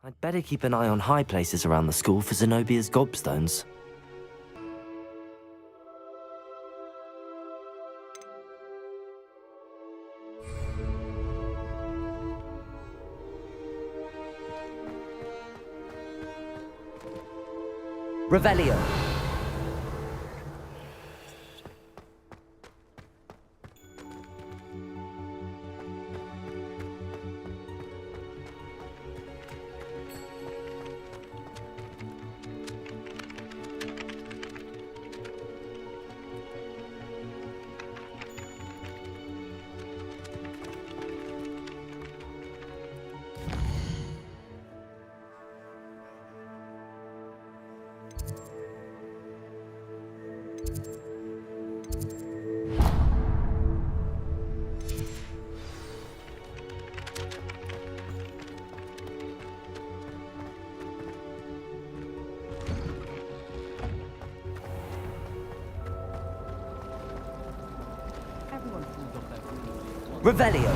I'd better keep an eye on high places around the school for Zenobia's gobstones. Revelio. Revelio.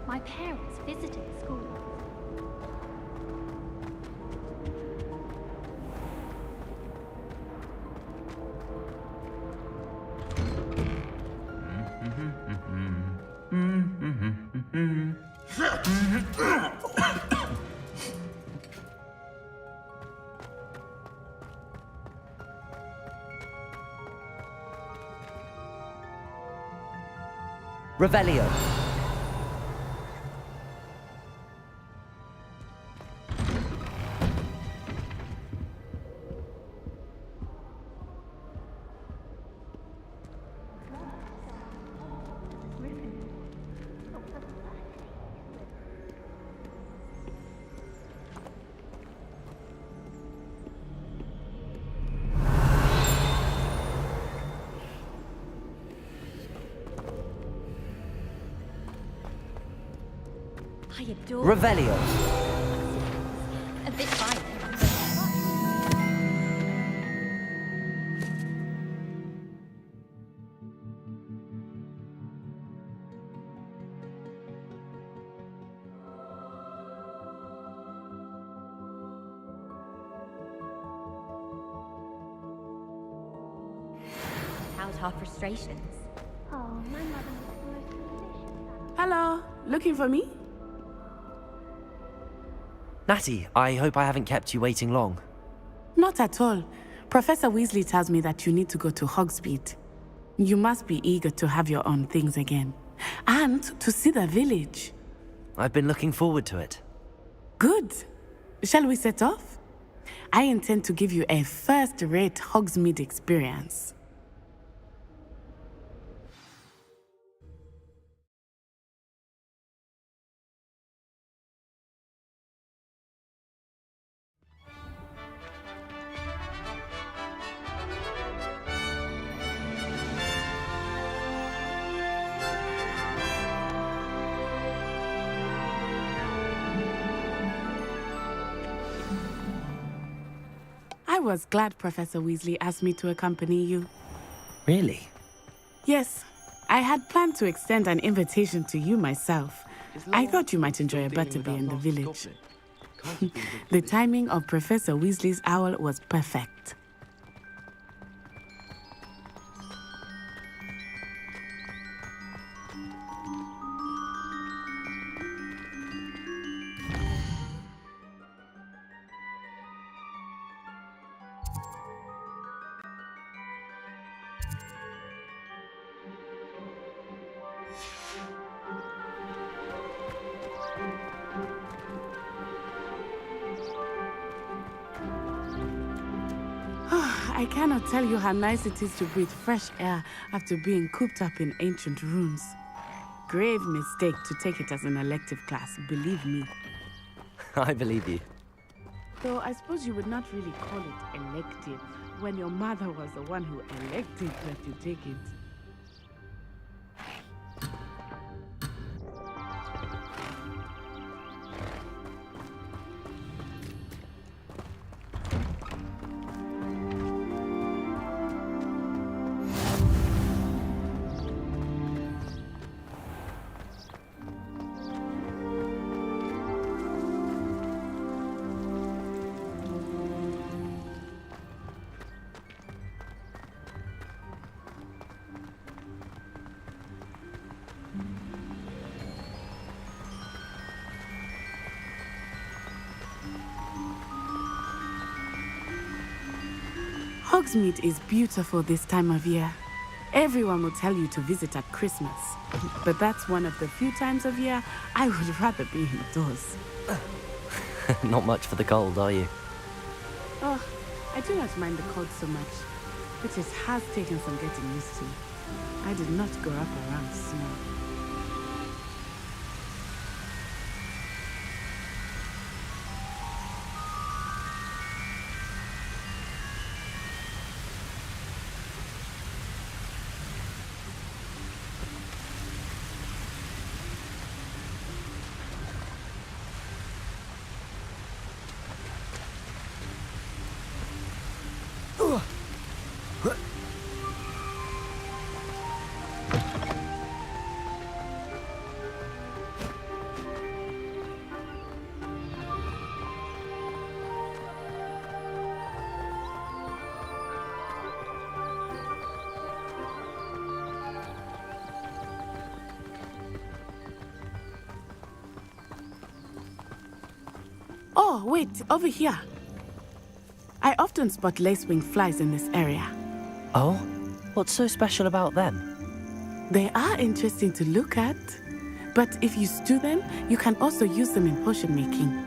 My parents visited the school. Revelio. I adore Revelio. a bit violent. Out our frustrations. Oh, my mother makes the most delicious. Hello, looking for me? Natty, I hope I haven't kept you waiting long. Not at all. Professor Weasley tells me that you need to go to Hogsmeade. You must be eager to have your own things again. And to see the village. I've been looking forward to it. Good. Shall we set off? I intend to give you a first-rate Hogsmeade experience. I was glad Professor Weasley asked me to accompany you. Really? Yes, I had planned to extend an invitation to you myself. I thought you might enjoy a butterbeer in the village. The timing of Professor Weasley's owl was perfect. I cannot tell you how nice it is to breathe fresh air after being cooped up in ancient rooms. Grave mistake to take it as an elective class, believe me. I believe you. Though I suppose you would not really call it elective when your mother was the one who elected that you take it. Hogsmeade is beautiful this time of year. Everyone will tell you to visit at Christmas. But that's one of the few times of year I would rather be indoors. Not much for the cold, are you? Oh, I do not mind the cold so much, but it has taken some getting used to. I did not grow up around snow. Oh, wait, over here. I often spot lacewing flies in this area. Oh? What's so special about them? They are interesting to look at, but if you stew them, you can also use them in potion making.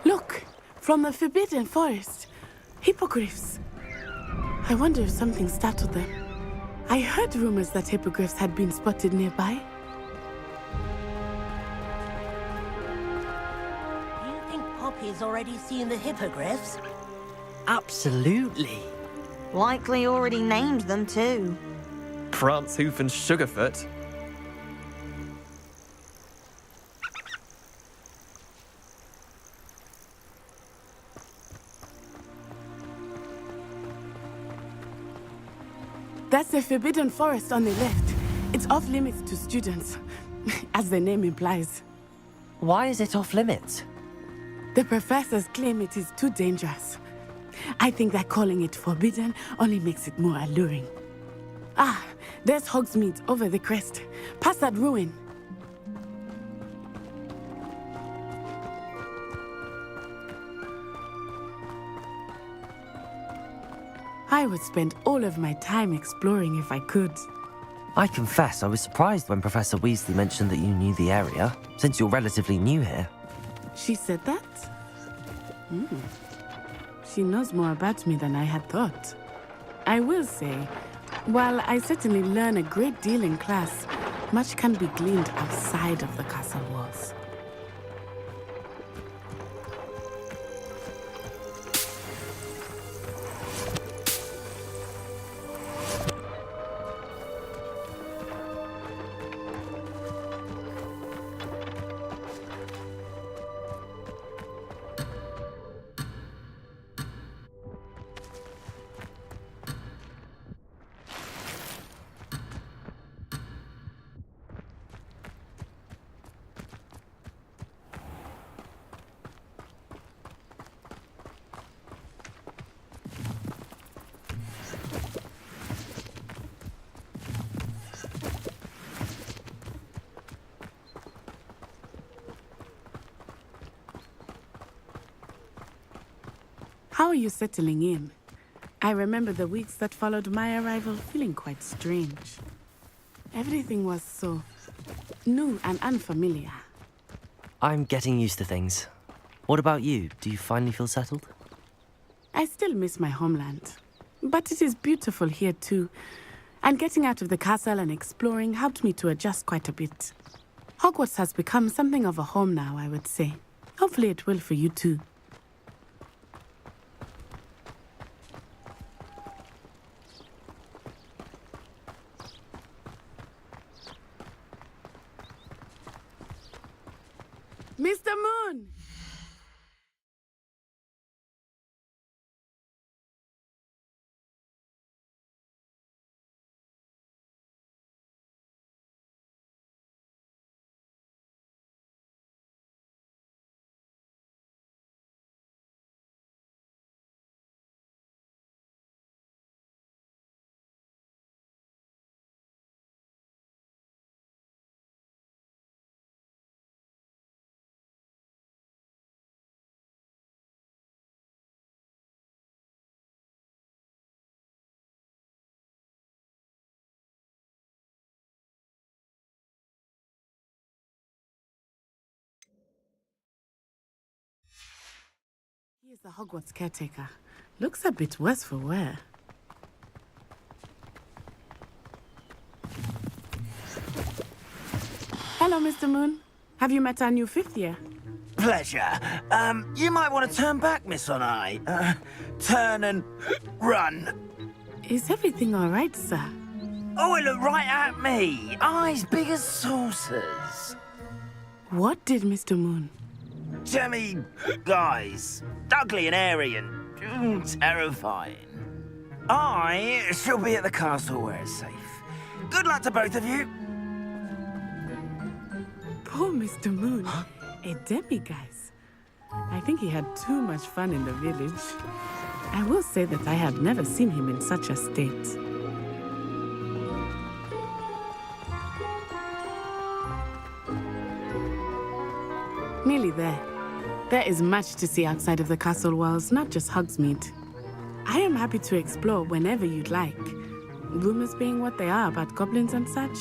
Look, from the Forbidden Forest. Hippogriffs. I wonder if something startled them. I heard rumors that hippogriffs had been spotted nearby. Do you think Poppy's already seen the hippogriffs? Absolutely. Likely already named them too. Prance, Hoof and Sugarfoot. That's the Forbidden Forest on the left. It's off limits to students, as the name implies. Why is it off limits? The professors claim it is too dangerous. I think that calling it forbidden only makes it more alluring. Ah, there's Hogsmeade over the crest. Past that ruin. I would spend all of my time exploring if I could. I confess I was surprised when Professor Weasley mentioned that you knew the area, since you're relatively new here. She said that? She knows more about me than I had thought. I will say, while I certainly learn a great deal in class, much can be gleaned outside of the castle walls. How are you settling in? I remember the weeks that followed my arrival feeling quite strange. Everything was so new and unfamiliar. I'm getting used to things. What about you? Do you finally feel settled? I still miss my homeland, but it is beautiful here too. And getting out of the castle and exploring helped me to adjust quite a bit. Hogwarts has become something of a home now, I would say. Hopefully it will for you too. Mr. Moon! He is the Hogwarts caretaker. Looks a bit worse for wear. Hello, Mr. Moon. Have you met our new fifth year? Pleasure. You might want to turn back, Miss Onai. Turn and run. Is everything all right, sir? Oh, it looked right at me. Eyes big as saucers. What did Mr. Moon? Jemmy, guys, ugly and airy and terrifying. I shall be at the castle where it's safe. Good luck to both of you. Poor Mr. Moon. A demi-guise. I think he had too much fun in the village. I will say that I had never seen him in such a state. Nearly there. There is much to see outside of the castle walls, not just Hogsmeade. I am happy to explore whenever you'd like. Rumors being what they are about goblins and such,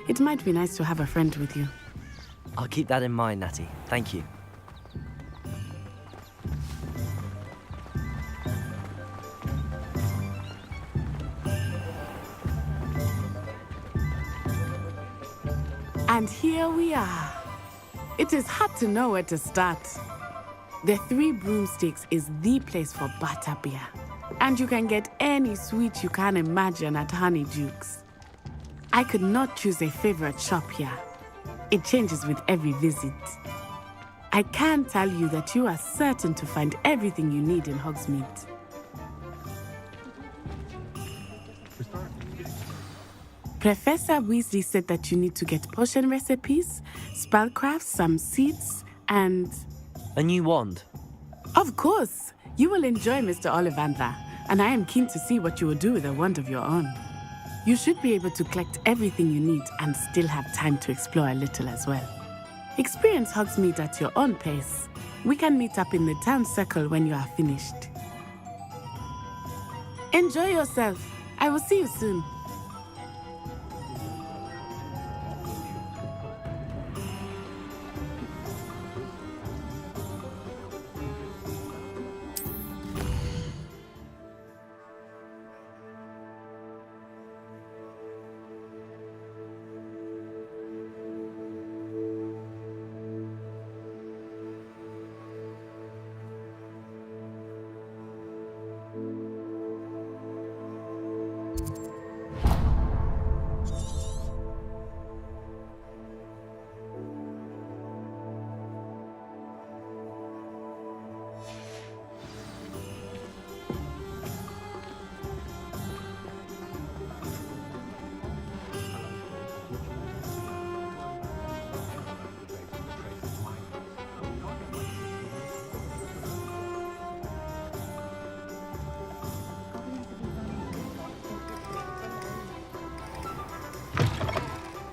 it might be nice to have a friend with you. I'll keep that in mind, Natty. Thank you. And here we are. It is hard to know where to start. The Three Broomsticks is the place for butterbeer. And you can get any sweet you can imagine at Honeydukes. I could not choose a favorite shop here. It changes with every visit. I can tell you that you are certain to find everything you need in Hogsmeade. Professor Weasley said that you need to get potion recipes, spellcrafts, some seeds, and... A new wand. Of course! You will enjoy Mr. Ollivander, and I am keen to see what you will do with a wand of your own. You should be able to collect everything you need and still have time to explore a little as well. Experience Hogsmeade at your own pace. We can meet up in the town circle when you are finished. Enjoy yourself. I will see you soon.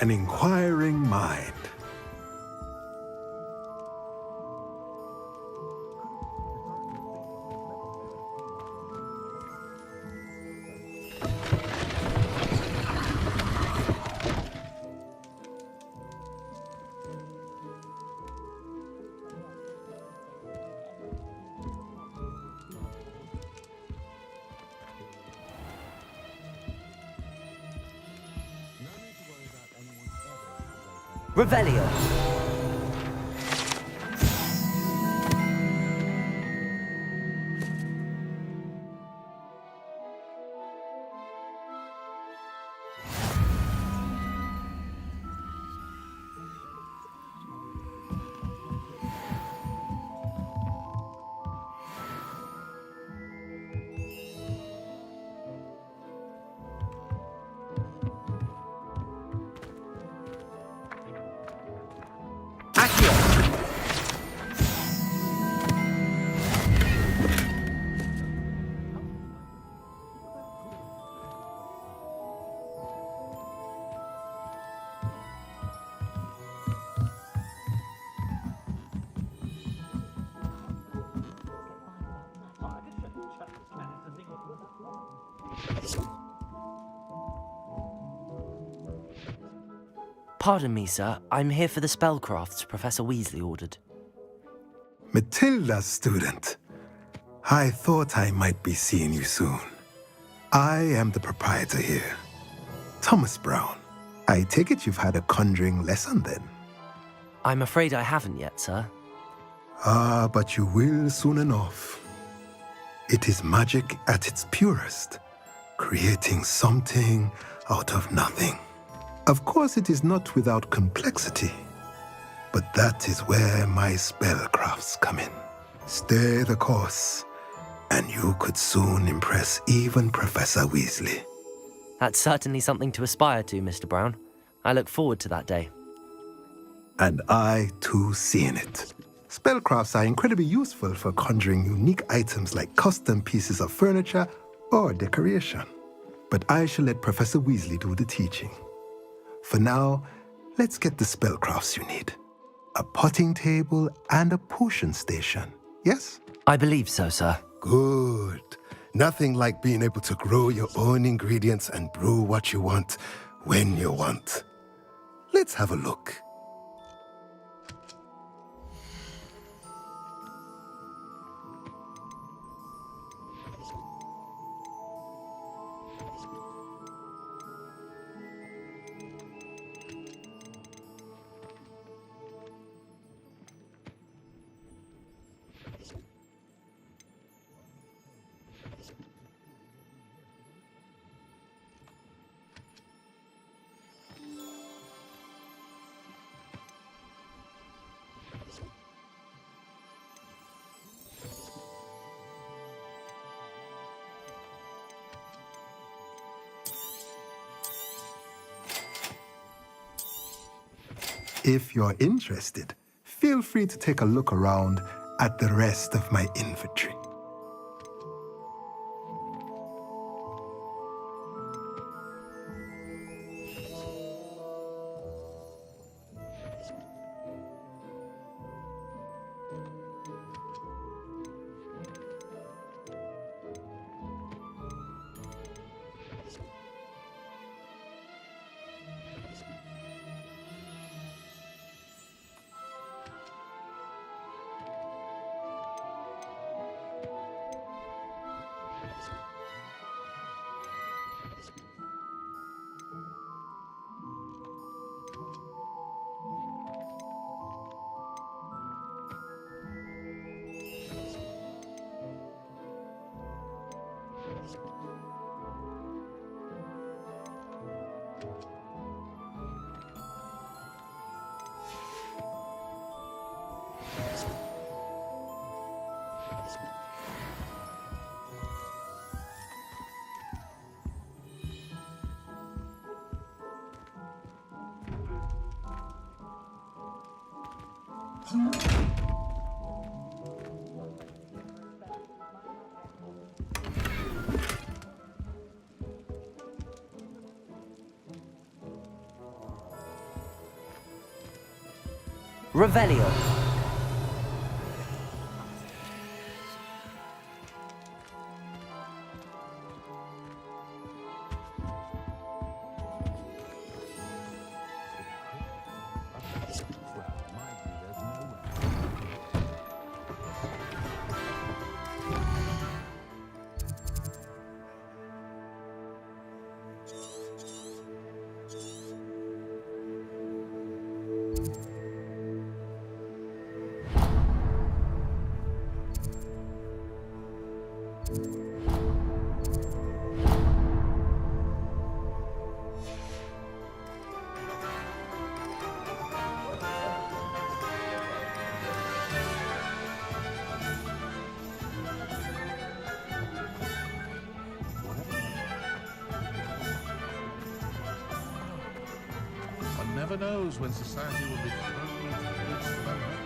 An inquiring mind. Revelio. Pardon me, sir. I'm here for the spellcrafts Professor Weasley ordered. Matilda's student. I thought I might be seeing you soon. I am the proprietor here, Thomas Brown. I take it you've had a conjuring lesson then? I'm afraid I haven't yet, sir. Ah, but you will soon enough. It is magic at its purest, creating something out of nothing. Of course, it is not without complexity, but that is where my spellcrafts come in. Stay the course, and you could soon impress even Professor Weasley. That's certainly something to aspire to, Mr. Brown. I look forward to that day. And I, too, seeing it. Spellcrafts are incredibly useful for conjuring unique items like custom pieces of furniture or decoration. But I shall let Professor Weasley do the teaching. For now, let's get the spellcrafts you need. A potting table and a potion station, yes? I believe so, sir. Good. Nothing like being able to grow your own ingredients and brew what you want when you want. Let's have a look. If you're interested, feel free to take a look around at the rest of my inventory. Revelio. never knows when society will be thrown into the midst of unholy.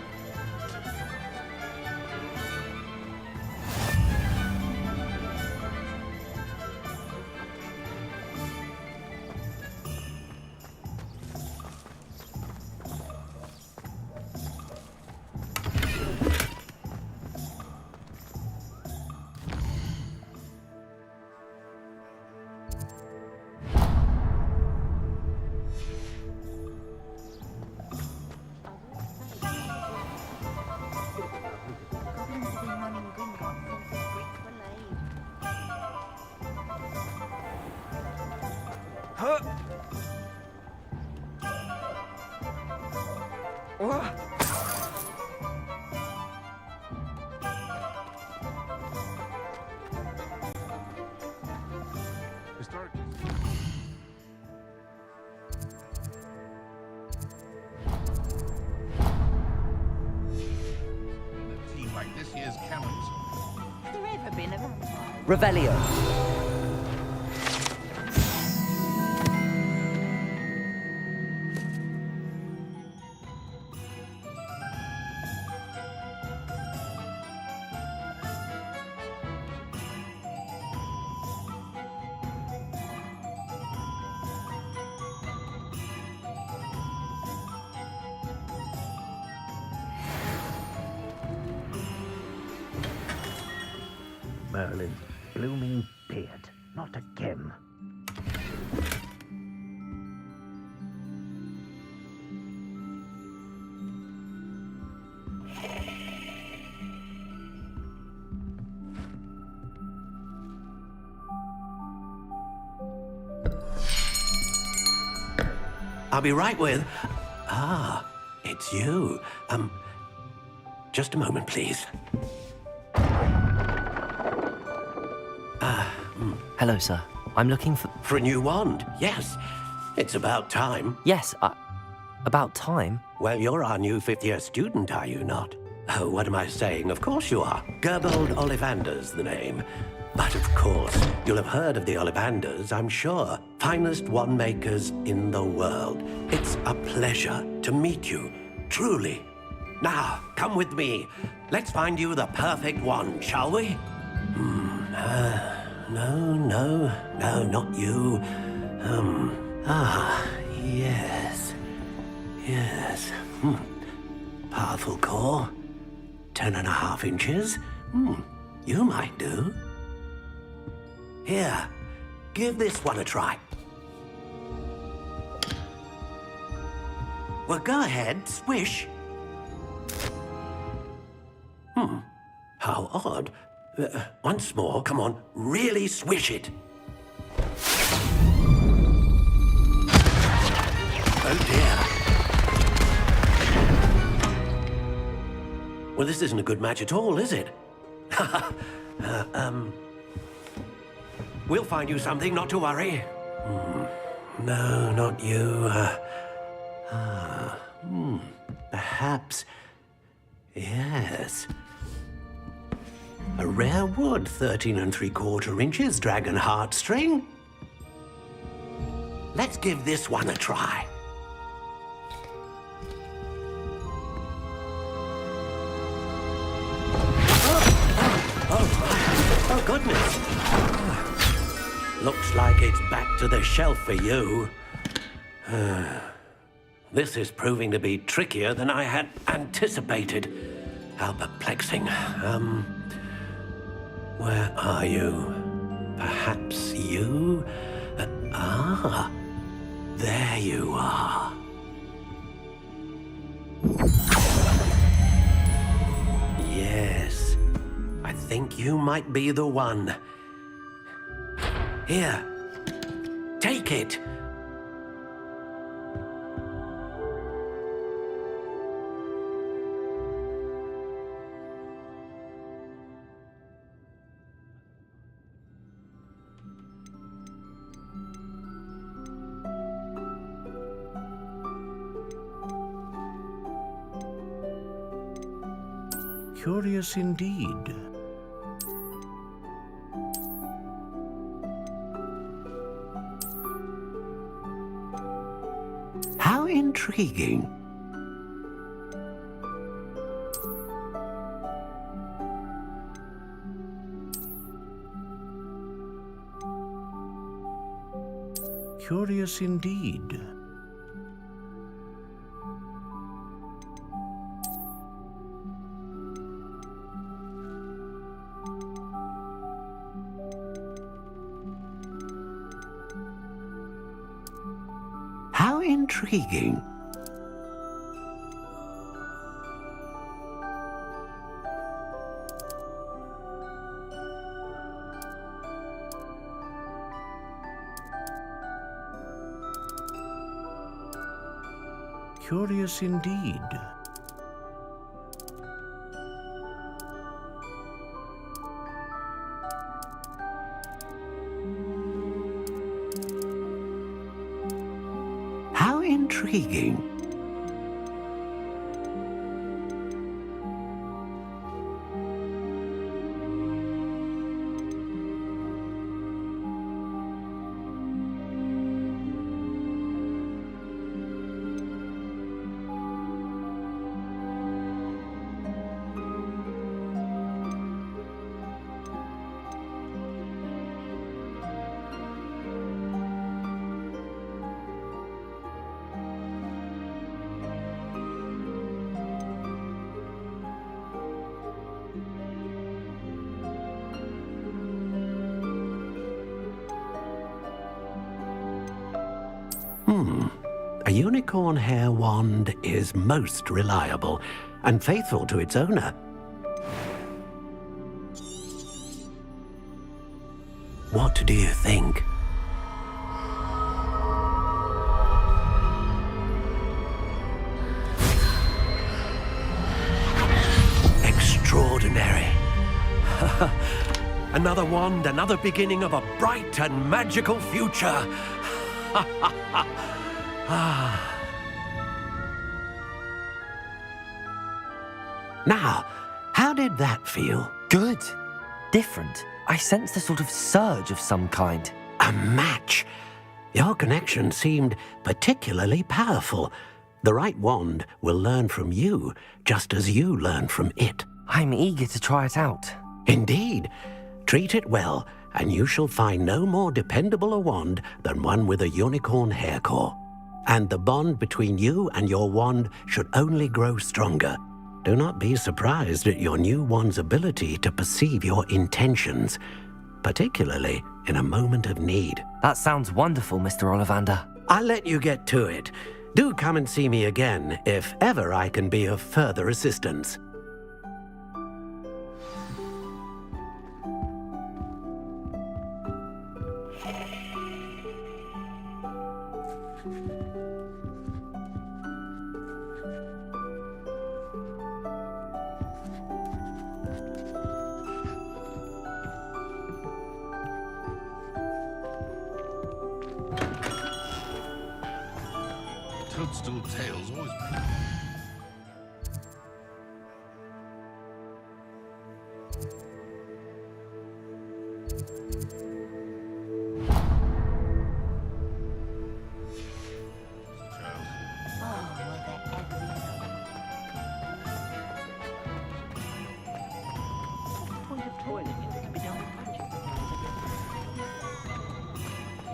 Goblins have been running Gringotts since the bricks were laid. Huh? What? Historically. In a team like this year's cannons, Has there ever been a vampire? Revelio. Merlin's blooming beard, not again. I'll be right with... Ah, it's you. Just a moment, please. Hello, sir. I'm looking for... For a new wand, yes. It's about time. Yes, about time. Well, you're our new fifth-year student, are you not? Oh, what am I saying? Of course you are. Gerbold Ollivander's the name. But of course, you'll have heard of the Ollivanders, I'm sure. Finest wand makers in the world. It's a pleasure to meet you, truly. Now, come with me. Let's find you the perfect wand, shall we? No, not you. Yes. Powerful core. 10.5 inches. You might do. Here, give this one a try. Well, go ahead, swish. How odd. Once more, come on, really swish it. Oh dear. Well, this isn't a good match at all, is it? We'll find you something, not to worry. No, not you. Perhaps. Yes. A rare wood, 13 3/4 inches, dragon heartstring. Let's give this one a try. Oh, goodness. Looks like it's back to the shelf for you. This is proving to be trickier than I had anticipated. How perplexing. Where are you? Perhaps you? There you are. Yes, I think you might be the one. Here, take it. Curious indeed. How intriguing. Curious indeed. How intriguing. Curious indeed. How intriguing. A unicorn hair wand is most reliable and faithful to its owner. What do you think? Extraordinary. Another wand, another beginning of a bright and magical future. Now, how did that feel? Good. Different. I sensed a sort of surge of some kind. A match. Your connection seemed particularly powerful. The right wand will learn from you, just as you learn from it. I'm eager to try it out. Indeed. Treat it well, and you shall find no more dependable a wand than one with a unicorn hair core. And the bond between you and your wand should only grow stronger. Do not be surprised at your new wand's ability to perceive your intentions, particularly in a moment of need. That sounds wonderful, Mr. Ollivander. I'll let you get to it. Do come and see me again if ever I can be of further assistance. Toadstool tails always been.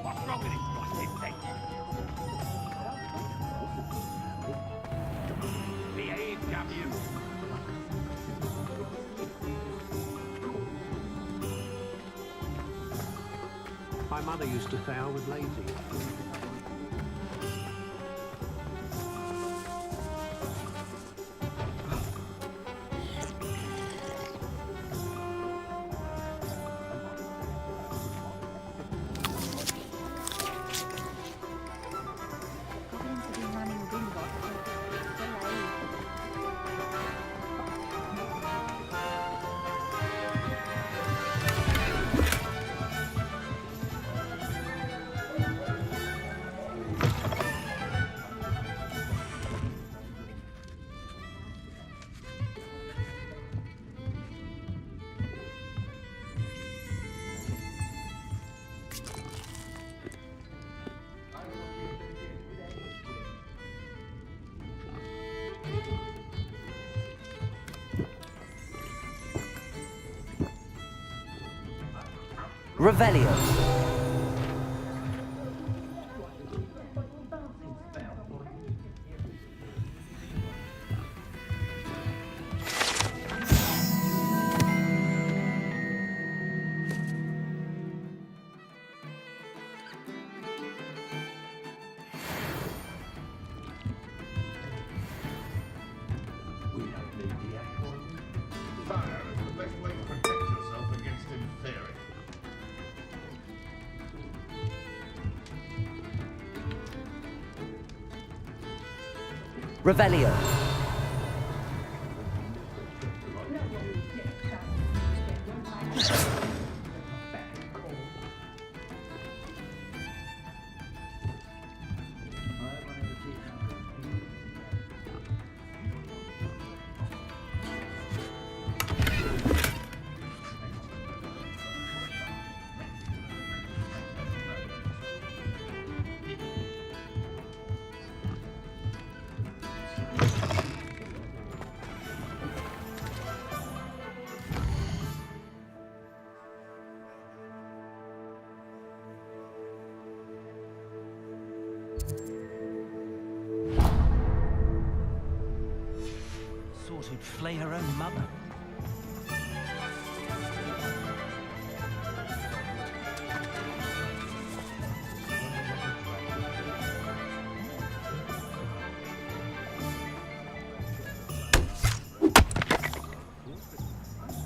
What's wrong with it? What's it thing? Behave, damn you! My mother used to say I was lazy. Goblins have been running bingo. Revelio. Fire is the best way to protect yourself against interfering. Revelio. Thought who'd flay her own mother.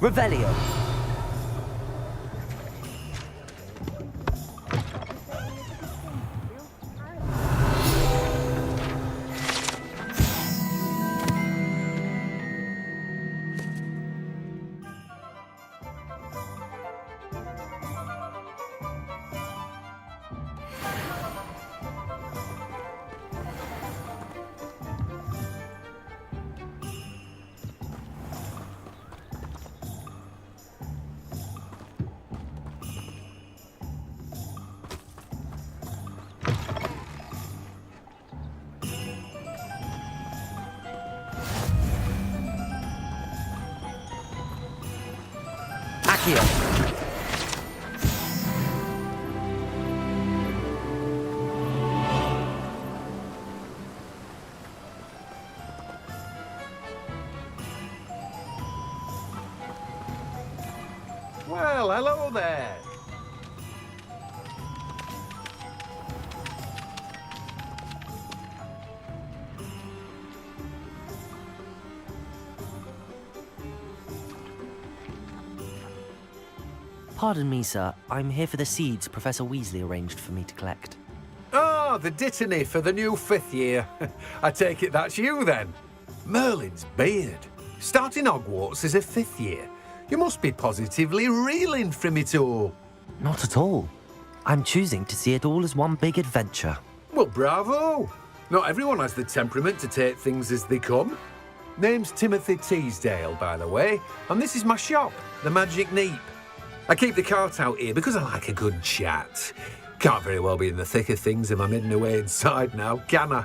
Revelio. Accio. Well, hello there. Pardon me, sir. I'm here for the seeds Professor Weasley arranged for me to collect. Oh, the dittany for the new 5th year. I take it that's you, then. Merlin's beard. Starting Hogwarts as a 5th year. You must be positively reeling from it all. Not at all. I'm choosing to see it all as one big adventure. Well, bravo. Not everyone has the temperament to take things as they come. Name's Timothy Teasdale, by the way, and this is my shop, the Magic Neep. I keep the cart out here because I like a good chat. Can't very well be in the thick of things if I'm hidden away inside now, can I?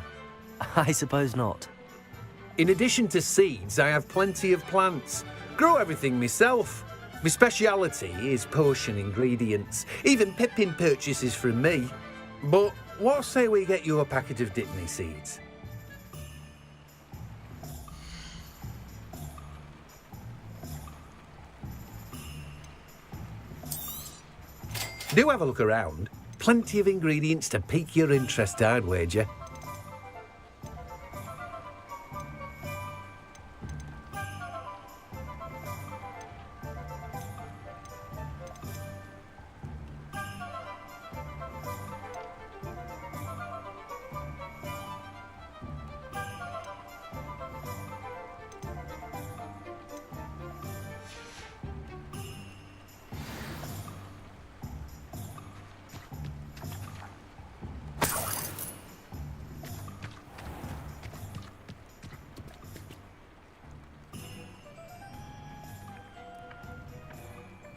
I suppose not. In addition to seeds, I have plenty of plants. Grow everything myself. My speciality is potion ingredients. Even Pippin purchases from me. But what say we get you a packet of dittany seeds? Do have a look around. Plenty of ingredients to pique your interest, I'd wager.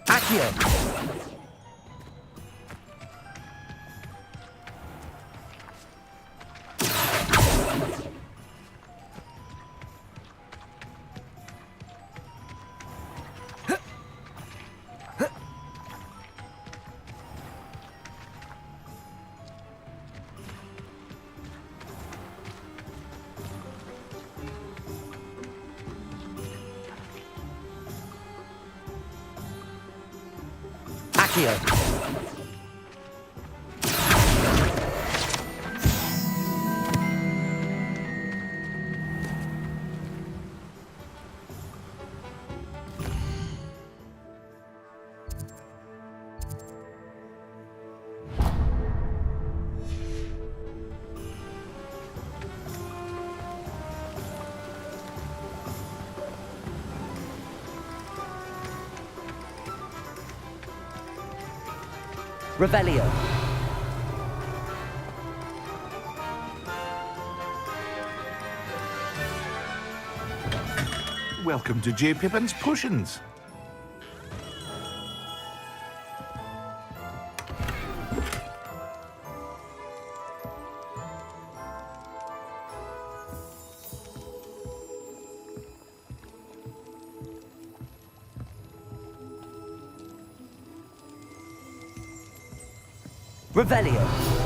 Accio! Accio. Revelio. Welcome to J. Pippin's Potions. Revelio.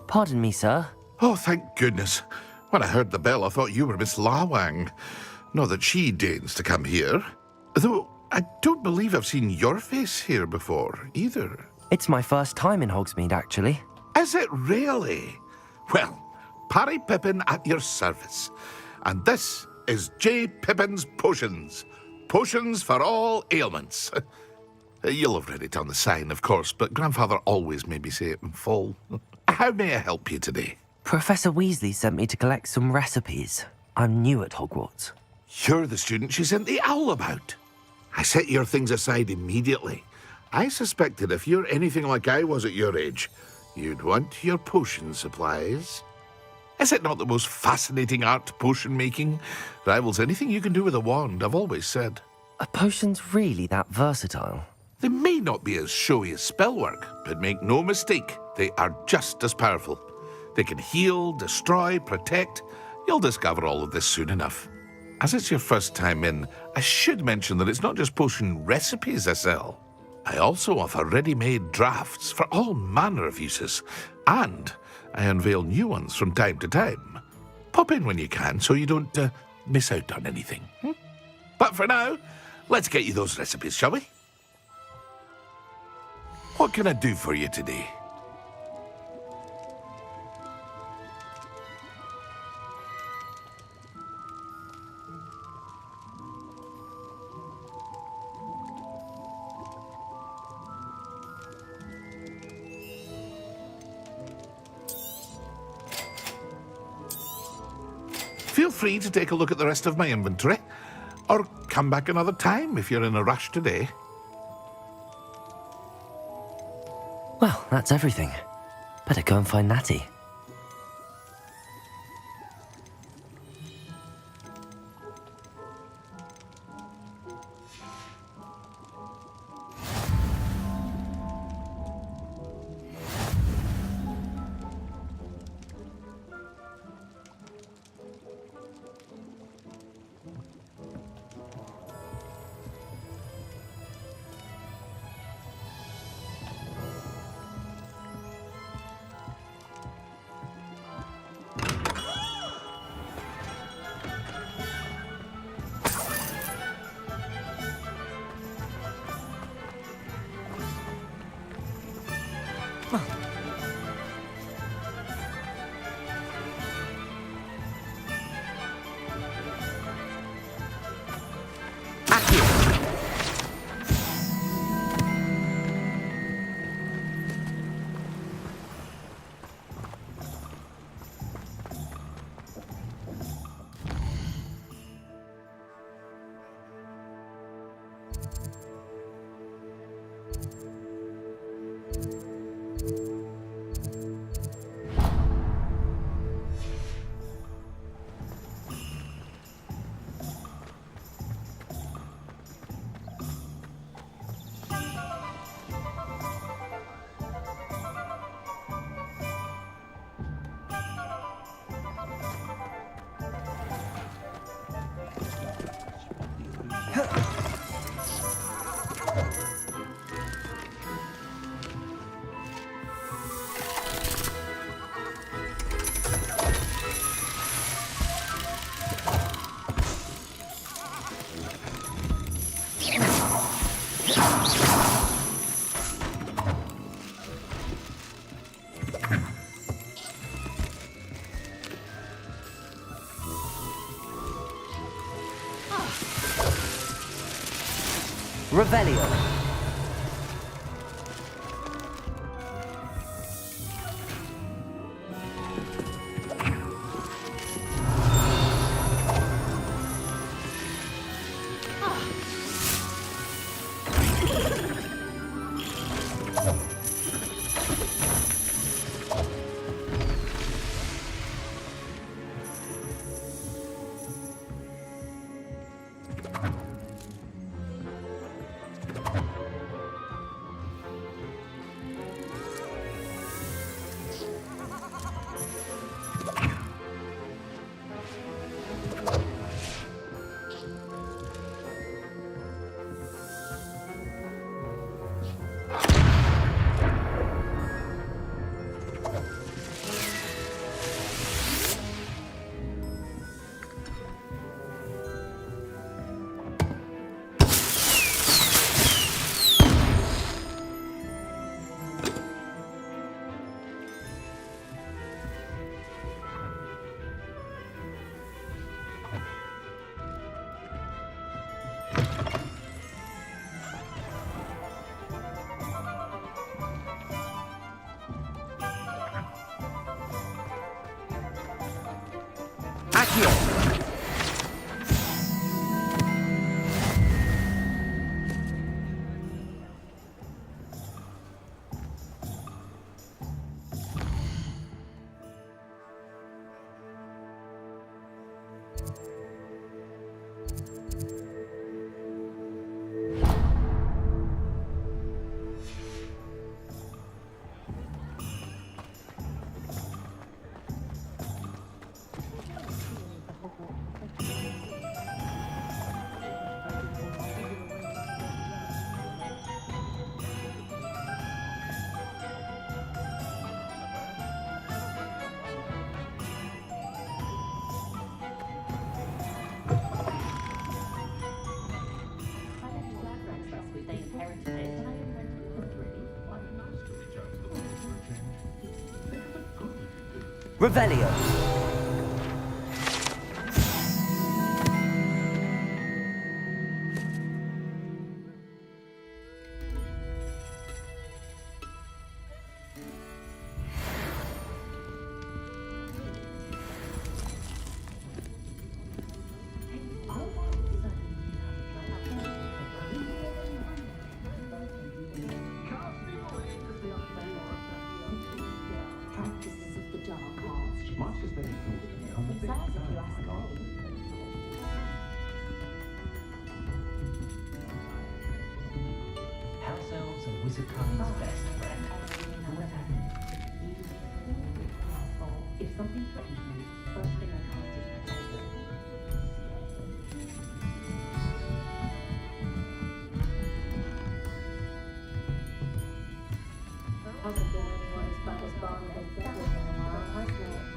Pardon me, sir. Oh, thank goodness. When I heard the bell, I thought you were Miss Lawang. Not that she deigns to come here. Though I don't believe I've seen your face here before, either. It's my first time in Hogsmeade, actually. Is it really? Well, Parry Pippin at your service. And this is J. Pippin's Potions. Potions for all ailments. You'll have read it on the sign, of course, but Grandfather always made me say it in full. How may I help you today? Professor Weasley sent me to collect some recipes. I'm new at Hogwarts. You're the student she sent the owl about. I set your things aside immediately. I suspected if you're anything like I was at your age, you'd want your potion supplies. Is it not the most fascinating art, potion making? Rivals anything you can do with a wand, I've always said. Are potions really that versatile? They may not be as showy as spellwork, but make no mistake, they are just as powerful. They can heal, destroy, protect. You'll discover all of this soon enough. As it's your first time in, I should mention that it's not just potion recipes I sell. I also offer ready-made drafts for all manner of uses, and I unveil new ones from time to time. Pop in when you can so you don't miss out on anything. But for now, let's get you those recipes, shall we? What can I do for you today? Feel free to take a look at the rest of my inventory, or come back another time if you're in a rush today. Well, that's everything. Better go and find Natty. Revelio. Accio! Revelio. House elves and wizard cun's best friend. If something threatens me, first thing I cast is potato. Hasn't been anyone as bad as Barnhead that was in a while, has there?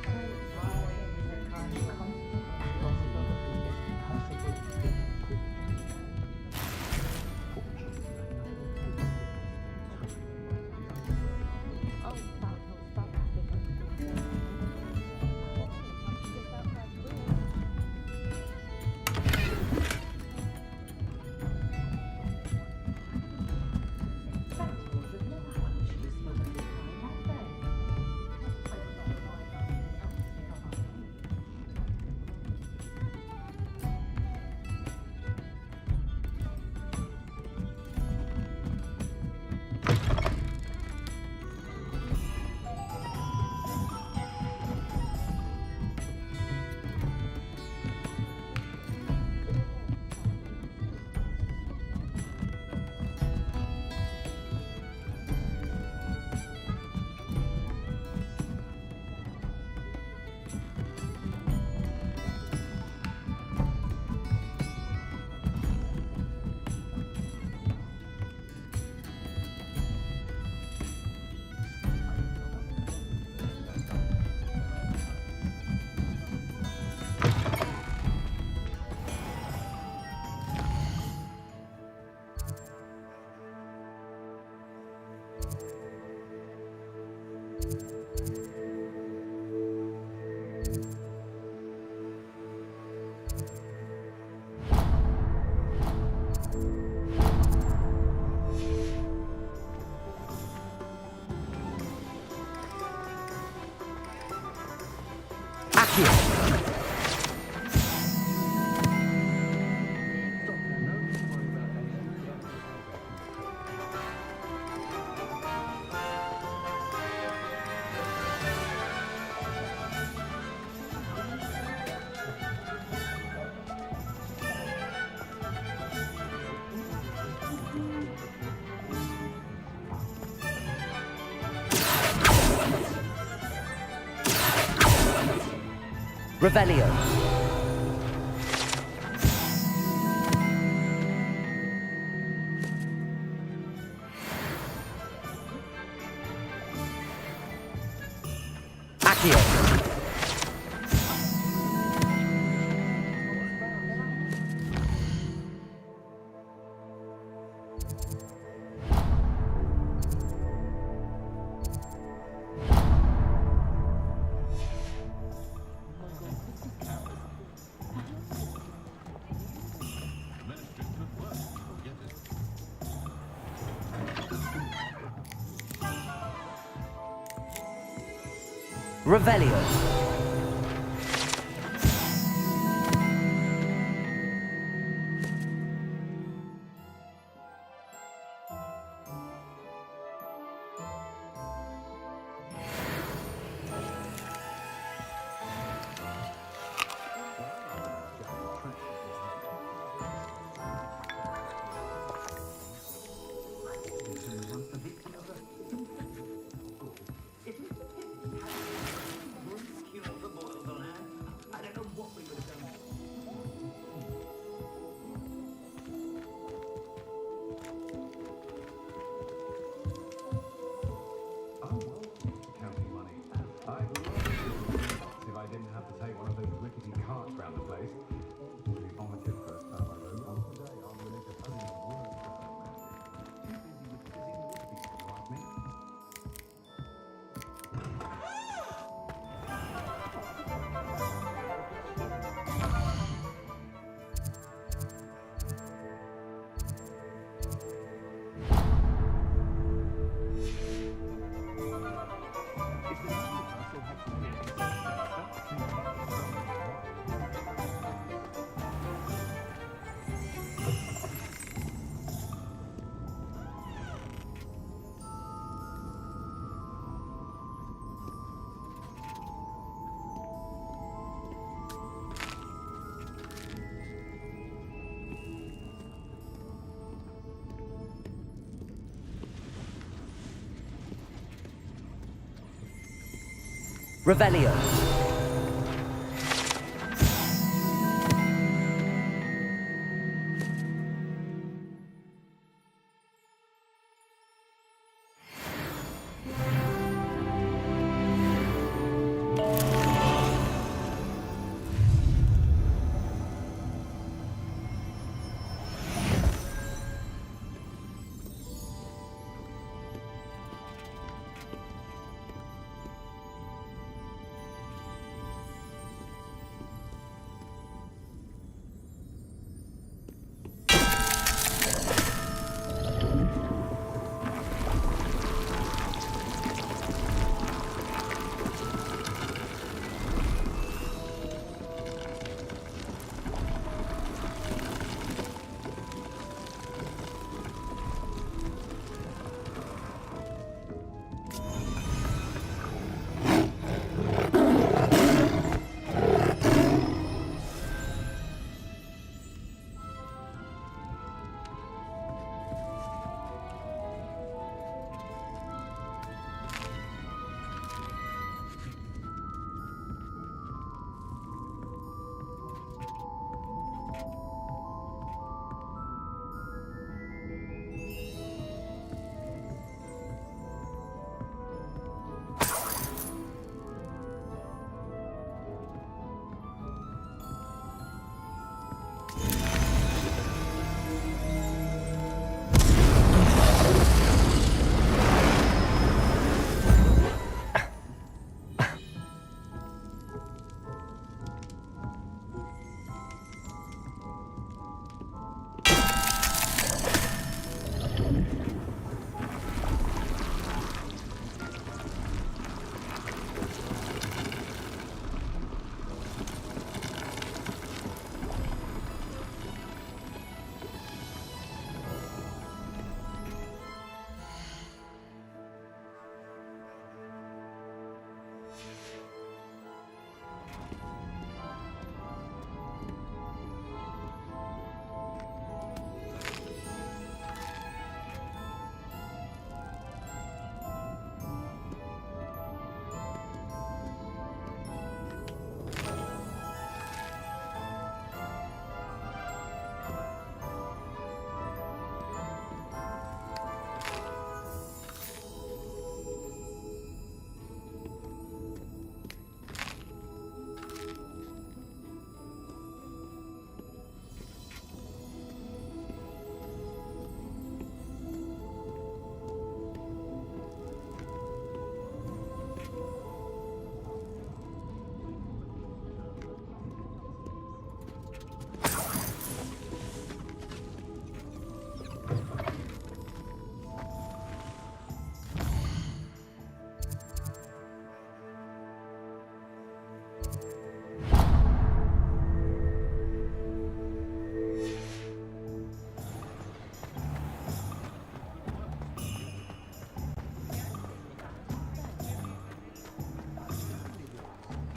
Revelio. Accio. Revelio. Revelio.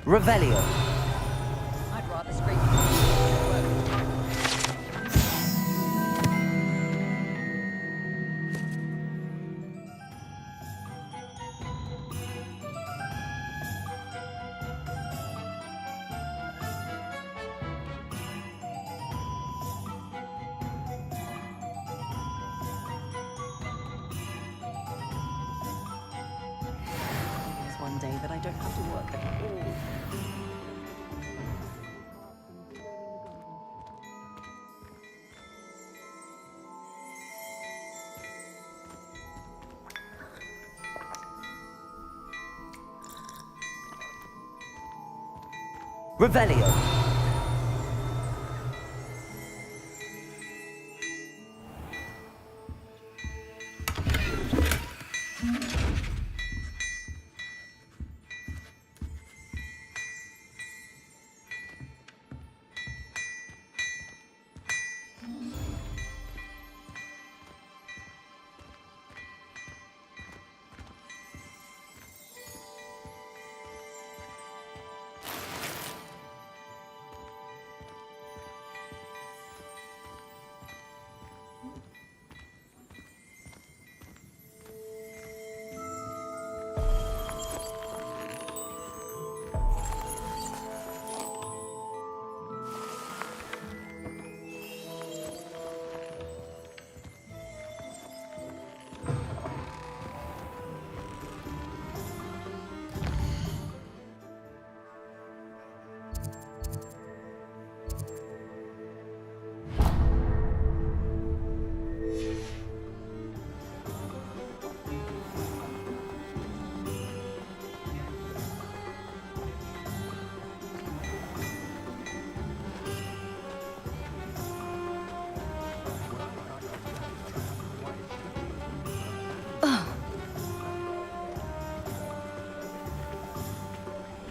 Revelio. I'd rather scrape. One day that I don't have to work at all. Revelio.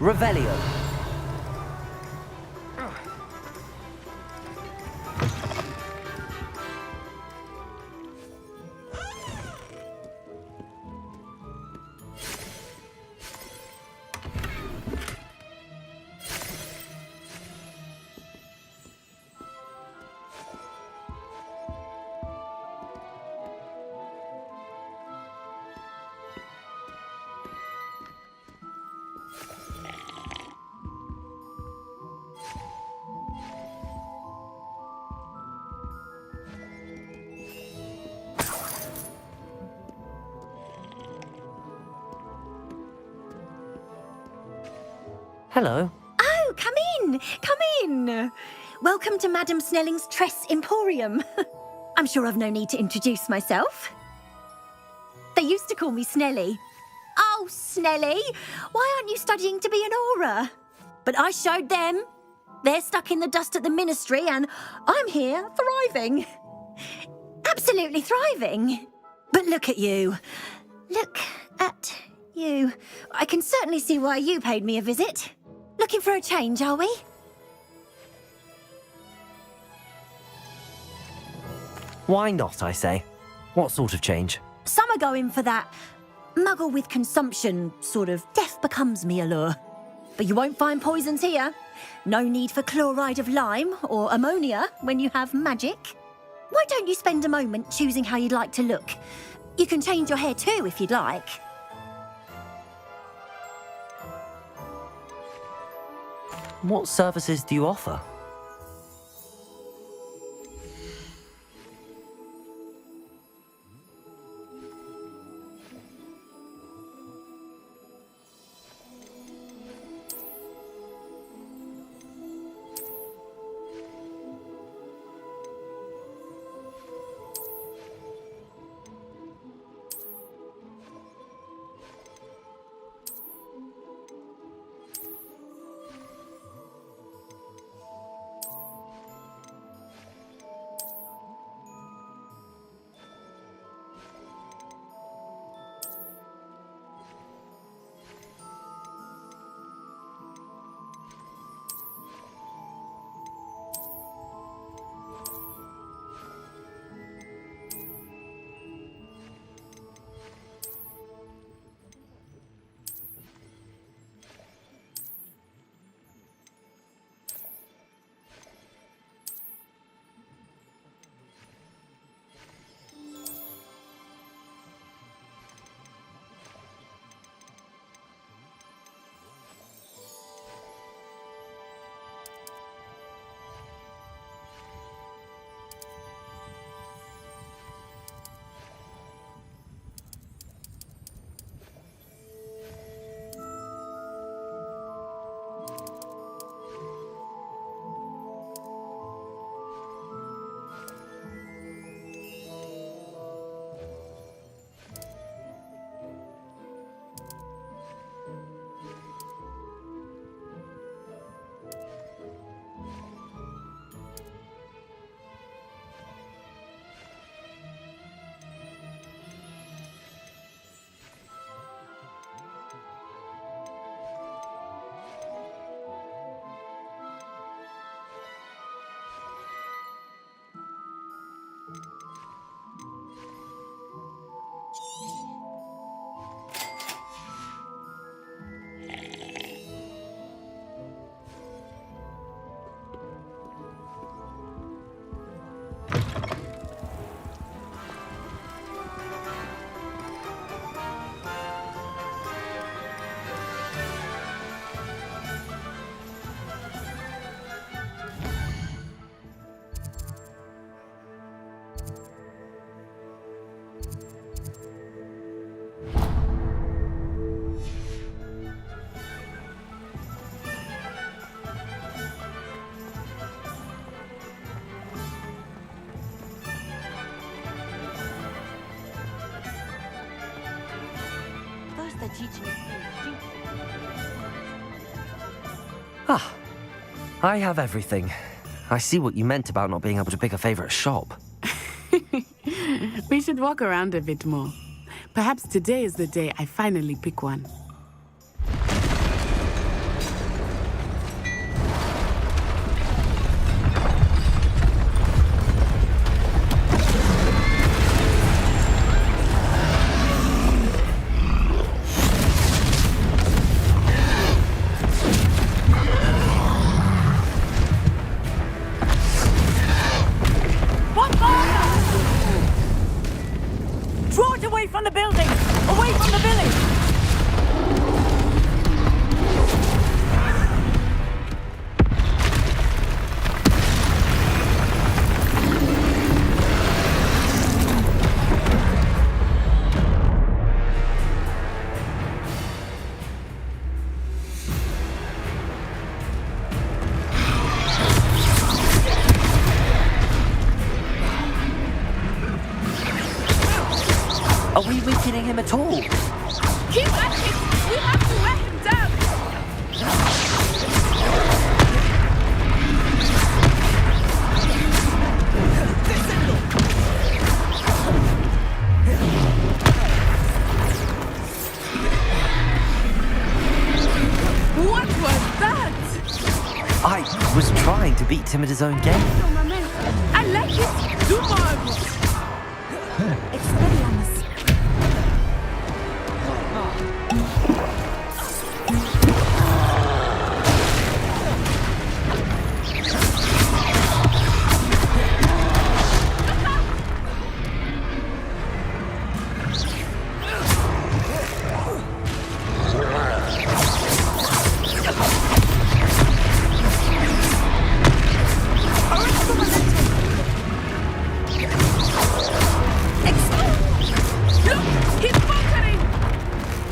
Revelio. Hello. Oh, come in! Come in! Welcome to Madame Snelling's Tress Emporium. I'm sure I've no need to introduce myself. They used to call me Snelly. Oh, Snelly, why aren't you studying to be an aura? But I showed them. They're stuck in the dust at the ministry and I'm here thriving. Absolutely thriving. But look at you. Look at you. I can certainly see why you paid me a visit. Looking for a change, are we? Why not, I say? What sort of change? Some are going for that muggle with consumption, sort of death becomes me allure. But you won't find poisons here. No need for chloride of lime or ammonia when you have magic. Why don't you spend a moment choosing how you'd like to look? You can change your hair too if you'd like. What services do you offer? Ah, I have everything. I see what you meant about not being able to pick a favorite shop. We should walk around a bit more. Perhaps today is the day I finally pick one. Are we weakening him at all? Keep at it! We have to wear him down! What was that? I was trying to beat him at his own game. No momentum. I like it. Do more of it. Expelliarmus.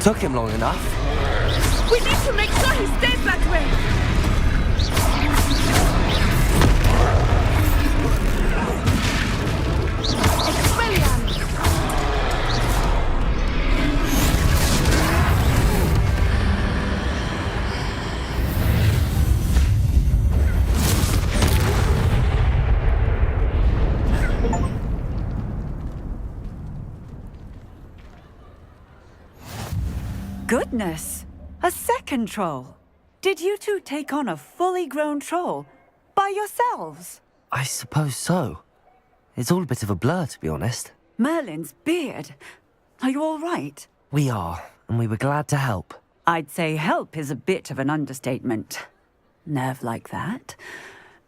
Took him long enough. We need to make sure he stays that way. Expelliarmus. Goodness! A second troll! Did you two take on a fully grown troll? By yourselves? I suppose so. It's all a bit of a blur, to be honest. Merlin's beard. Are you all right? We are, and we were glad to help. I'd say help is a bit of an understatement. Nerve like that.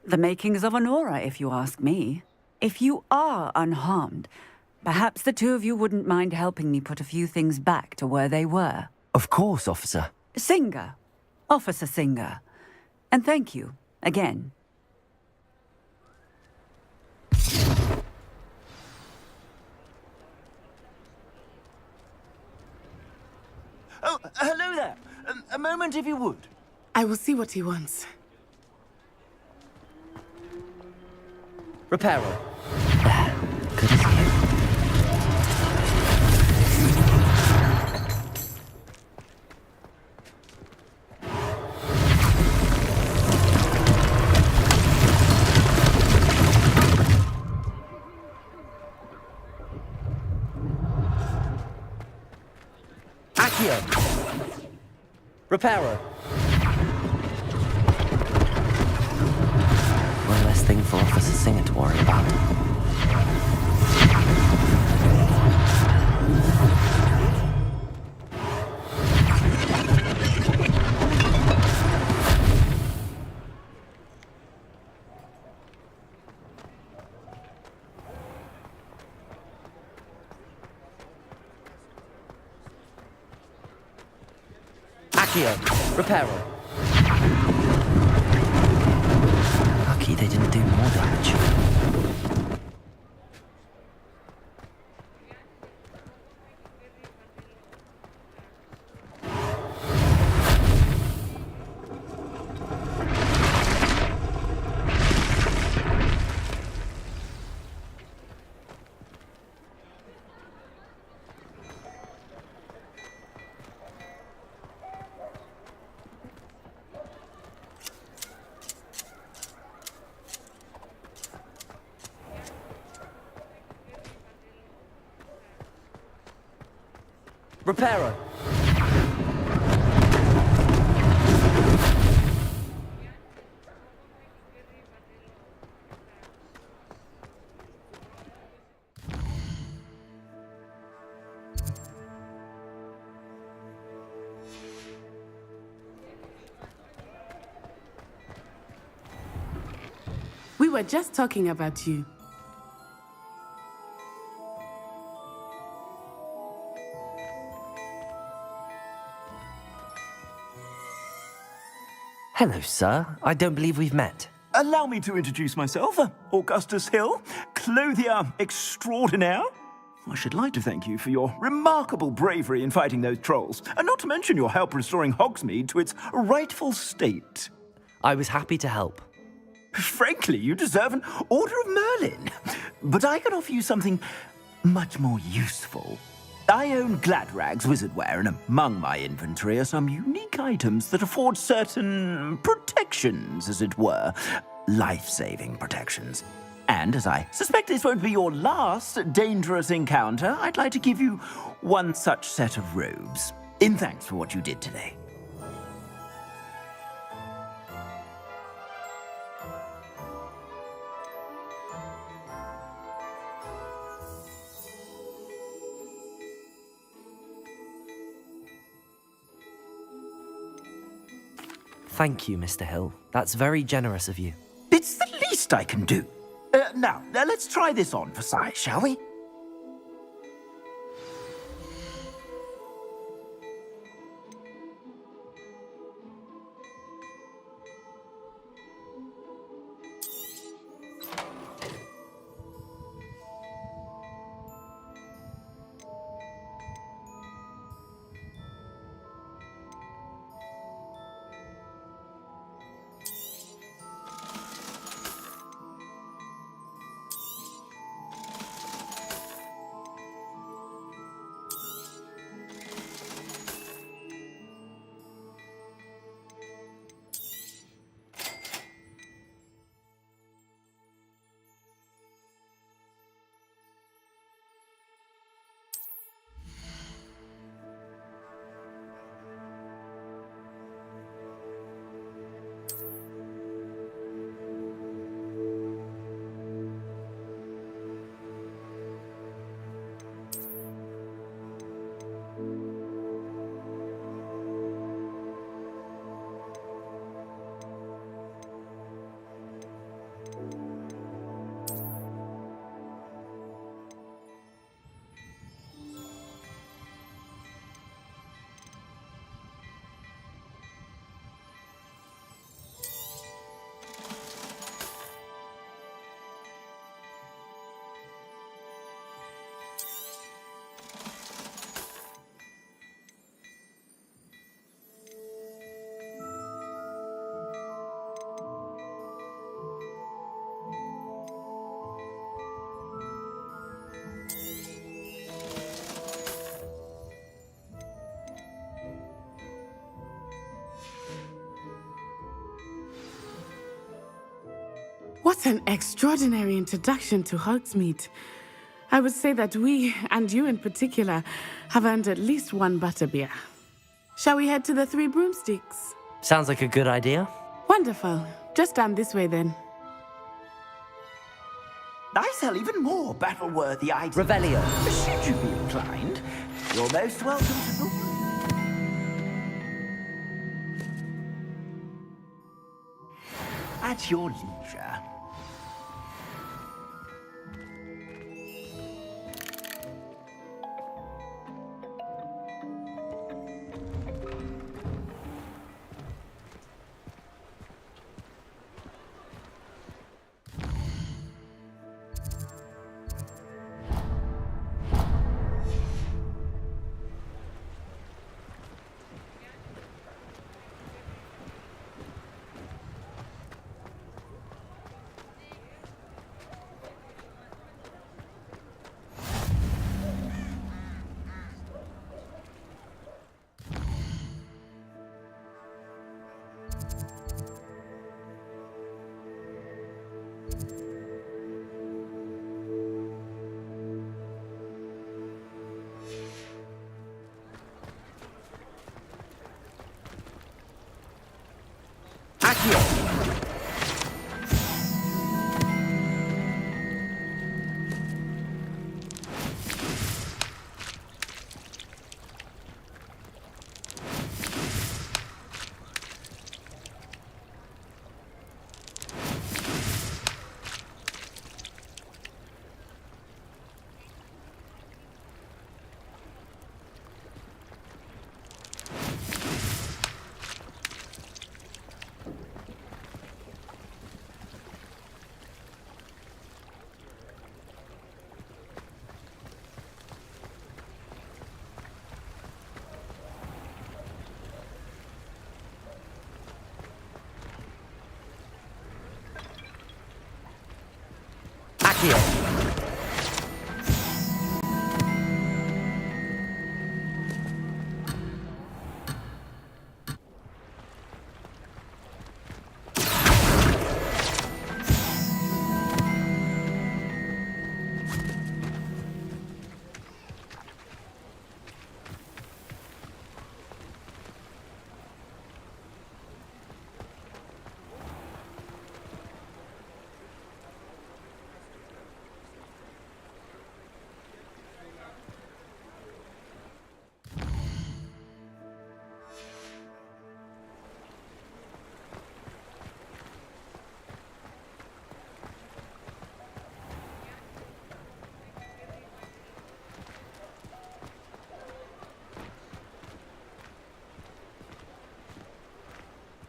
The makings of an aura, if you ask me. If you are unharmed, perhaps the two of you wouldn't mind helping me put a few things back to where they were. Of course, officer. Singer. Officer Singer. And thank you, again. Oh, hello there. A moment, if you would. I will see what he wants. Reparo. Good as new. Accio. Reparo. One less thing for Officer Singer to worry about. Accio. Reparo. Lucky they didn't do more damage. Reparo. We were just talking about you. Hello, sir. I don't believe we've met. Allow me to introduce myself. Augustus Hill, clothier extraordinaire. I should like to thank you for your remarkable bravery in fighting those trolls, and not to mention your help restoring Hogsmeade to its rightful state. I was happy to help. Frankly, you deserve an Order of Merlin. But I can offer you something much more useful. I own Gladrag's wizardware, and among my inventory are some unique items that afford certain protections, as it were. Life-saving protections. And as I suspect this won't be your last dangerous encounter, I'd like to give you one such set of robes, in thanks for what you did today. Thank you, Mr. Hill. That's very generous of you. It's the least I can do. Now, let's try this on for size, shall we? What an extraordinary introduction to Hogsmeade. I would say that we, and you in particular, have earned at least one butterbeer. Shall we head to the Three Broomsticks? Sounds like a good idea. Wonderful. Just down this way then. I sell even more battle-worthy items. Revelio. Should you be inclined, you're most welcome to the... At your leisure.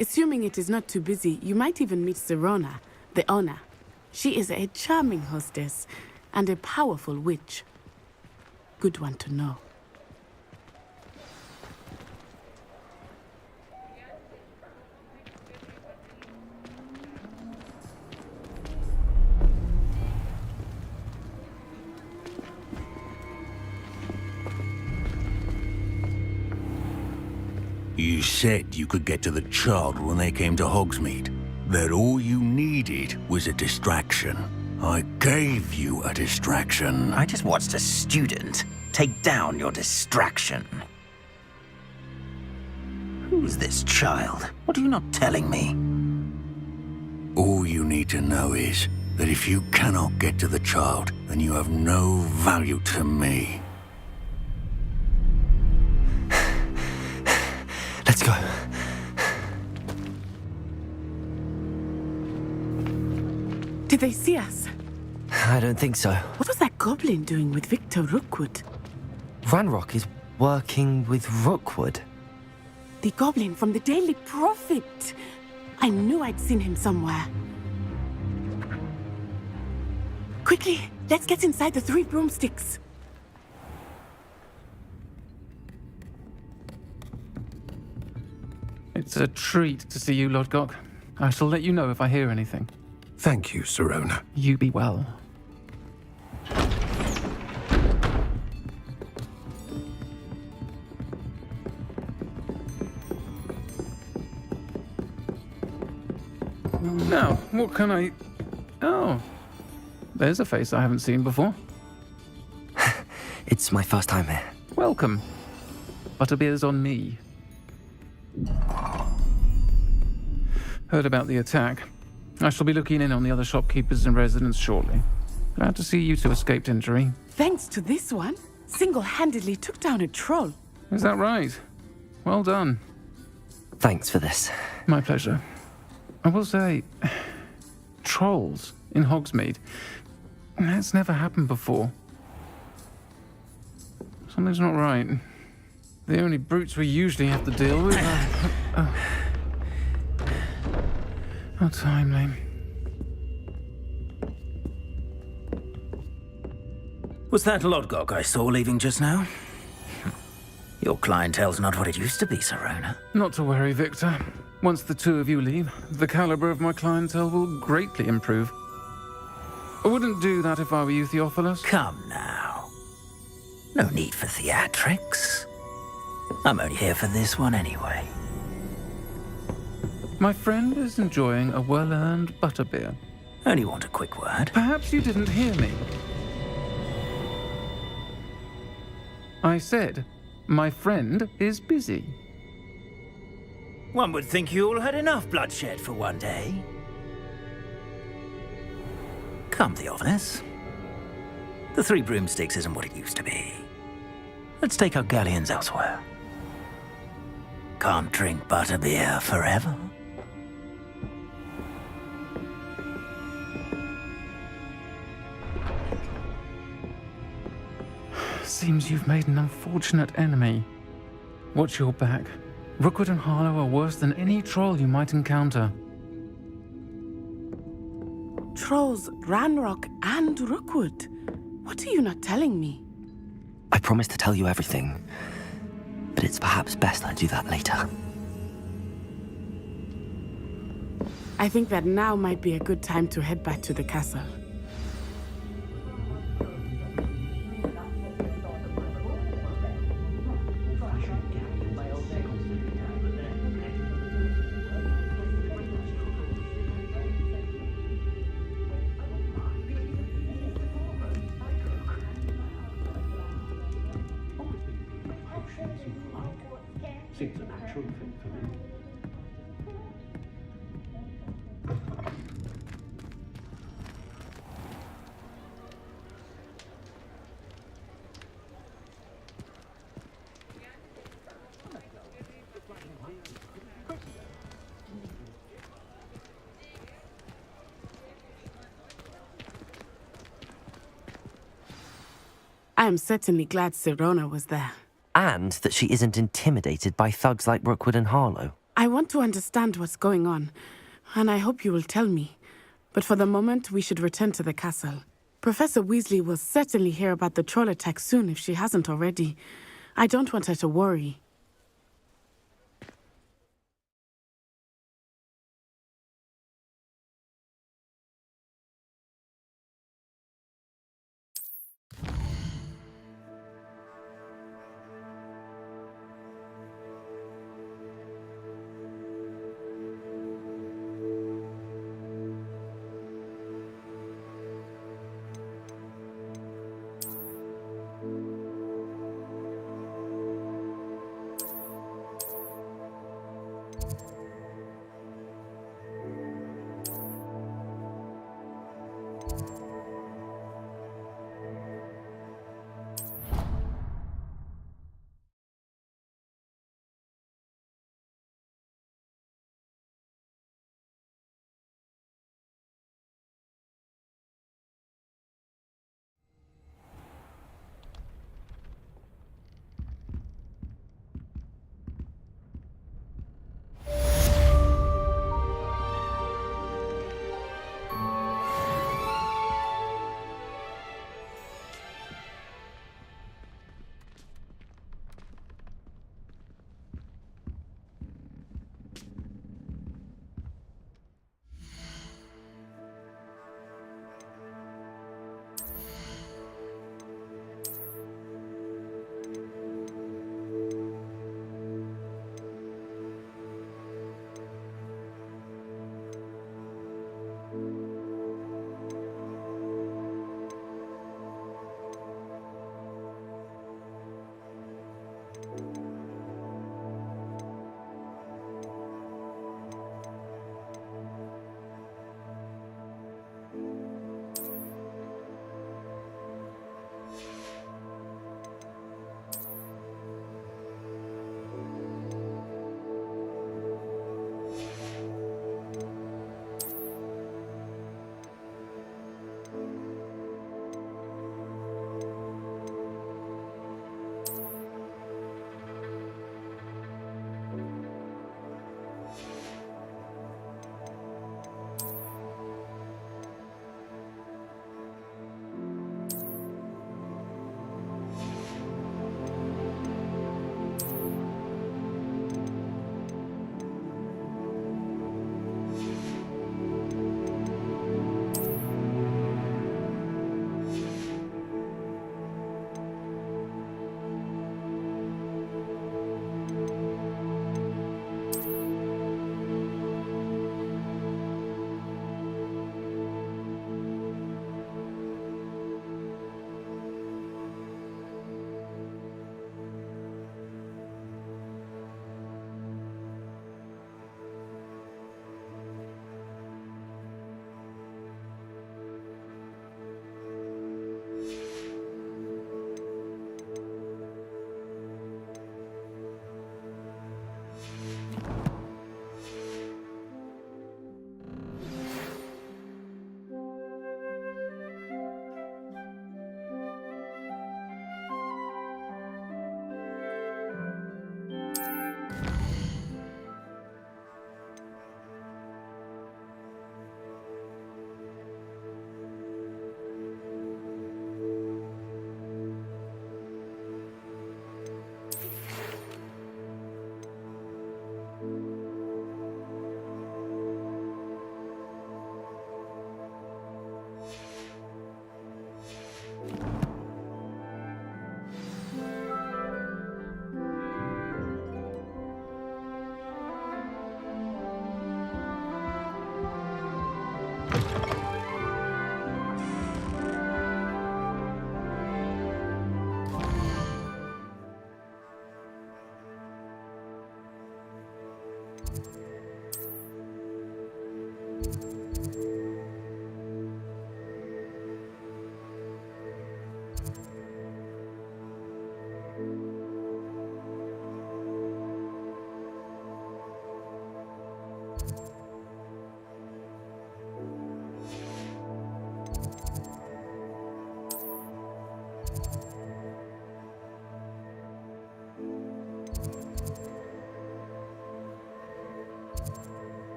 Assuming it is not too busy, you might even meet Sirona, the owner. She is a charming hostess and a powerful witch. Good one to know. You said you could get to the child when they came to Hogsmeade. That all you needed was a distraction. I gave you a distraction. I just watched a student take down your distraction. Who's this child? What are you not telling me? All you need to know is that if you cannot get to the child, then you have no value to me. Let's go. Did they see us? I don't think so. What was that goblin doing with Victor Rookwood? Ranrock is working with Rookwood. The goblin from the Daily Prophet. I knew I'd seen him somewhere. Quickly, let's get inside the 3 broomsticks. It's a treat to see you, Lodgok. I shall let you know if I hear anything. Thank you, Sirona. You be well. Now, what can I... Oh, there's a face I haven't seen before. It's my first time here. Welcome. Butterbeer's on me. Heard about the attack. I shall be looking in on the other shopkeepers and residents shortly. Glad to see you two escaped injury. Thanks to this one, single-handedly took down a troll. Is that right? Well done. Thanks for this. My pleasure. I will say, trolls in Hogsmeade. That's never happened before. Something's not right. The only brutes we usually have to deal with are... How timely. Was that Lodgok I saw leaving just now? Your clientele's not what it used to be, Sirona. Not to worry, Victor. Once the two of you leave, the caliber of my clientele will greatly improve. I wouldn't do that if I were you, Theophilus. Come now. No need for theatrics. I'm only here for this one anyway. My friend is enjoying a well-earned butterbeer. Only want a quick word. Perhaps you didn't hear me. I said, my friend is busy. One would think you all had enough bloodshed for one day. Come, Theophilus. The 3 broomsticks isn't what it used to be. Let's take our galleons elsewhere. Can't drink butterbeer forever. Seems you've made an unfortunate enemy. Watch your back. Rookwood and Harlow are worse than any troll you might encounter. Trolls, Ranrock, and Rookwood. What are you not telling me? I promise to tell you everything, but it's perhaps best I do that later. I think that now might be a good time to head back to the castle. Seems a natural thing for me. I am certainly glad Sirona was there. And that she isn't intimidated by thugs like Rookwood and Harlow. I want to understand what's going on, and I hope you will tell me. But for the moment, we should return to the castle. Professor Weasley will certainly hear about the troll attack soon if she hasn't already. I don't want her to worry.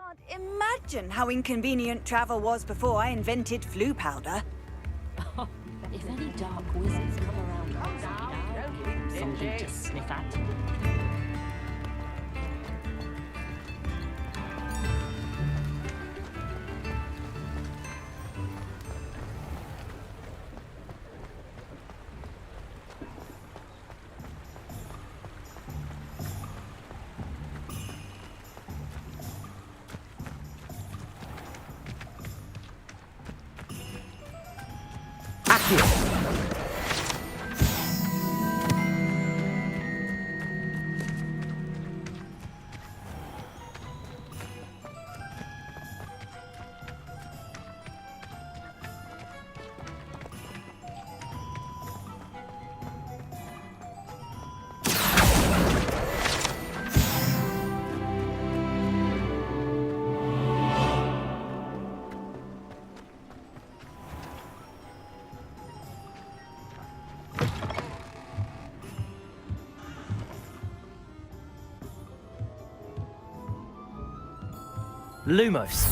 can't imagine how inconvenient travel was before I invented flu powder. If any dark wizards come around, something to sniff at. Lumos.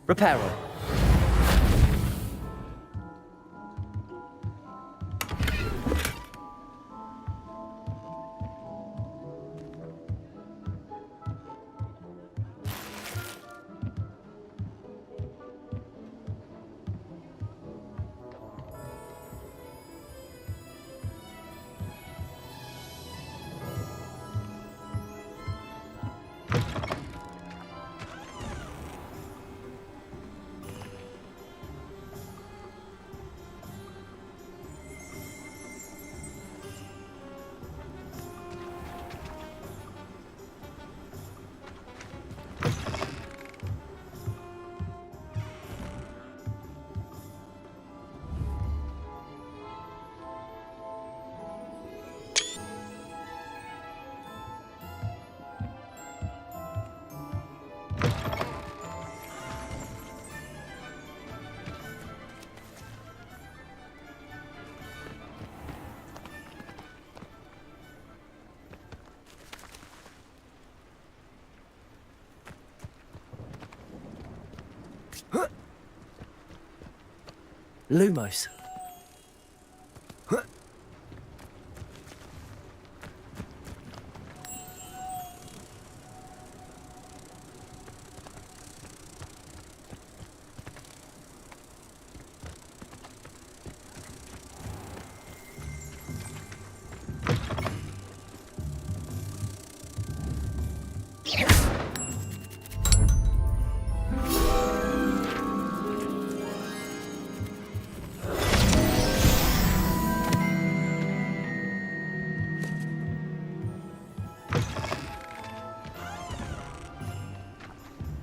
Reparo. Lumos.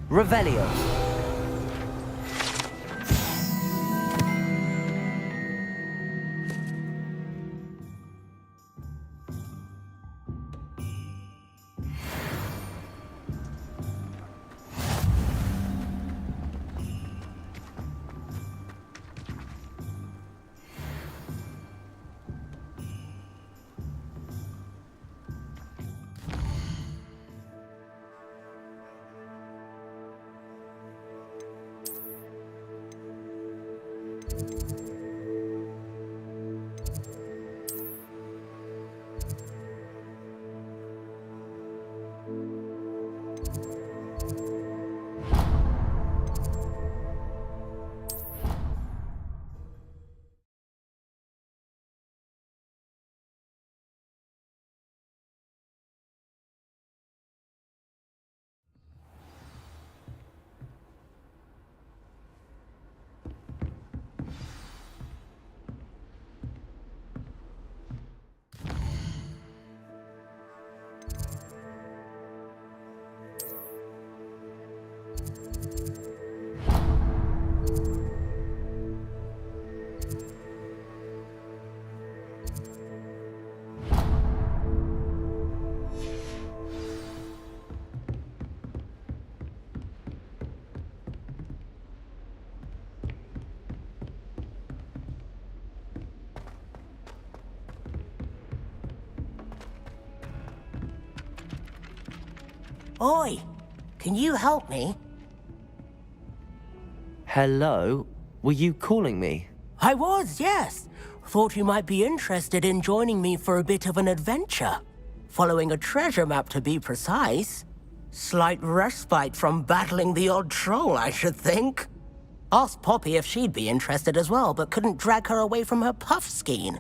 Revelio. Oi, can you help me? Hello? Were you calling me? I was, yes. Thought you might be interested in joining me for a bit of an adventure. Following a treasure map, to be precise. Slight respite from battling the odd troll, I should think. Asked Poppy if she'd be interested as well, but couldn't drag her away from her puff skein.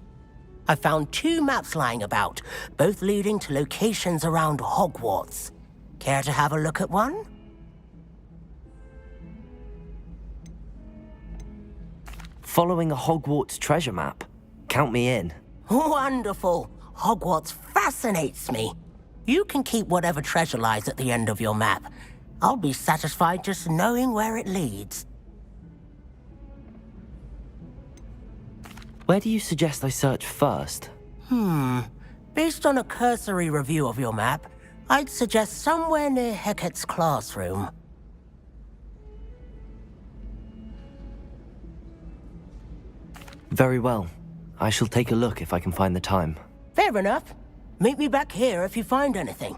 I found 2 maps lying about, both leading to locations around Hogwarts. Care to have a look at one? Following a Hogwarts treasure map? Count me in. Wonderful. Hogwarts fascinates me. You can keep whatever treasure lies at the end of your map. I'll be satisfied just knowing where it leads. Where do you suggest I search first? Based on a cursory review of your map, I'd suggest somewhere near Hecat's classroom. Very well. I shall take a look if I can find the time. Fair enough. Meet me back here if you find anything.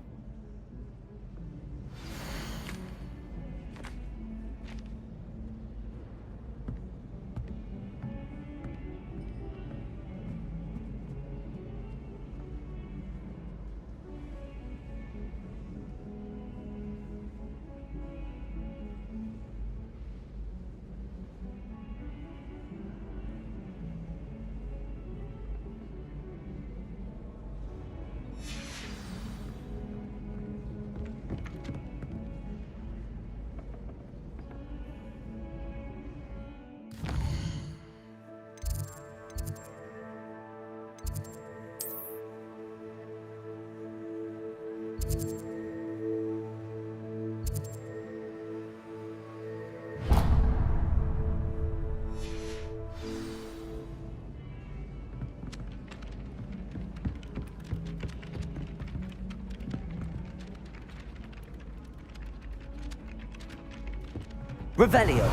Revelio.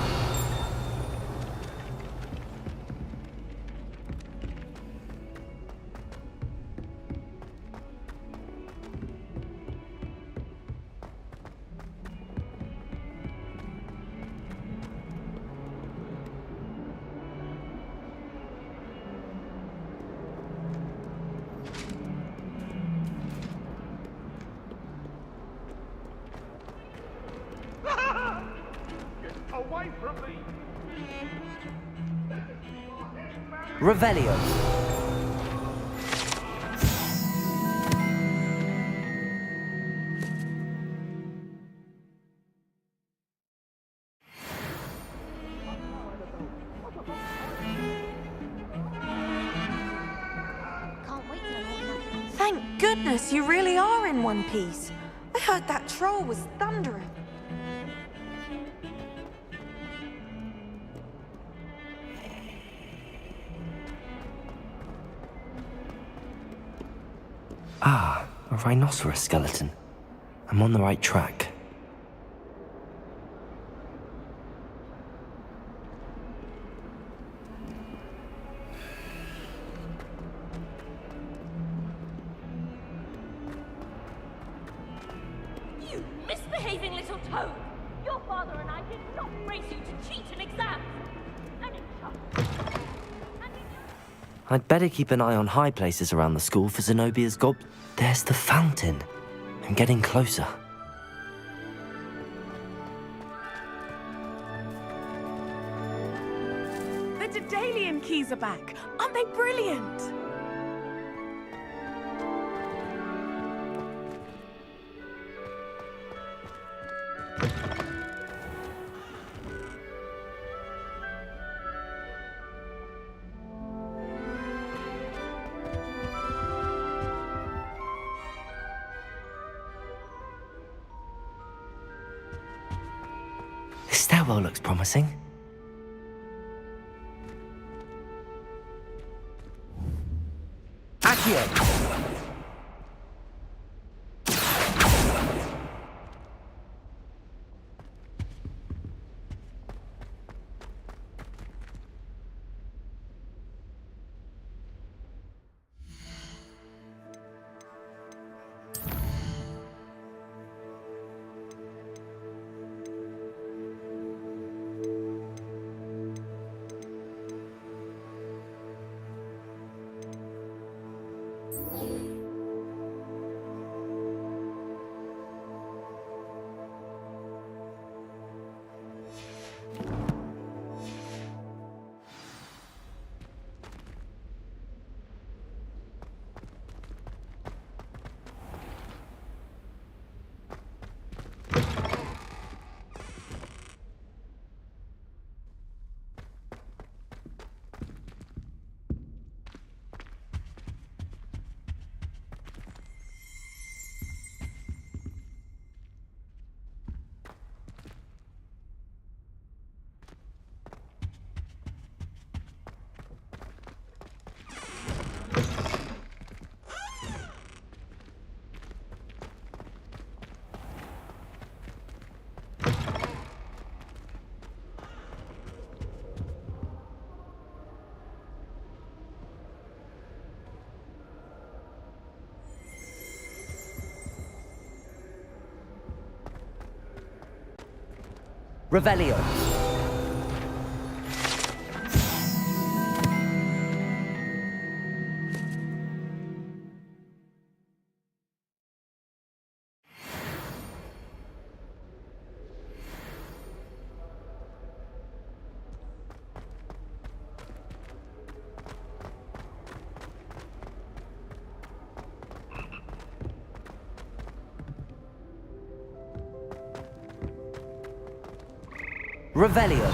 Away from me! Revelio. Thank goodness you really are in one piece. I heard that troll was thundering. Ah, a rhinoceros skeleton. I'm on the right track. You misbehaving little toad! Your father and I did not raise you to cheat an exam! And I'd better keep an eye on high places around the school for Zenobia's gob. There's the fountain. I'm getting closer. The Daedalian keys are back. Aren't they brilliant? This stairwell looks promising. Accio! Revelio. Revelio.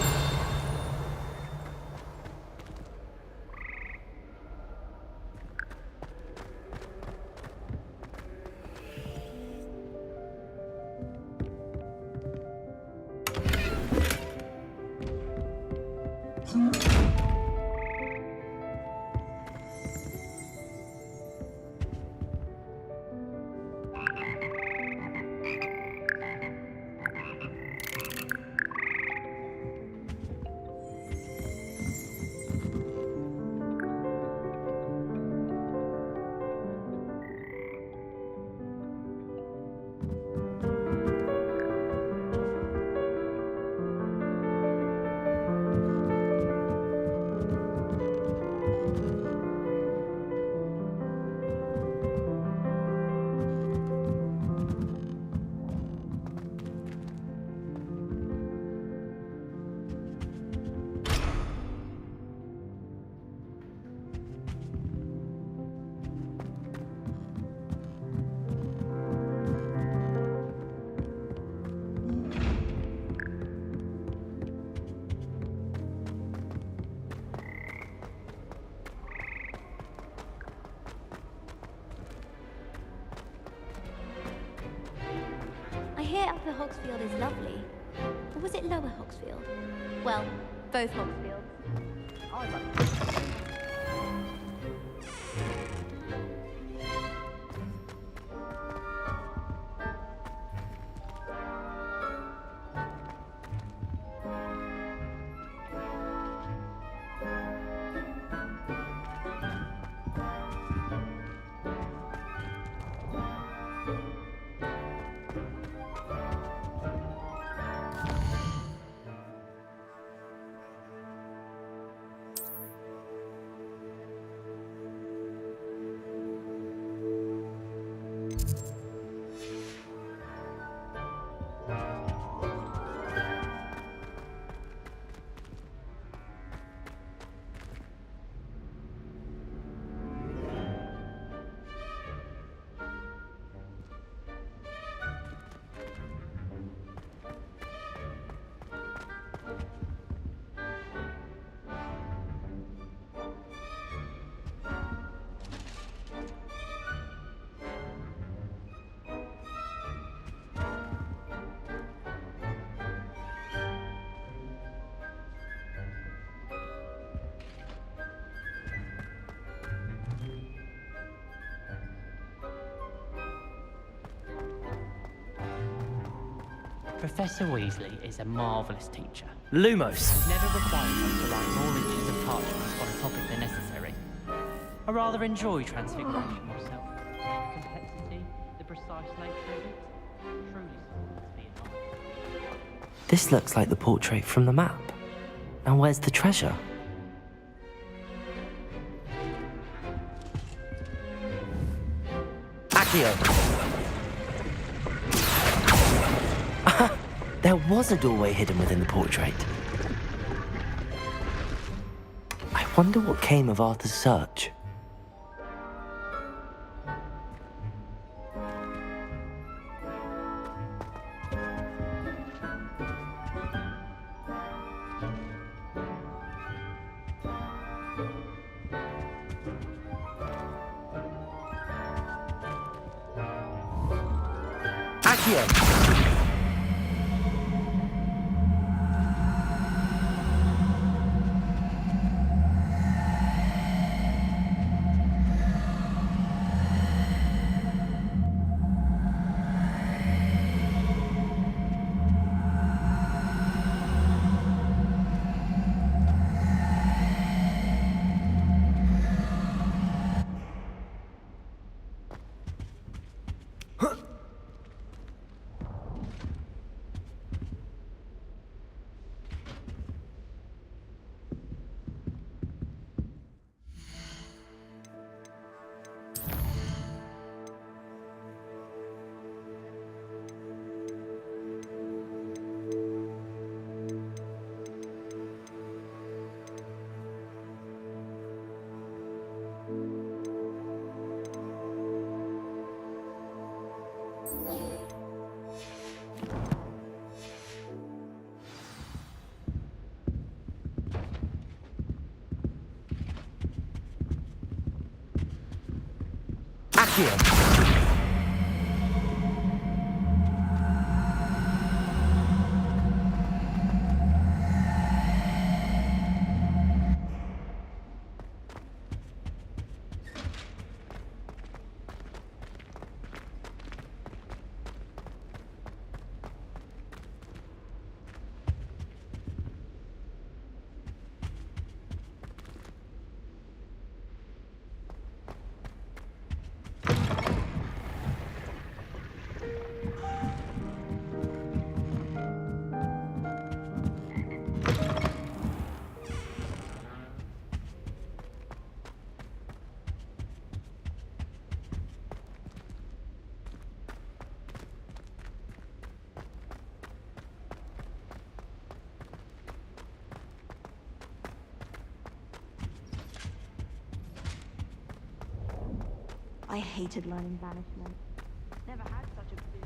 I hear Upper Hogsfield is lovely. Or was it Lower Hogsfield? Well, both Hogsfields. I love it. Professor Weasley is a marvellous teacher. Lumos. Never requires us to write more inches of parchment on a topic than necessary. I rather enjoy transfiguration myself. The complexity, the precise nature of it, truly supports me in art. This looks like the portrait from the map. Now where's the treasure? Accio! There was a doorway hidden within the portrait. I wonder what came of Arthur's search. Accio! Accio. I hated learning banishment. Never had such a big...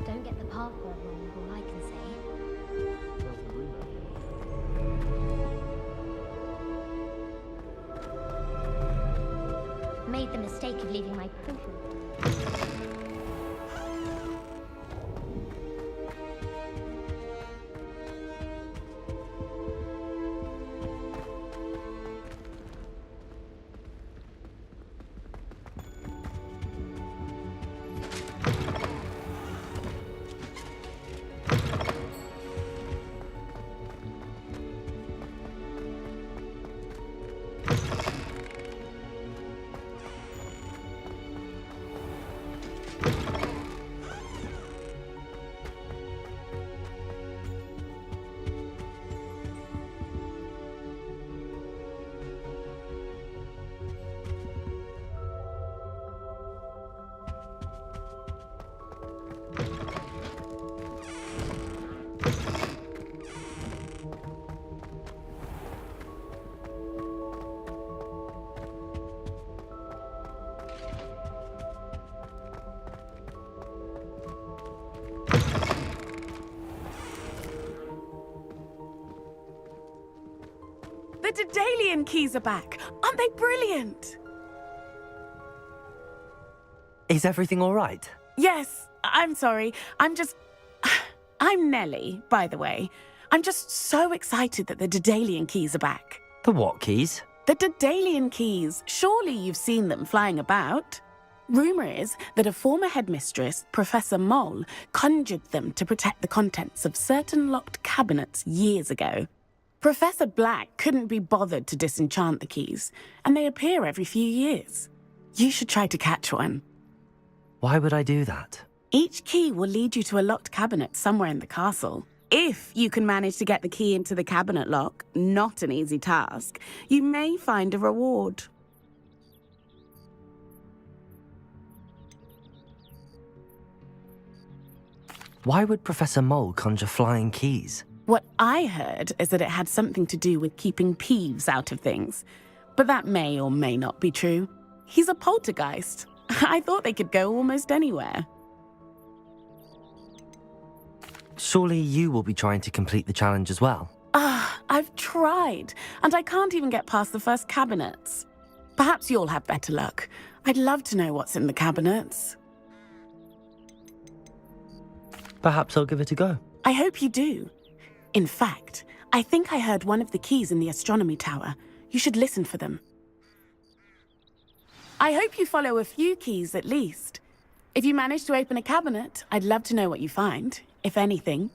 Don't get the password wrong, is all I can say. Made the mistake of leaving my potion. The Daedalian keys are back. Aren't they brilliant? Is everything all right? Yes, I'm sorry. I'm Nellie, by the way. I'm just so excited that the Daedalian keys are back. The what keys? The Daedalian keys. Surely you've seen them flying about. Rumour is that a former headmistress, Professor Mole, conjured them to protect the contents of certain locked cabinets years ago. Professor Black couldn't be bothered to disenchant the keys, and they appear every few years. You should try to catch one. Why would I do that? Each key will lead you to a locked cabinet somewhere in the castle. If you can manage to get the key into the cabinet lock, not an easy task, you may find a reward. Why would Professor Mole conjure flying keys? What I heard is that it had something to do with keeping Peeves out of things. But that may or may not be true. He's a poltergeist. I thought they could go almost anywhere. Surely you will be trying to complete the challenge as well. I've tried, and I can't even get past the first cabinets. Perhaps you'll have better luck. I'd love to know what's in the cabinets. Perhaps I'll give it a go. I hope you do. In fact, I think I heard one of the keys in the astronomy tower. You should listen for them. I hope you follow a few keys at least. If you manage to open a cabinet, I'd love to know what you find, if anything.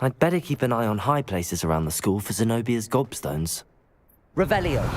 I'd better keep an eye on high places around the school for Zenobia's gobstones. Revelio.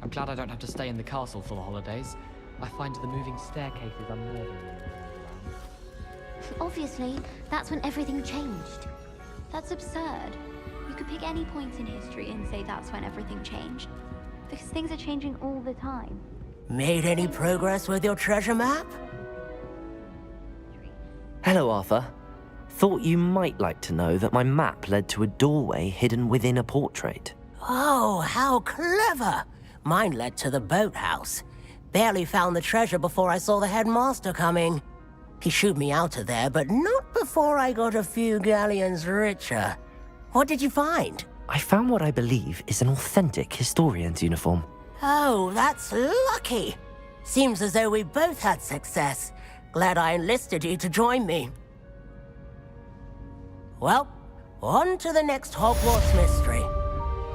I'm glad I don't have to stay in the castle for the holidays. I find the moving staircases unnerving. Obviously, that's when everything changed. That's absurd. You could pick any point in history and say that's when everything changed. Because things are changing all the time. Made any progress with your treasure map? Hello, Arthur. Thought you might like to know that my map led to a doorway hidden within a portrait. Oh, how clever! Mine led to the boathouse. Barely found the treasure before I saw the headmaster coming. He shooed me out of there, but not before I got a few galleons richer. What did you find? I found what I believe is an authentic historian's uniform. Oh, that's lucky. Seems as though we both had success. Glad I enlisted you to join me. Well, on to the next Hogwarts mystery.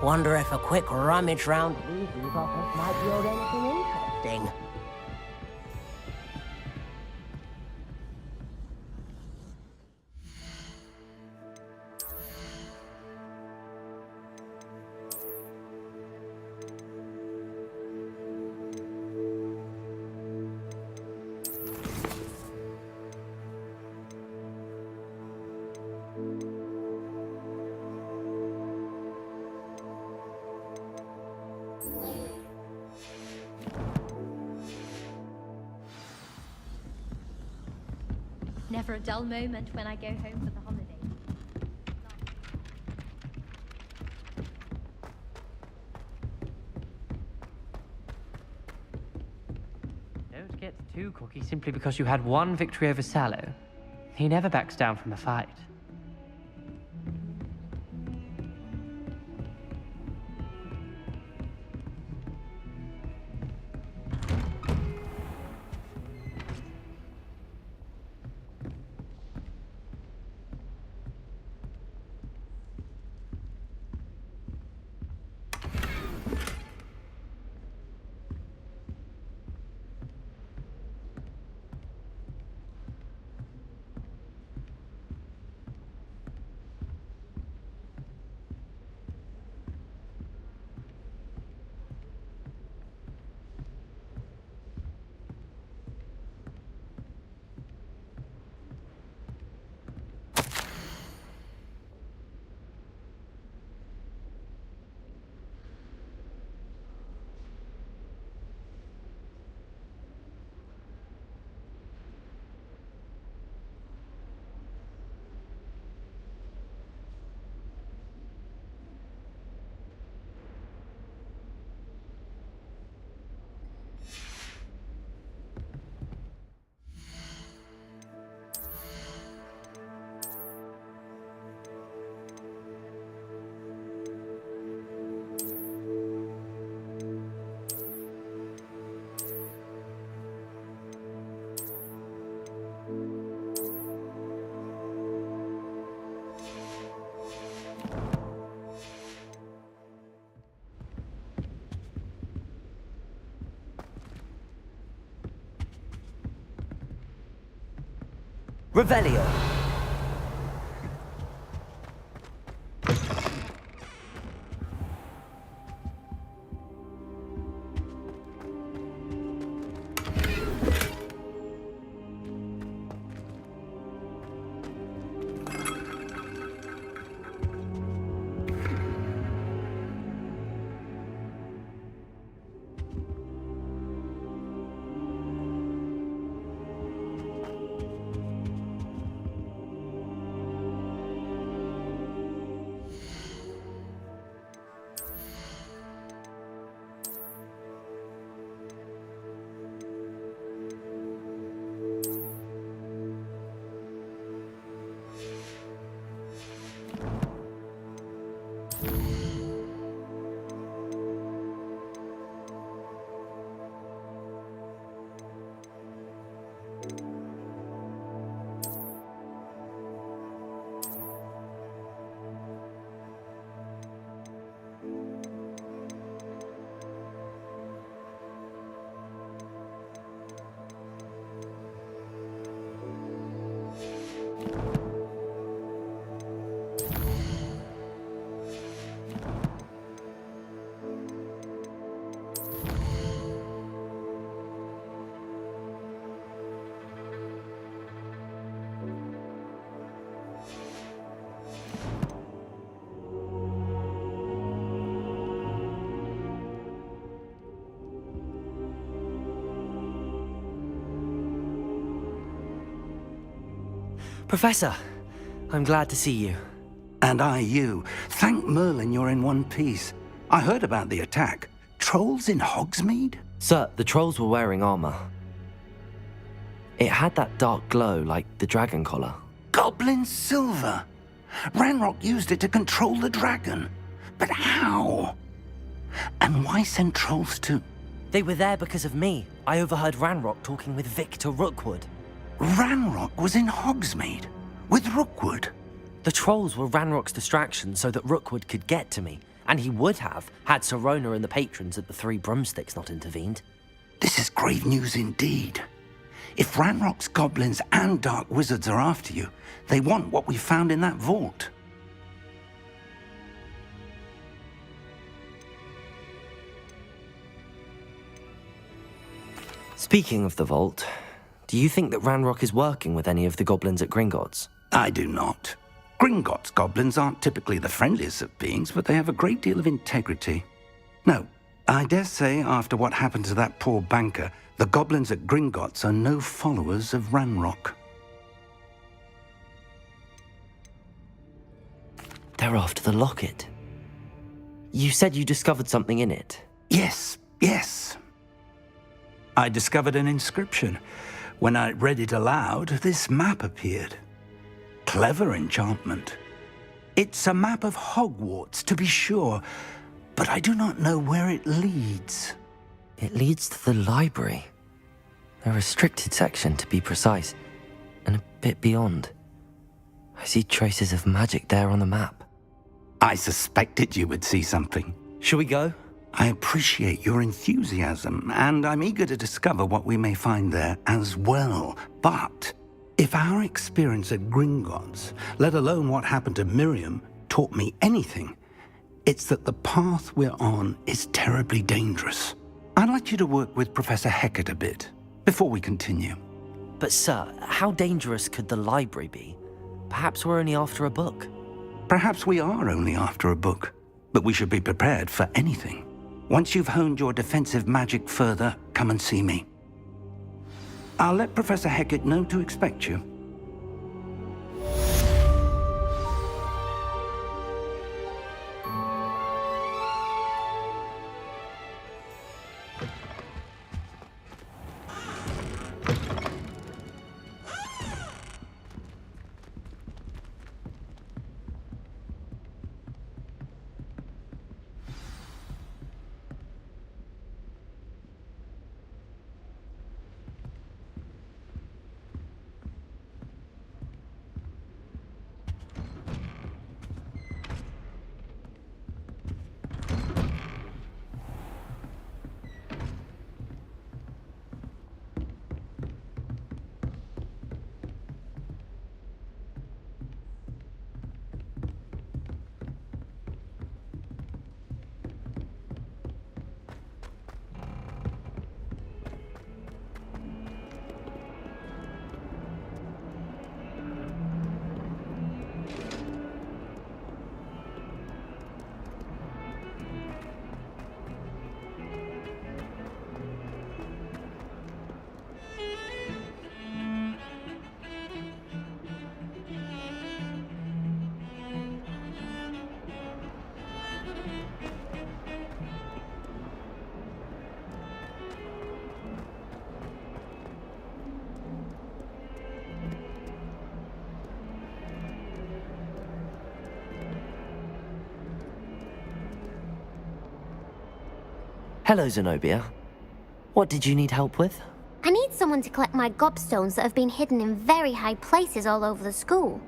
Wonder if a quick rummage round Weasley's office might yield anything interesting. Never a dull moment when I go home for the holidays. Don't get too cocky simply because you had one victory over Sallow. He never backs down from a fight. Revelio. Professor, I'm glad to see you. And I you. Thank Merlin you're in one piece. I heard about the attack. Trolls in Hogsmeade? Sir, the trolls were wearing armor. It had that dark glow like the dragon collar. Goblin silver! Ranrock used it to control the dragon. But how? And why send trolls to... They were there because of me. I overheard Ranrock talking with Victor Rookwood. Ranrock was in Hogsmeade? With Rookwood? The trolls were Ranrock's distraction so that Rookwood could get to me. And he would have, had Sirona and the patrons at the Three Broomsticks not intervened. This is grave news indeed. If Ranrock's goblins and dark wizards are after you, they want what we found in that vault. Speaking of the vault, do you think that Ranrock is working with any of the goblins at Gringotts? I do not. Gringotts goblins aren't typically the friendliest of beings, but they have a great deal of integrity. No, I dare say after what happened to that poor banker, the goblins at Gringotts are no followers of Ranrock. They're after the locket. You said you discovered something in it. Yes. I discovered an inscription. When I read it aloud, this map appeared. Clever enchantment. It's a map of Hogwarts, to be sure, but I do not know where it leads. It leads to the library. A restricted section, to be precise, and a bit beyond. I see traces of magic there on the map. I suspected you would see something. Shall we go? I appreciate your enthusiasm, and I'm eager to discover what we may find there as well. But if our experience at Gringotts, let alone what happened to Miriam, taught me anything, it's that the path we're on is terribly dangerous. I'd like you to work with Professor Hecat a bit before we continue. But sir, how dangerous could the library be? Perhaps we're only after a book. Perhaps we are only after a book, but we should be prepared for anything. Once you've honed your defensive magic further, come and see me. I'll let Professor Hecat know to expect you. Hello, Zenobia. What did you need help with? I need someone to collect my gobstones that have been hidden in very high places all over the school.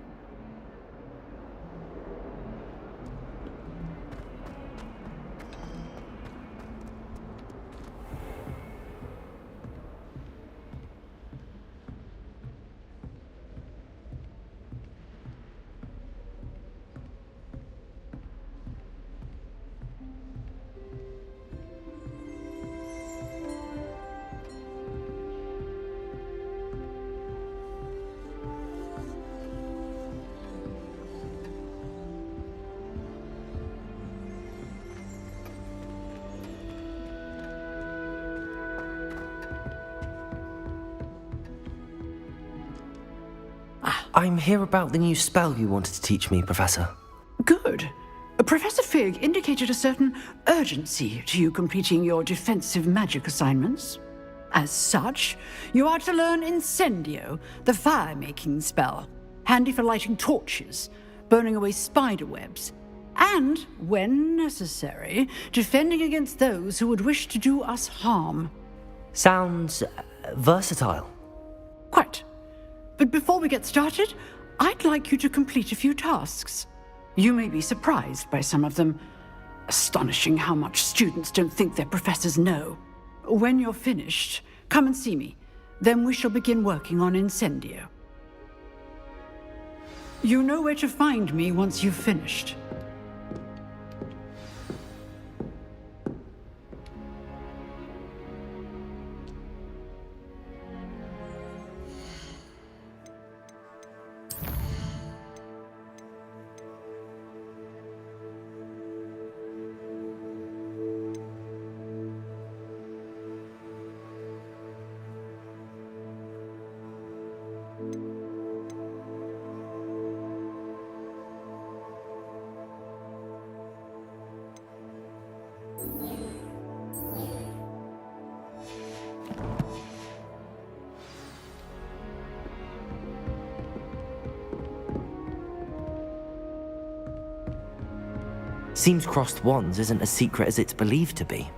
I'm here about the new spell you wanted to teach me, Professor. Good. Professor Fig indicated a certain urgency to you completing your defensive magic assignments. As such, you are to learn Incendio, the fire-making spell, handy for lighting torches, burning away spider webs, and, when necessary, defending against those who would wish to do us harm. Sounds versatile. Quite. But before we get started, I'd like you to complete a few tasks. You may be surprised by some of them. Astonishing how much students don't think their professors know. When you're finished, come and see me. Then we shall begin working on Incendio. You know where to find me once you've finished. Seems crossed wands isn't as secret as it's believed to be.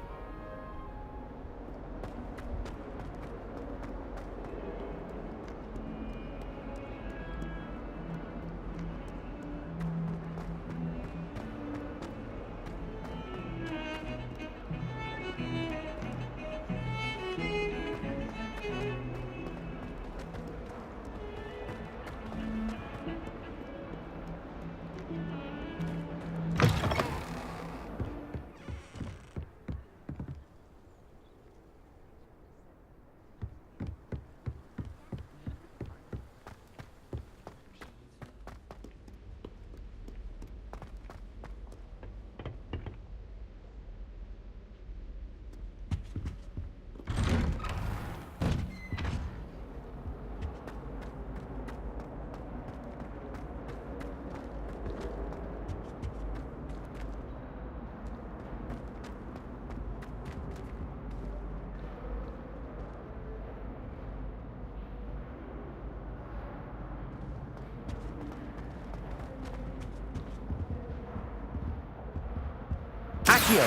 Accio!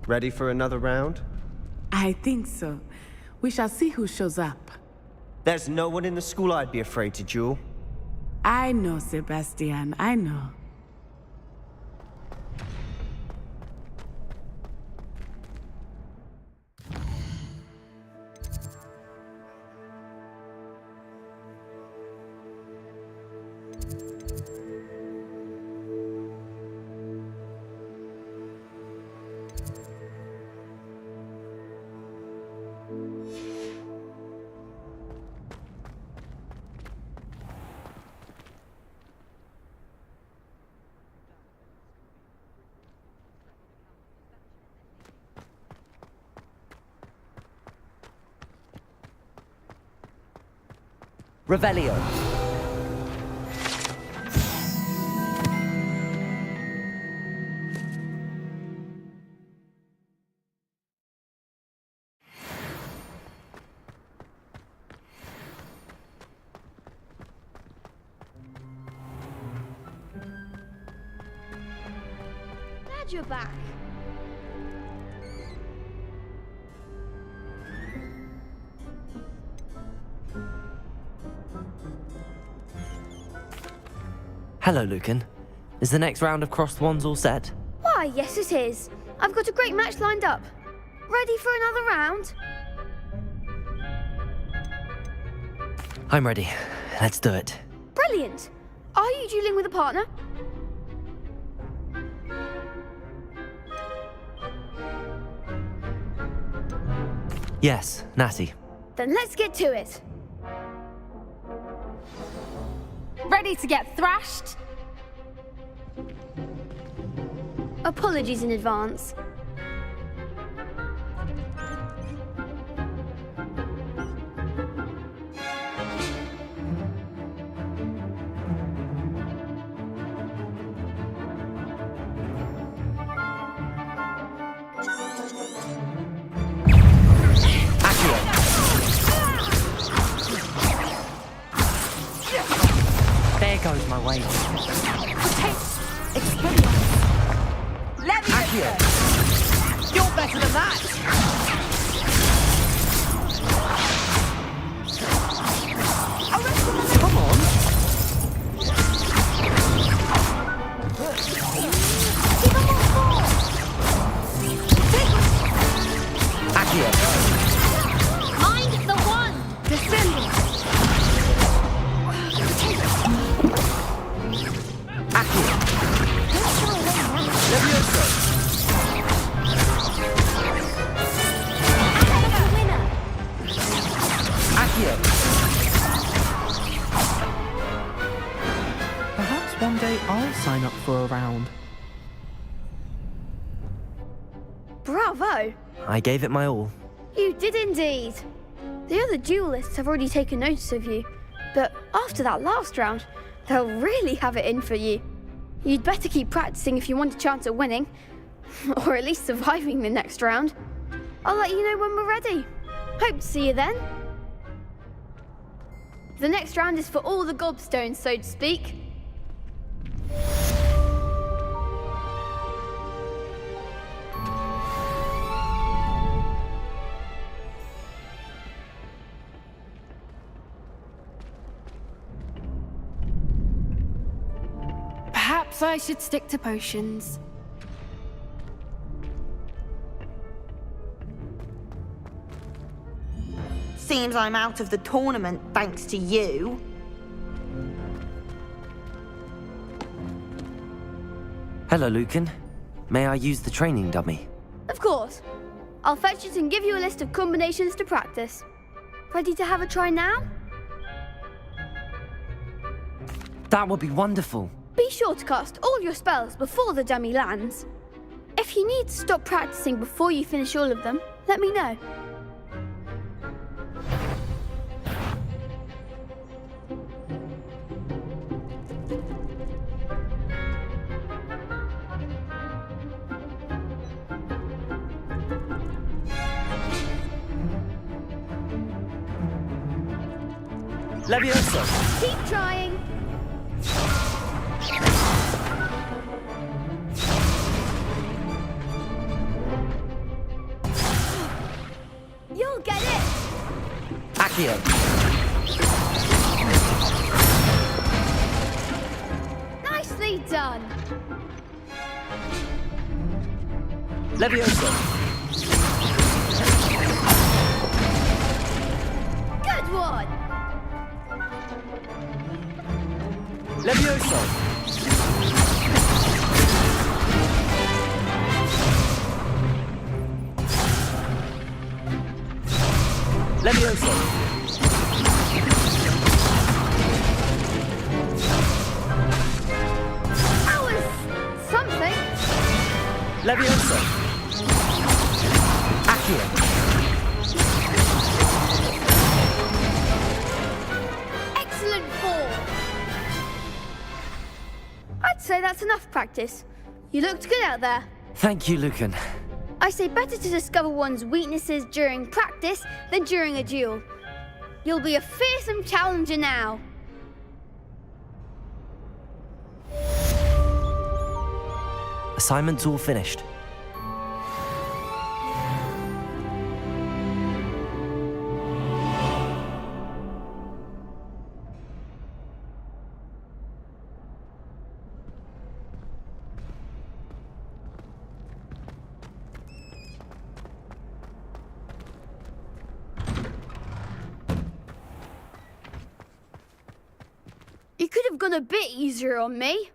Ready for another round? I think so. We shall see who shows up. There's no one in the school I'd be afraid to duel. I know, Sebastian, I know. Revelio. Glad you're back. Hello, Lucan. Is the next round of crossed wands all set? Why, yes it is. I've got a great match lined up. Ready for another round? I'm ready. Let's do it. Brilliant. Are you dueling with a partner? Yes, Natty. Then let's get to it. Ready to get thrashed? Apologies in advance. There goes my way. Let me Accio. You're better than that! Come on. Accio. Mind the one! Descending! Accio. Levioso. Accio. Perhaps one day I'll sign up for a round. Bravo! I gave it my all. You did indeed. The other duelists have already taken notice of you, but after that last round, they'll really have it in for you. You'd better keep practicing if you want a chance at winning, or at least surviving the next round. I'll let you know when we're ready. Hope to see you then. The next round is for all the gobstones, so to speak. Perhaps I should stick to potions. Seems I'm out of the tournament thanks to you. Hello, Lucan. May I use the training dummy? Of course. I'll fetch it and give you a list of combinations to practice. Ready to have a try now? That would be wonderful. Be sure to cast all your spells before the dummy lands. If you need to stop practicing before you finish all of them, let me know. Levioso. Keep trying. You'll get it. Accio. Nicely done. Levioso. Good one. Levioso. Levioso. That was something. Levioso. Accio. say that's enough practice. You looked good out there. Thank you, Lucan. I say better to discover one's weaknesses during practice than during a duel. You'll be a fearsome challenger now. Assignment's all finished. You could have gone a bit easier on me.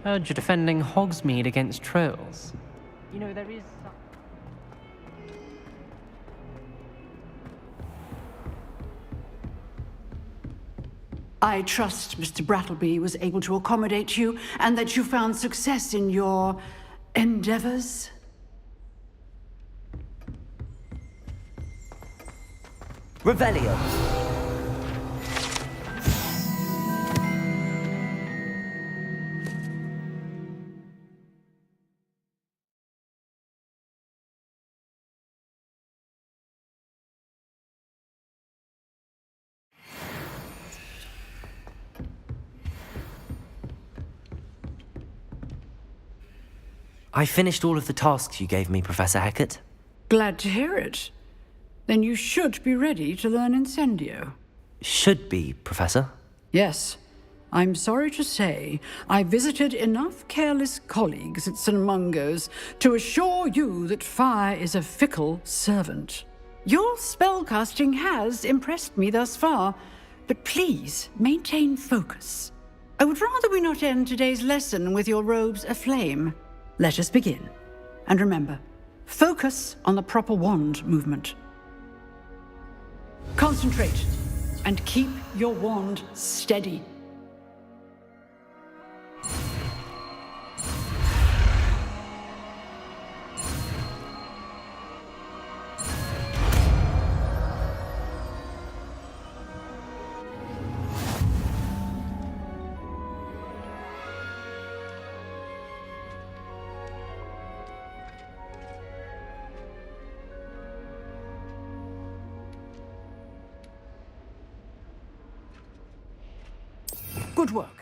Heard you're defending Hogsmeade against trolls. You know, there is... I trust Mr. Brattleby was able to accommodate you and that you found success in your endeavors. Revelio. I finished all of the tasks you gave me, Professor Hecat. Glad to hear it. Then you should be ready to learn Incendio. Should be, Professor. Yes. I'm sorry to say, I visited enough careless colleagues at St. Mungo's to assure you that fire is a fickle servant. Your spellcasting has impressed me thus far, but please maintain focus. I would rather we not end today's lesson with your robes aflame. Let us begin. And remember, focus on the proper wand movement. Concentrate and keep your wand steady. Good work.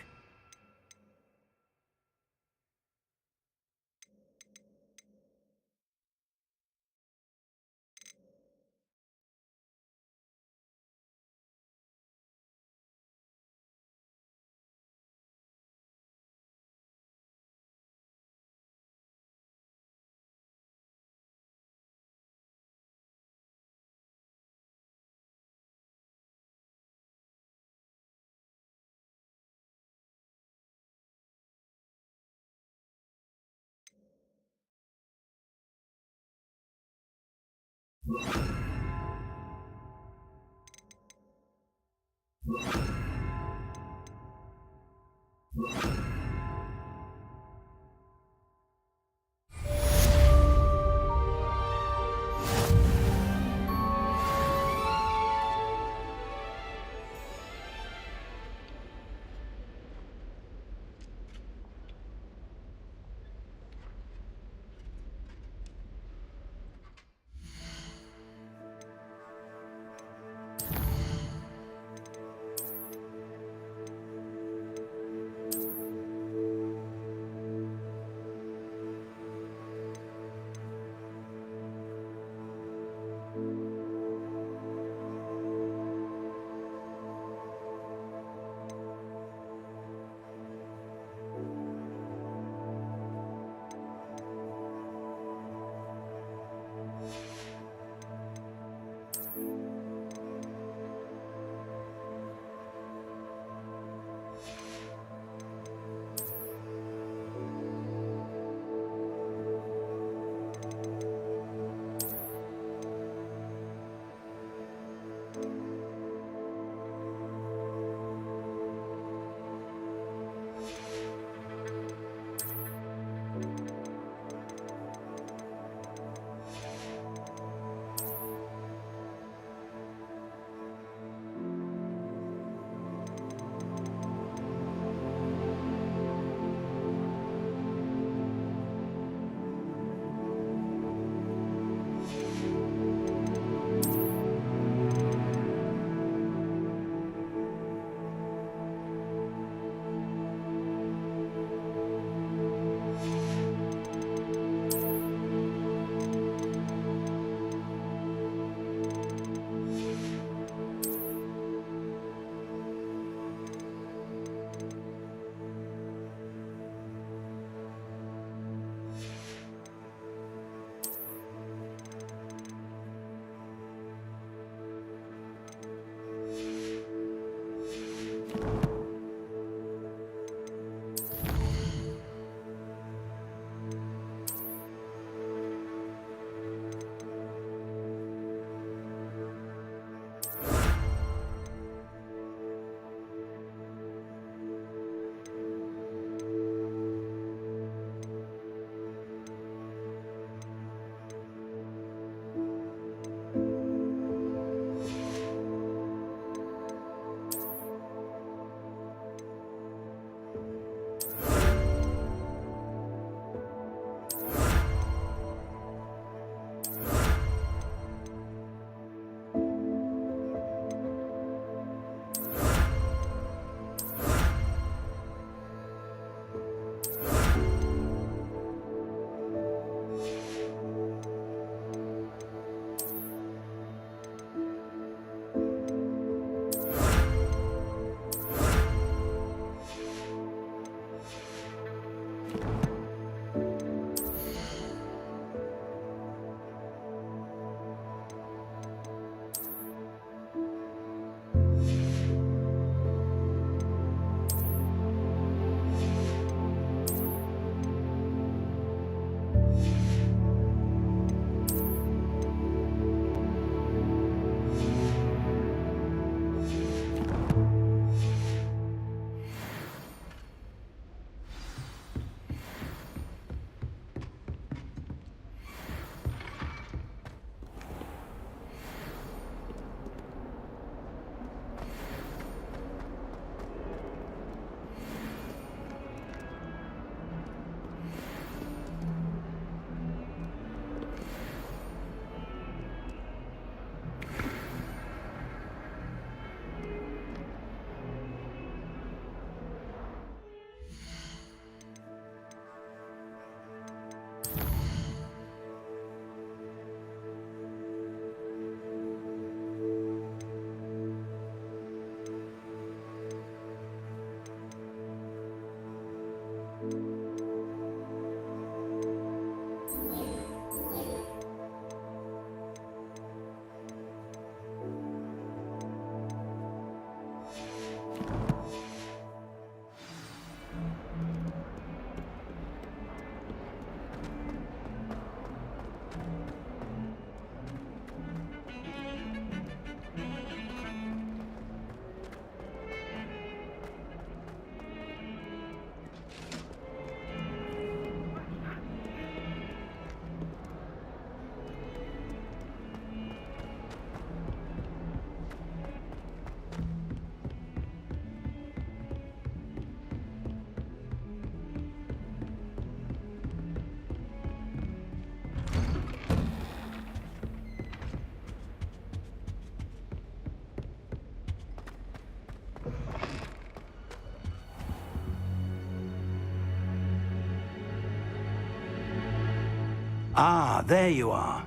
Ah, there you are.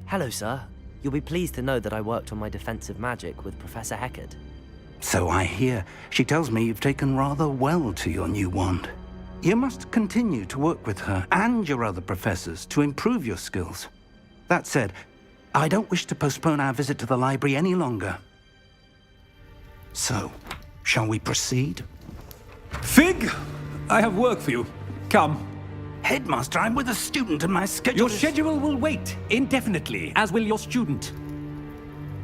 Hello, sir. You'll be pleased to know that I worked on my defensive magic with Professor Heckard. So I hear. She tells me you've taken rather well to your new wand. You must continue to work with her and your other professors to improve your skills. That said, I don't wish to postpone our visit to the library any longer. So, shall we proceed? Fig! I have work for you. Come. Headmaster, I'm with a student and my schedule Your schedule will wait indefinitely, as will your student.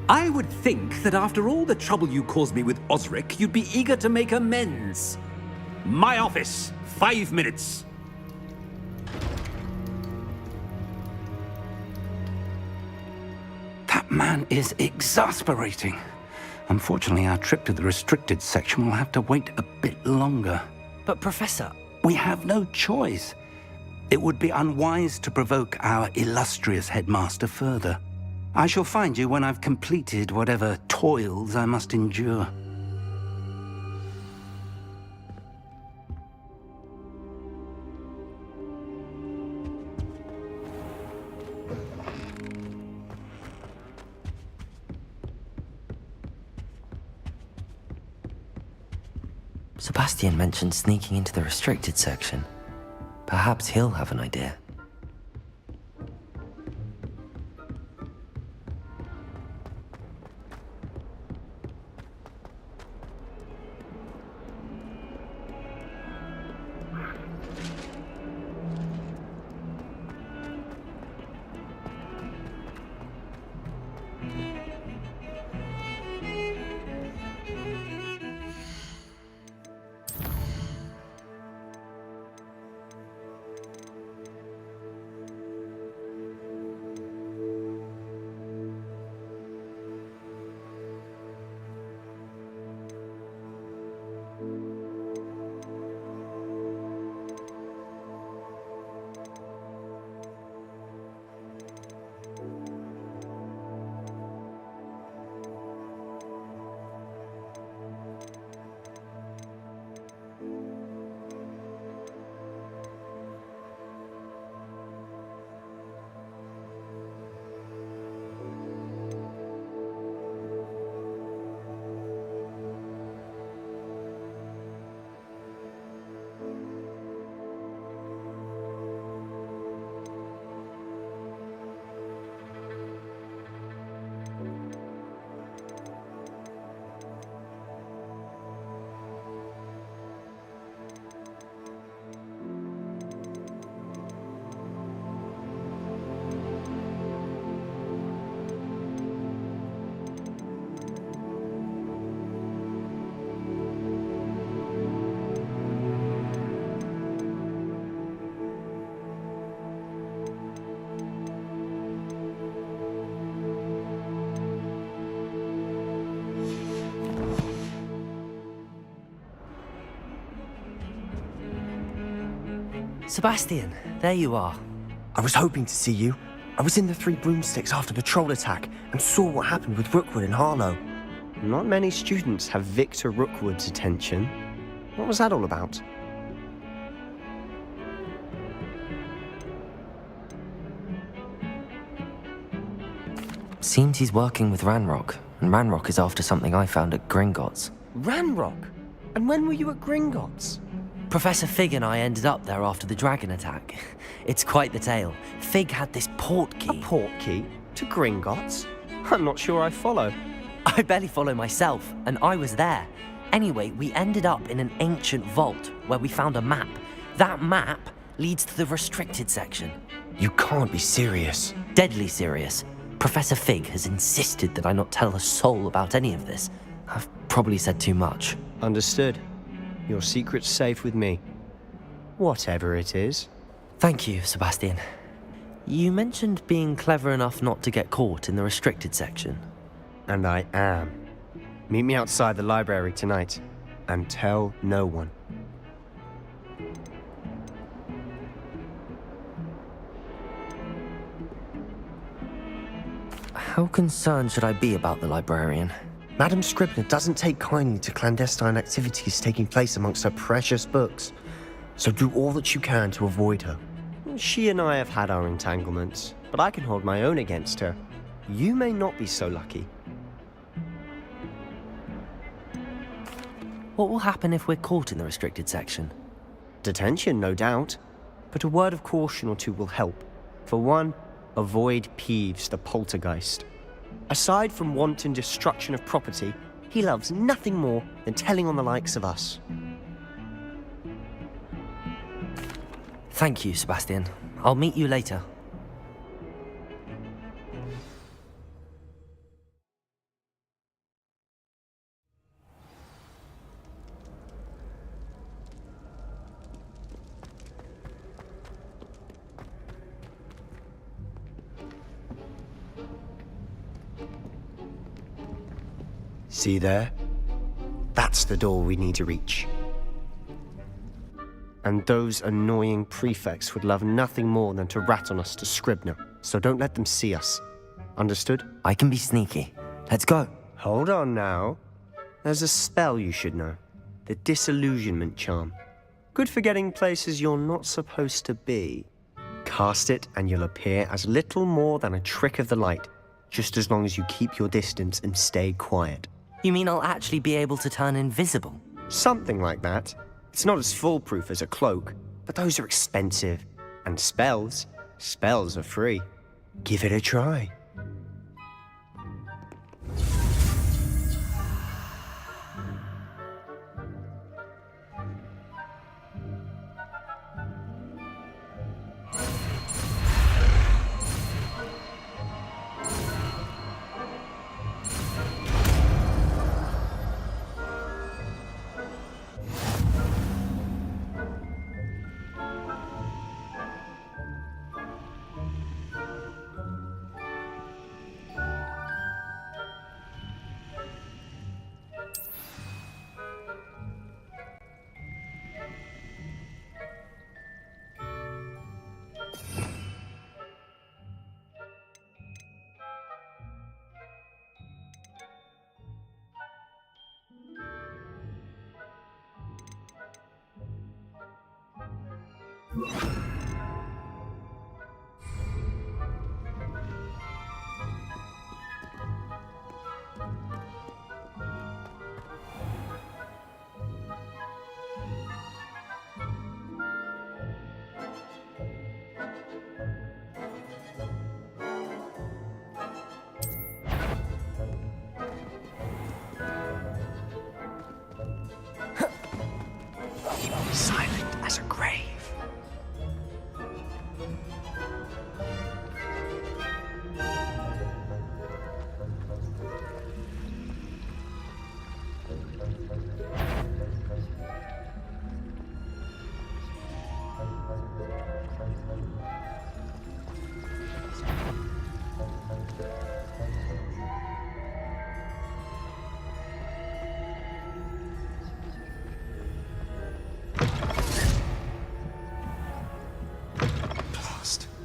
I would think that after all the trouble you caused me with Osric, you'd be eager to make amends. My office, 5 minutes. That man is exasperating. Unfortunately, our trip to the restricted section will have to wait a bit longer. But, Professor... We have no choice. It would be unwise to provoke our illustrious headmaster further. I shall find you when I've completed whatever toils I must endure. Sebastian mentioned sneaking into the restricted section. Perhaps he'll have an idea. Sebastian, there you are. I was hoping to see you. I was in the Three Broomsticks after the troll attack and saw what happened with Rookwood and Harlow. Not many students have Victor Rookwood's attention. What was that all about? Seems he's working with Ranrock, and Ranrock is after something I found at Gringotts. Ranrock? And when were you at Gringotts? Professor Fig and I ended up there after the dragon attack. It's quite the tale. Fig had this port key. A port key? To Gringotts? I'm not sure I follow. I barely follow myself, and I was there. Anyway, we ended up in an ancient vault where we found a map. That map leads to the restricted section. You can't be serious. Deadly serious. Professor Fig has insisted that I not tell a soul about any of this. I've probably said too much. Understood. Your secret's safe with me. Whatever it is. Thank you, Sebastian. You mentioned being clever enough not to get caught in the restricted section. And I am. Meet me outside the library tonight, and tell no one. How concerned should I be about the librarian? Madam Scribner doesn't take kindly to clandestine activities taking place amongst her precious books. So do all that you can to avoid her. She and I have had our entanglements, but I can hold my own against her. You may not be so lucky. What will happen if we're caught in the restricted section? Detention, no doubt. But a word of caution or two will help. For one, avoid Peeves, the poltergeist. Aside from wanton destruction of property, he loves nothing more than telling on the likes of us. Thank you, Sebastian. I'll meet you later. See there? That's the door we need to reach. And those annoying prefects would love nothing more than to rat on us to Scribner, so don't let them see us. Understood? I can be sneaky. Let's go. Hold on now. There's a spell you should know. The Disillusionment Charm. Good for getting places you're not supposed to be. Cast it and you'll appear as little more than a trick of the light, just as long as you keep your distance and stay quiet. You mean I'll actually be able to turn invisible? Something like that. It's not as foolproof as a cloak, but those are expensive. And spells are free. Give it a try. Silent as a grave.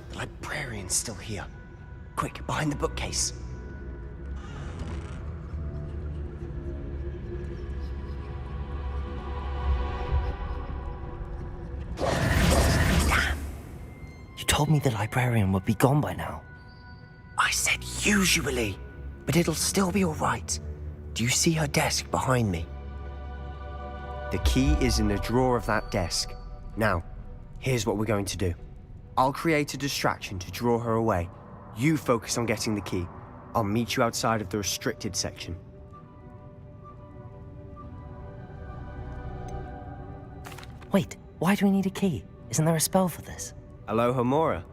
The librarian's still here. Quick, behind the bookcase. Damn! You told me the librarian would be gone by now. I said usually, but it'll still be all right. Do you see her desk behind me? The key is in the drawer of that desk. Now, here's what we're going to do. I'll create a distraction to draw her away. You focus on getting the key. I'll meet you outside of the restricted section. Wait, why do we need a key? Isn't there a spell for this? Alohomora.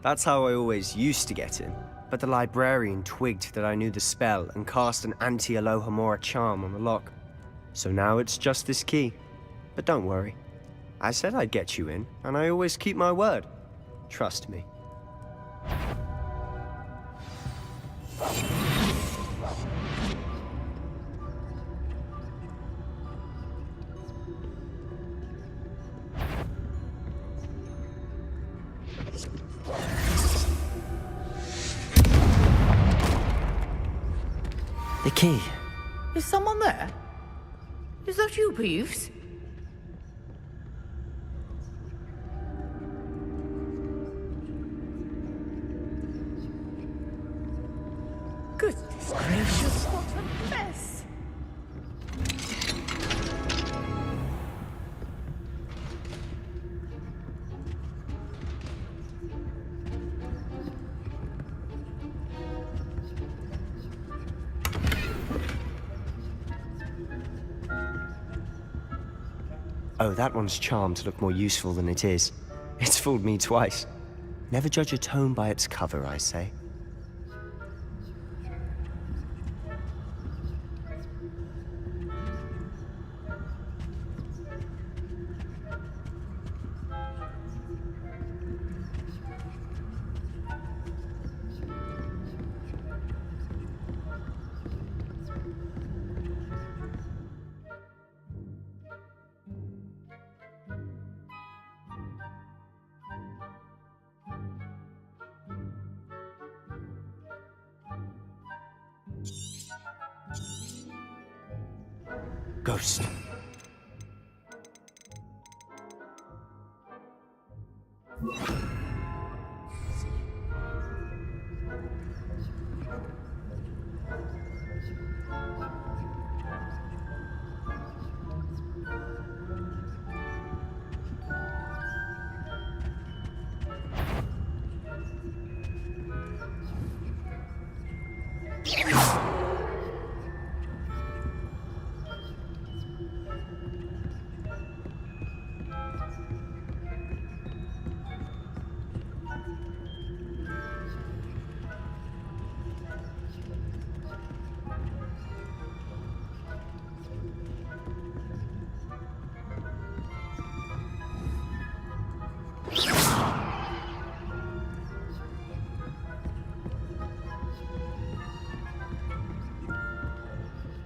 That's how I always used to get in. But the librarian twigged that I knew the spell and cast an anti-Alohomora charm on the lock. So now it's just this key. But don't worry. I said I'd get you in, and I always keep my word. Trust me. The key. Is someone there? Is that you, Peeves? Oh, that one's charmed to look more useful than it is. It's fooled me twice. Never judge a tome by its cover, I say. Ghost.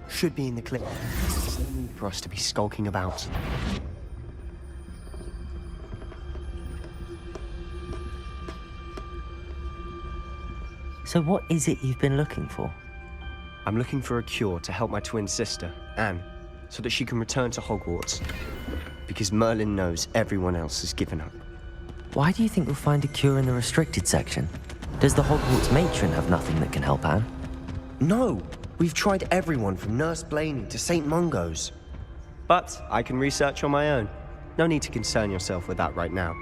Should be in the clip. There's no need for us to be skulking about. So what is it you've been looking for? I'm looking for a cure to help my twin sister, Anne, so that she can return to Hogwarts. Because Merlin knows everyone else has given up. Why do you think you'll find a cure in the restricted section? Does the Hogwarts matron have nothing that can help Anne? No! We've tried everyone from Nurse Blaney to St. Mungo's. But I can research on my own. No need to concern yourself with that right now.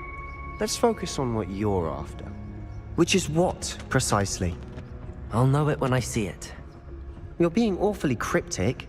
Let's focus on what you're after. Which is what, precisely? I'll know it when I see it. You're being awfully cryptic.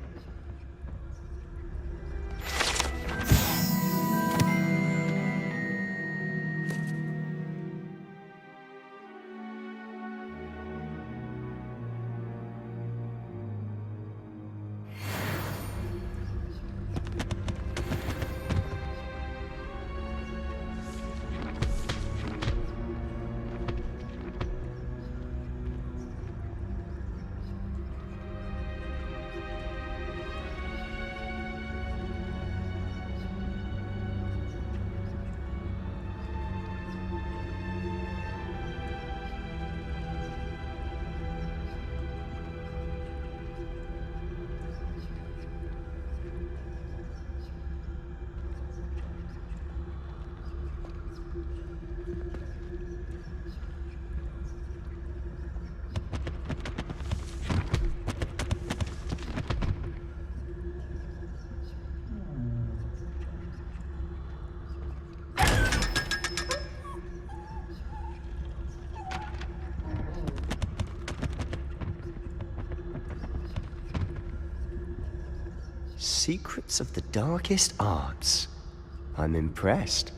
Secrets of the darkest arts. I'm impressed.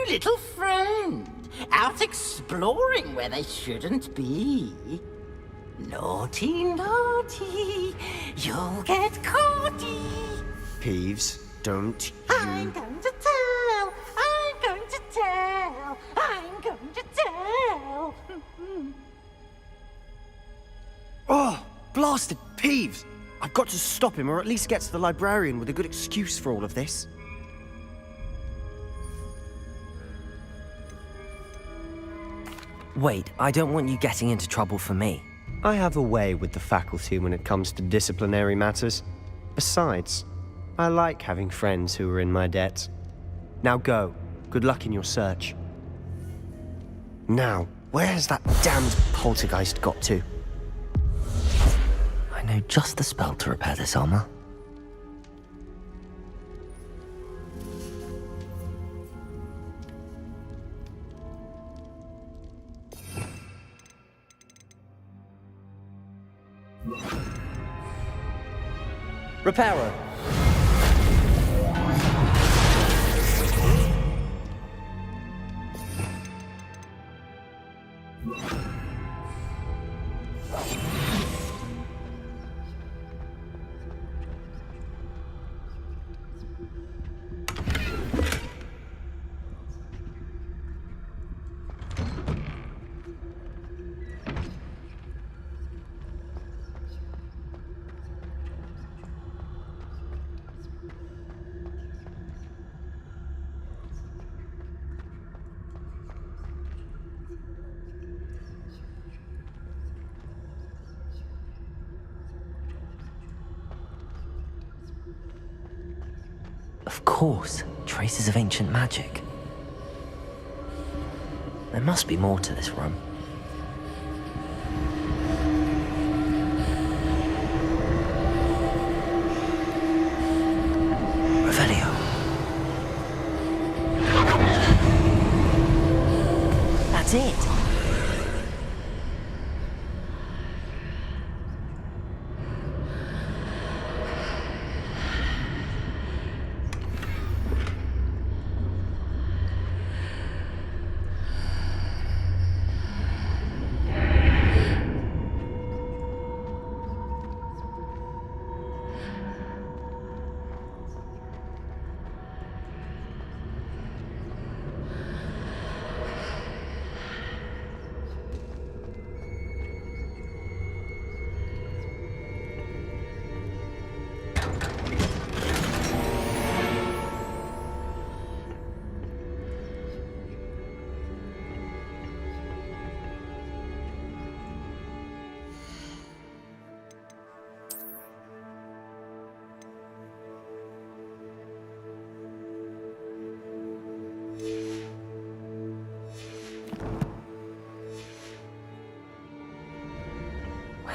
Little friend, out exploring where they shouldn't be. Naughty, naughty, you'll get caughty. Peeves, don't you... I'm going to tell, I'm going to tell, I'm going to tell. Oh, blasted Peeves! I've got to stop him, or at least get to the librarian with a good excuse for all of this. Wait, I don't want you getting into trouble for me. I have a way with the faculty when it comes to disciplinary matters. Besides, I like having friends who are in my debt. Now go. Good luck in your search. Now, where has that damned poltergeist got to? I know just the spell to repair this armor. Reparo. Of course, traces of ancient magic. There must be more to this room. Revelio. That's it.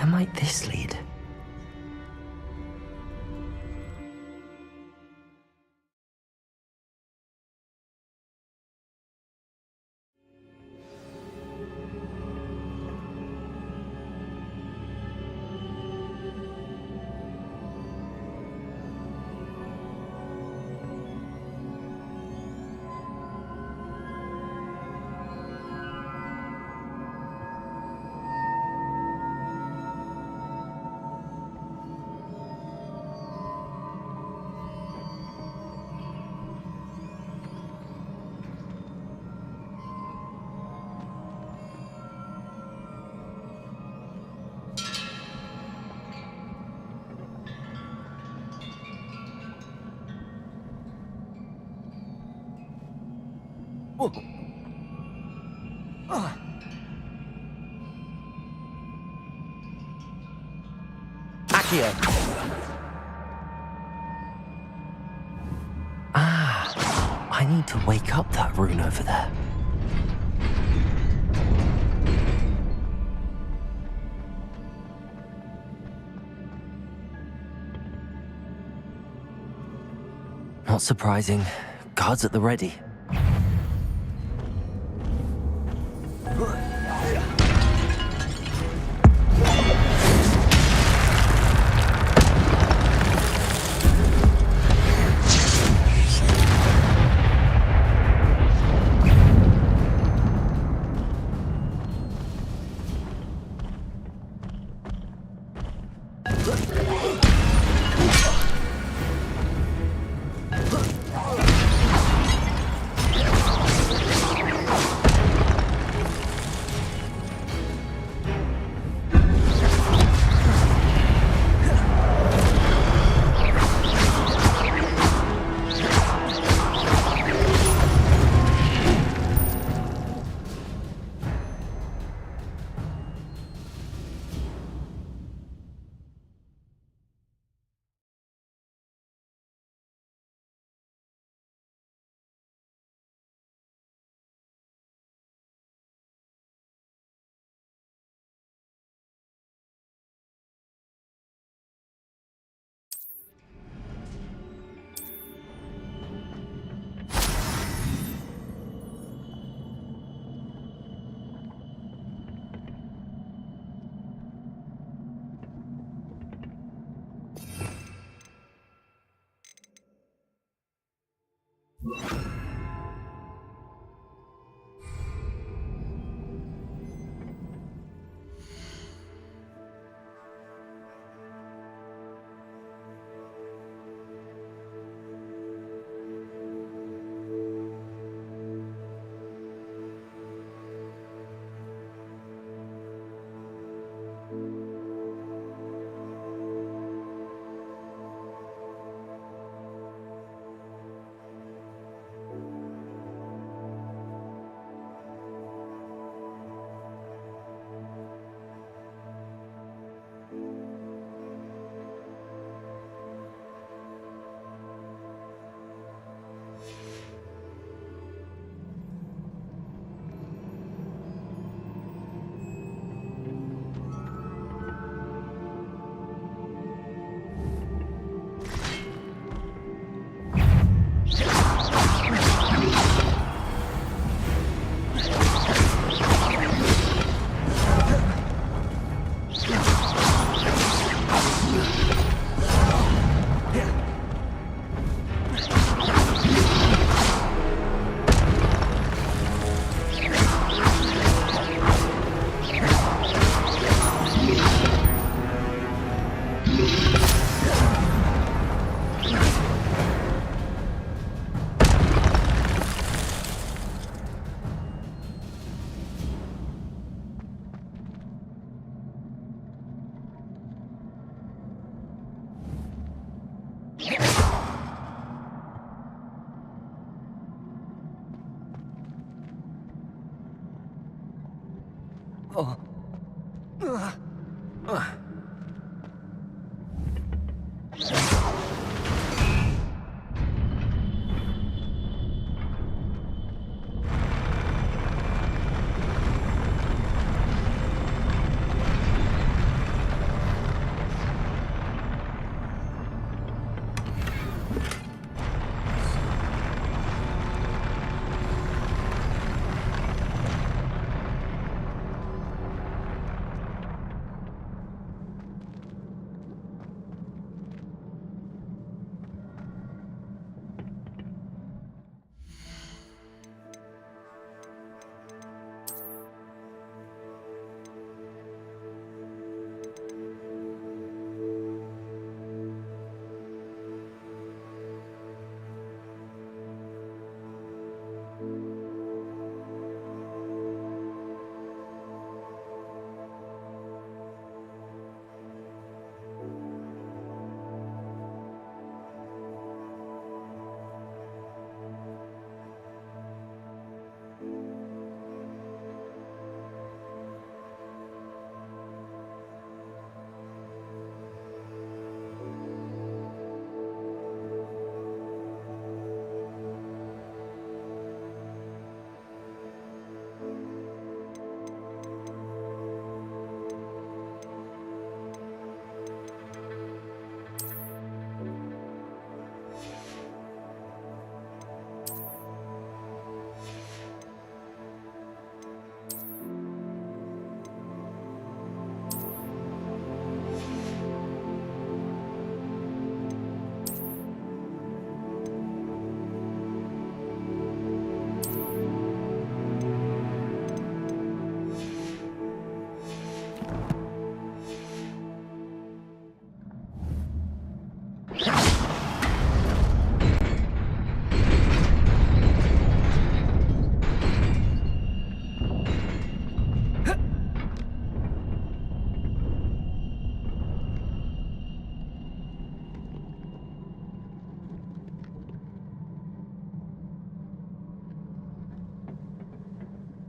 Where might this lead? Accio. I need to wake up that rune over there. Not surprising. Guards at the ready.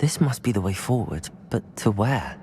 This must be the way forward, but to where?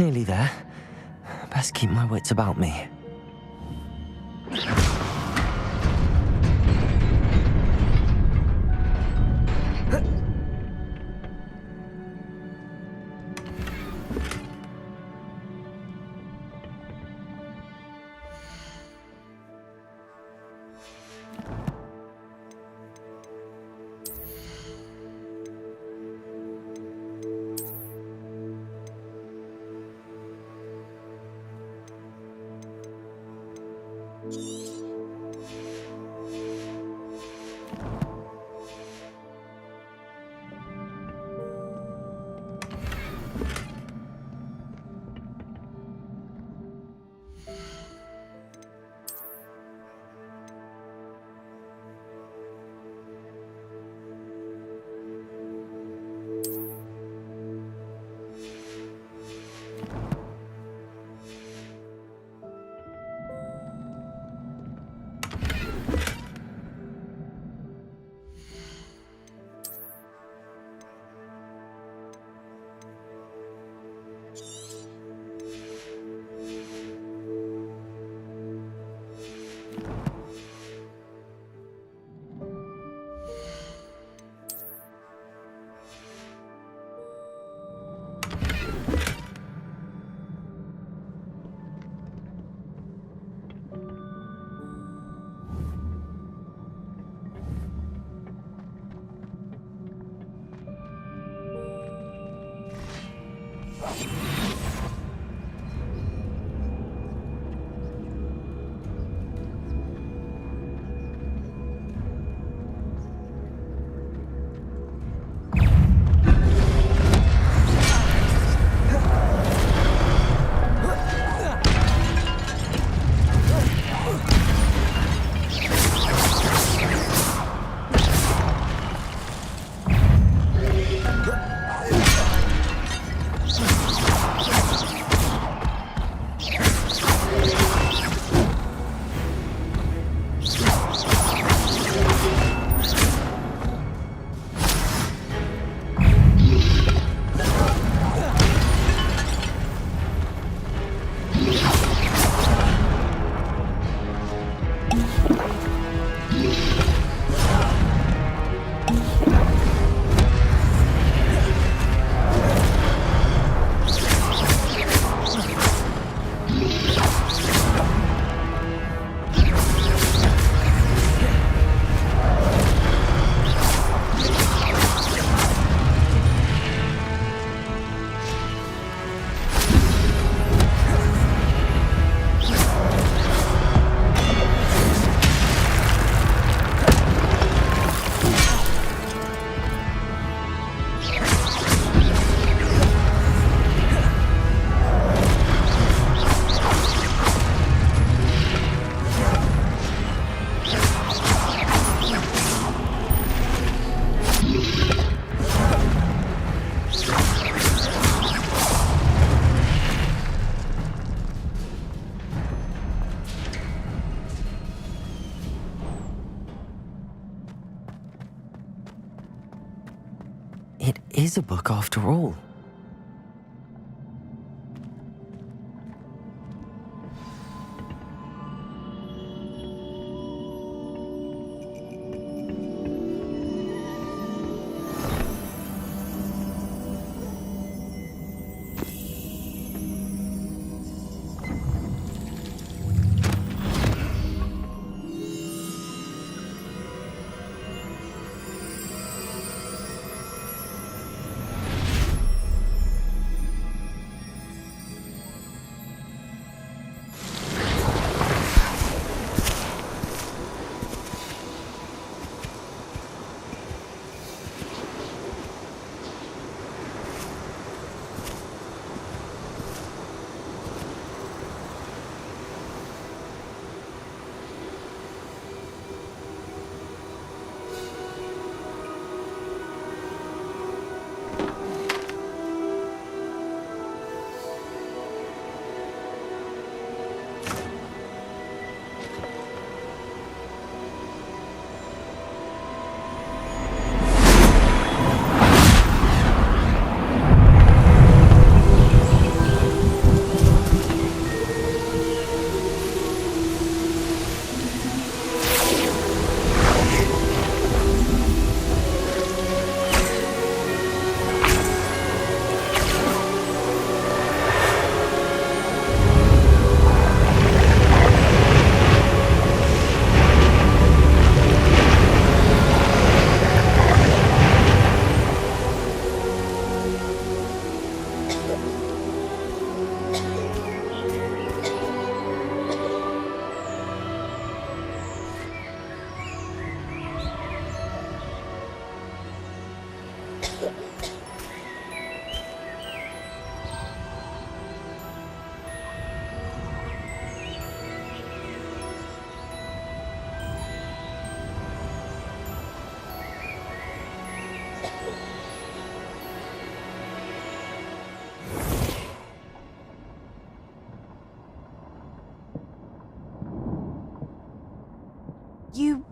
Nearly there. Best keep my wits about me. It is a book after all.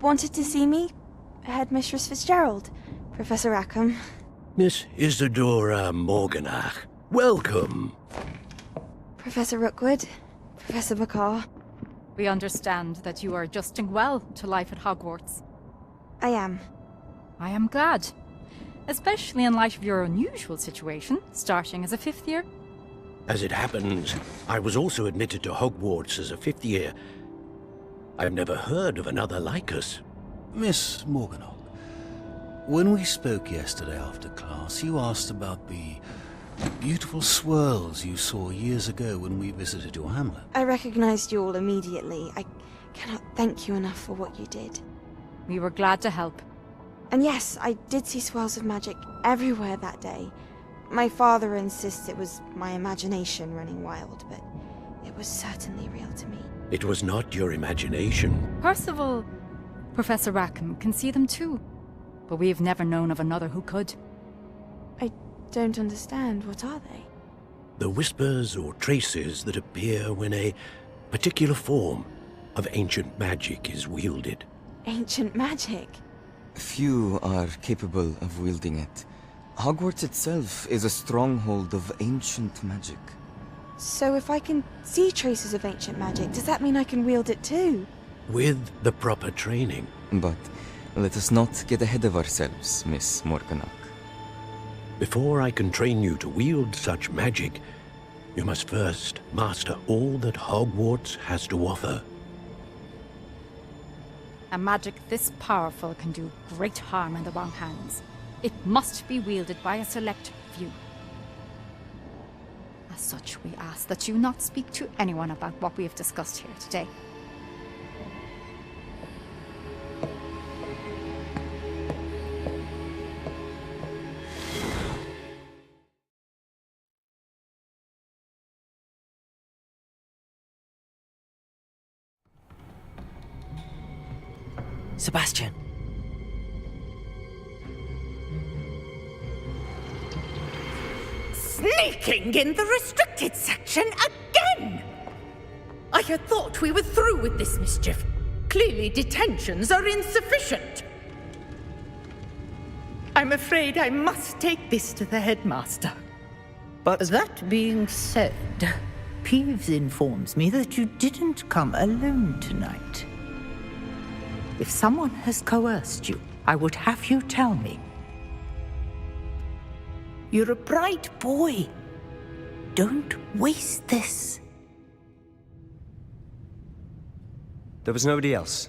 wanted to see me? Headmistress Fitzgerald, Professor Rackham. Miss Isadora Morganach, welcome. Professor Rookwood, Professor Bakar. We understand that you are adjusting well to life at Hogwarts. I am. I am glad. Especially in light of your unusual situation, starting as a 5th year. As it happens, I was also admitted to Hogwarts as a 5th year. I've never heard of another like us. Miss Morganach, when we spoke yesterday after class, you asked about the beautiful swirls you saw years ago when we visited your hamlet. I recognized you all immediately. I cannot thank you enough for what you did. We were glad to help. And yes, I did see swirls of magic everywhere that day. My father insists it was my imagination running wild, but it was certainly real to me. It was not your imagination. Percival, Professor Rackham can see them too. But we've never known of another who could. I don't understand. What are they? The whispers or traces that appear when a particular form of ancient magic is wielded. Ancient magic? Few are capable of wielding it. Hogwarts itself is a stronghold of ancient magic. So if I can see traces of ancient magic, does that mean I can wield it too? With the proper training. But let us not get ahead of ourselves, Miss Morganach. Before I can train you to wield such magic, you must first master all that Hogwarts has to offer. A magic this powerful can do great harm in the wrong hands. It must be wielded by a select few. As such, we ask that you not speak to anyone about what we have discussed here today. Sebastian! Sneaking in the restricted section again! I had thought we were through with this mischief. Clearly detentions are insufficient. I'm afraid I must take this to the headmaster. But that being said, Peeves informs me that you didn't come alone tonight. If someone has coerced you, I would have you tell me. You're a bright boy. Don't waste this. There was nobody else.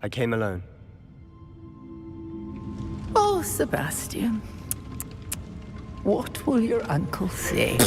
I came alone. Oh, Sebastian. What will your uncle say?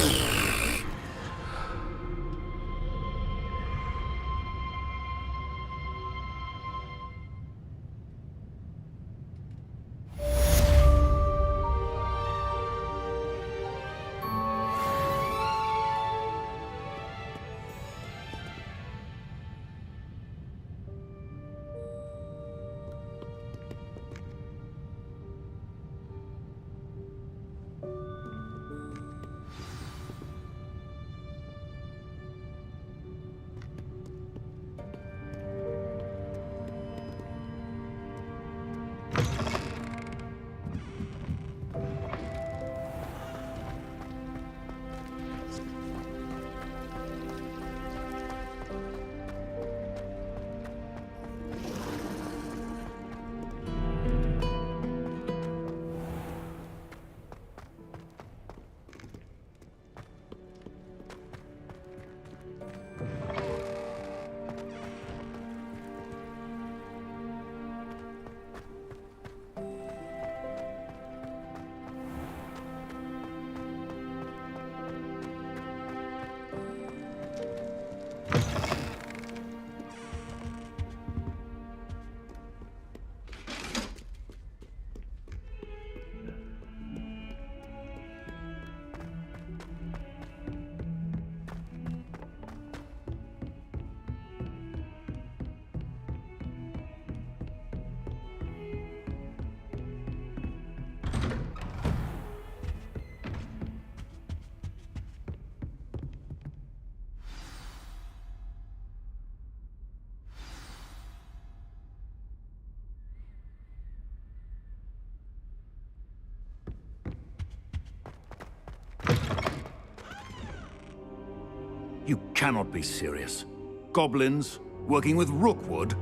You cannot be serious. Goblins working with Rookwood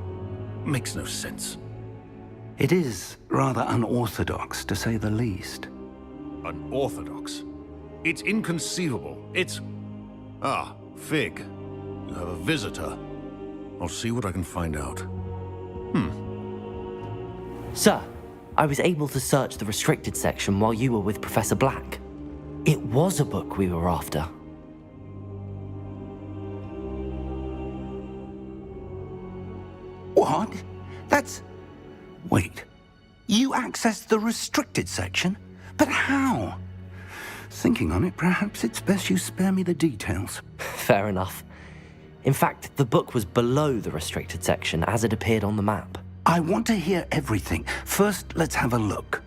makes no sense. It is rather unorthodox, to say the least. Unorthodox? It's inconceivable. It's... Ah, Fig. You have a visitor. I'll see what I can find out. Sir, I was able to search the restricted section while you were with Professor Black. It was a book we were after. What? That's... Wait. You accessed the restricted section? But how? Thinking on it, perhaps it's best you spare me the details. Fair enough. In fact, the book was below the restricted section as it appeared on the map. I want to hear everything. First, let's have a look.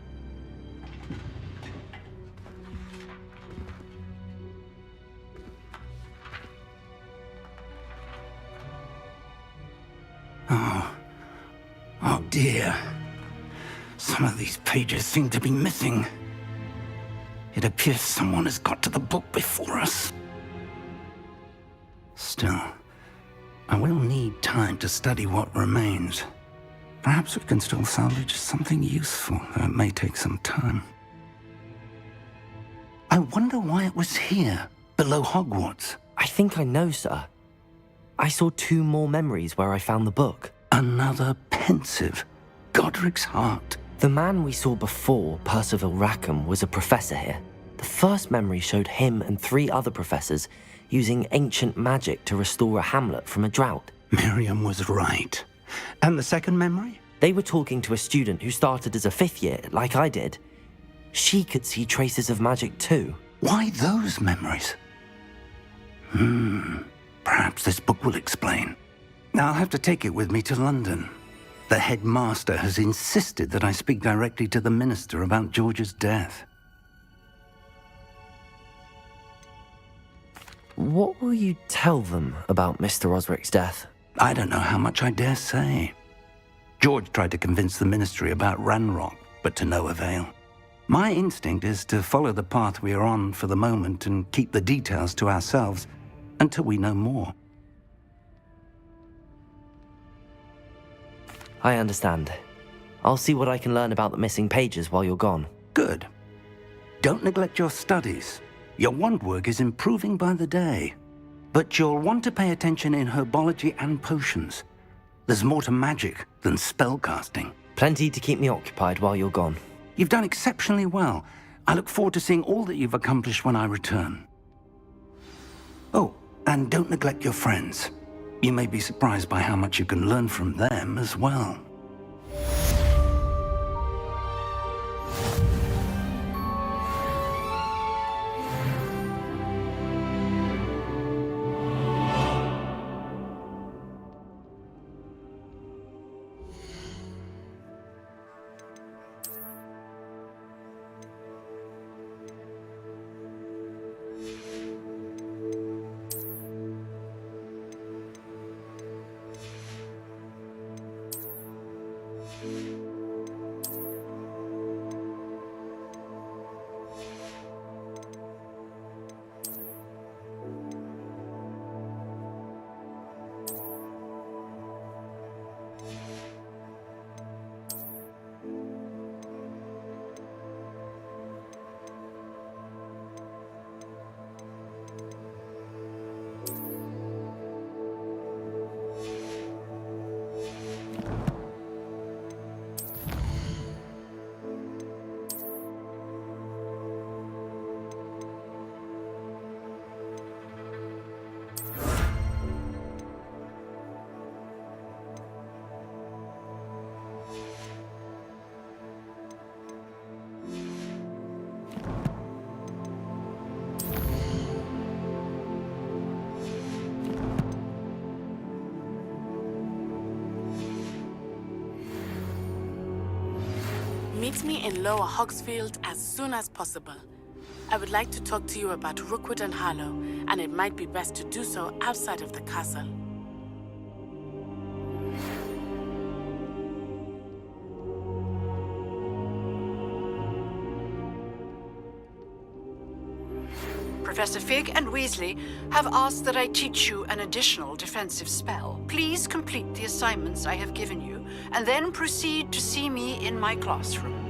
Oh dear. Some of these pages seem to be missing. It appears someone has got to the book before us. Still, I will need time to study what remains. Perhaps we can still salvage something useful, though it may take some time. I wonder why it was here, below Hogwarts. I think I know, sir. I saw 2 more memories where I found the book. Another pensive. Godric's heart. The man we saw before, Percival Rackham, was a professor here. The first memory showed him and 3 other professors using ancient magic to restore a hamlet from a drought. Miriam was right. And the second memory? They were talking to a student who started as a 5th year, like I did. She could see traces of magic too. Why those memories? Perhaps this book will explain. Now I'll have to take it with me to London. The headmaster has insisted that I speak directly to the minister about George's death. What will you tell them about Mr. Osric's death? I don't know how much I dare say. George tried to convince the ministry about Ranrock, but to no avail. My instinct is to follow the path we are on for the moment and keep the details to ourselves until we know more. I understand. I'll see what I can learn about the missing pages while you're gone. Good. Don't neglect your studies. Your wand work is improving by the day. But you'll want to pay attention in herbology and potions. There's more to magic than spellcasting. Plenty to keep me occupied while you're gone. You've done exceptionally well. I look forward to seeing all that you've accomplished when I return. Oh, and don't neglect your friends. You may be surprised by how much you can learn from them as well. Meet me in Lower Hogsfield as soon as possible. I would like to talk to you about Rookwood and Harlow, and it might be best to do so outside of the castle. Professor Fig and Weasley have asked that I teach you an additional defensive spell. Please complete the assignments I have given you, and then proceed to see me in my classroom.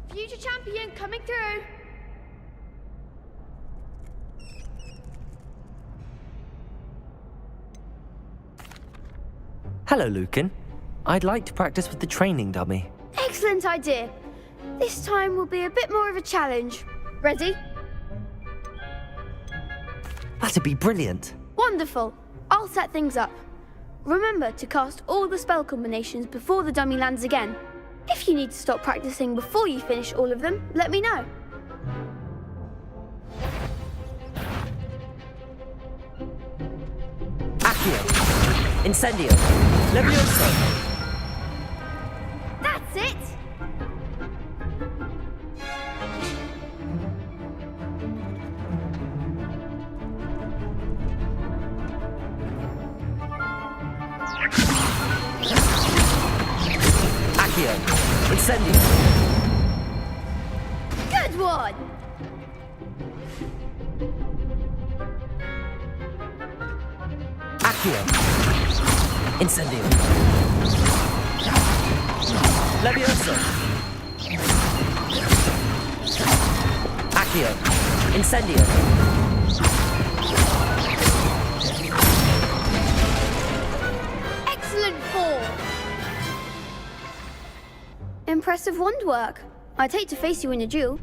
Future champion coming through. Hello, Lucan. I'd like to practice with the training dummy. Excellent idea. This time will be a bit more of a challenge. Ready? That'd be brilliant. Wonderful. I'll set things up. Remember to cast all the spell combinations before the dummy lands again. If you need to stop practicing before you finish all of them, let me know. Accio. Incendio. Levioso. That's it! Accio. Incendio. Good one! Accio. Incendio. Levioso. Accio. Incendio. Excellent form! Impressive wand work. I'd hate to face you in a duel.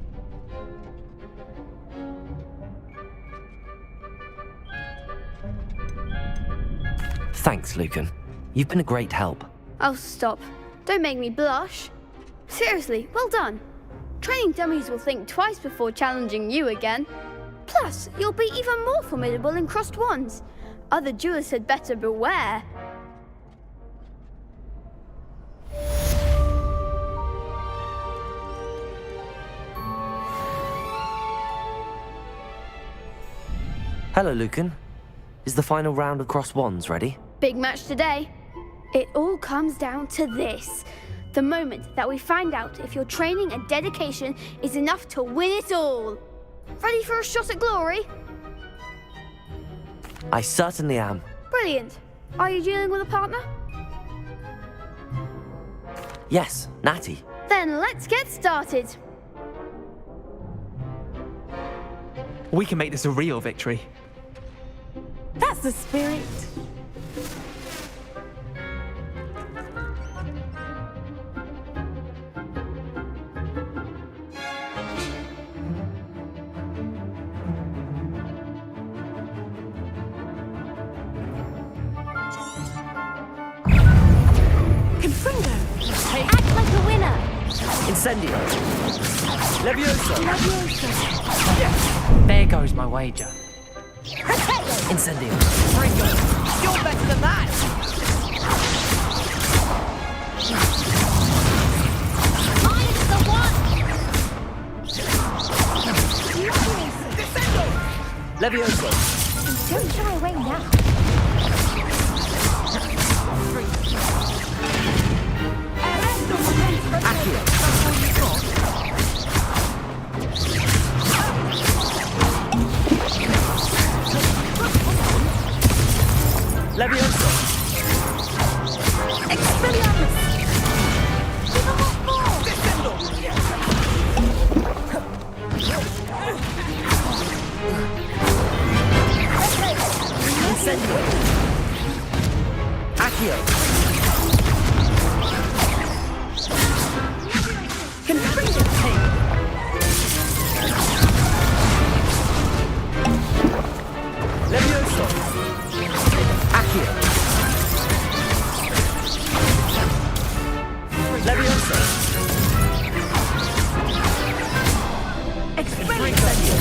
Thanks, Lucan. You've been a great help. Oh, stop. Don't make me blush. Seriously, well done. Training dummies will think twice before challenging you again. Plus, you'll be even more formidable in crossed wands. Other duelists had better beware. Hello, Lucan. Is the final round of cross wands ready? Big match today. It all comes down to this. The moment that we find out if your training and dedication is enough to win it all. Ready for a shot at glory? I certainly am. Brilliant. Are you dealing with a partner? Yes, Natty. Then let's get started. We can make this a real victory. That's the spirit. Act like a winner! Incendio. Levioso. There goes my wager. Incendio. You're better than that! Mine's the one! Levioso. Don't shy away now. Levioso. Expelliarmus! Give them what more! Incendio. Accio. Levioso. Accio. Levioso. Incendio.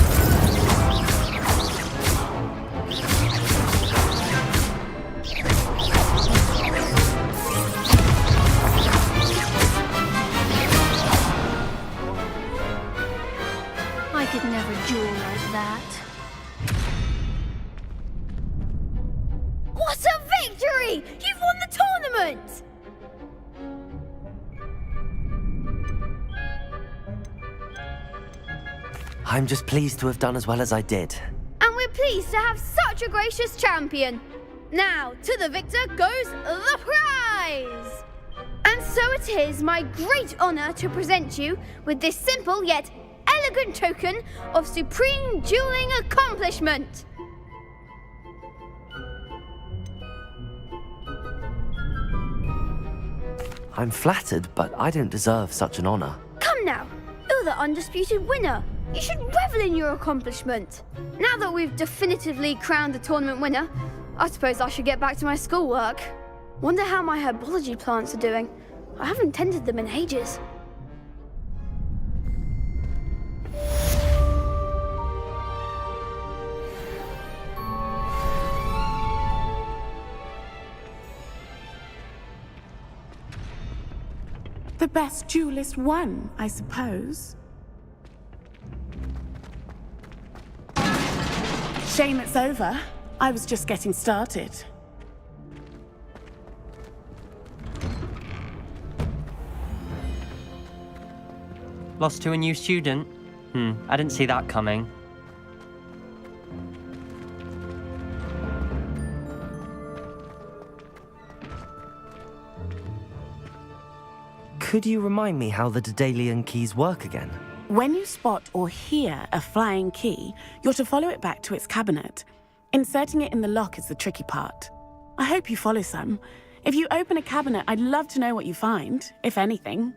I could never duel like that. What a victory! You've won the tournament! I'm just pleased to have done as well as I did. And we're pleased to have such a gracious champion. Now, to the victor goes the prize! And so it is my great honor to present you with this simple yet elegant token of supreme dueling accomplishment. I'm flattered, but I don't deserve such an honor. Come now, you're the undisputed winner. You should revel in your accomplishment. Now that we've definitively crowned the tournament winner, I suppose I should get back to my schoolwork. Wonder how my herbology plants are doing. I haven't tended them in ages. The best duelist won, I suppose. Shame it's over. I was just getting started. Lost to a new student? I didn't see that coming. Could you remind me how the Daedalian keys work again? When you spot or hear a flying key, you're to follow it back to its cabinet. Inserting it in the lock is the tricky part. I hope you follow some. If you open a cabinet, I'd love to know what you find, if anything.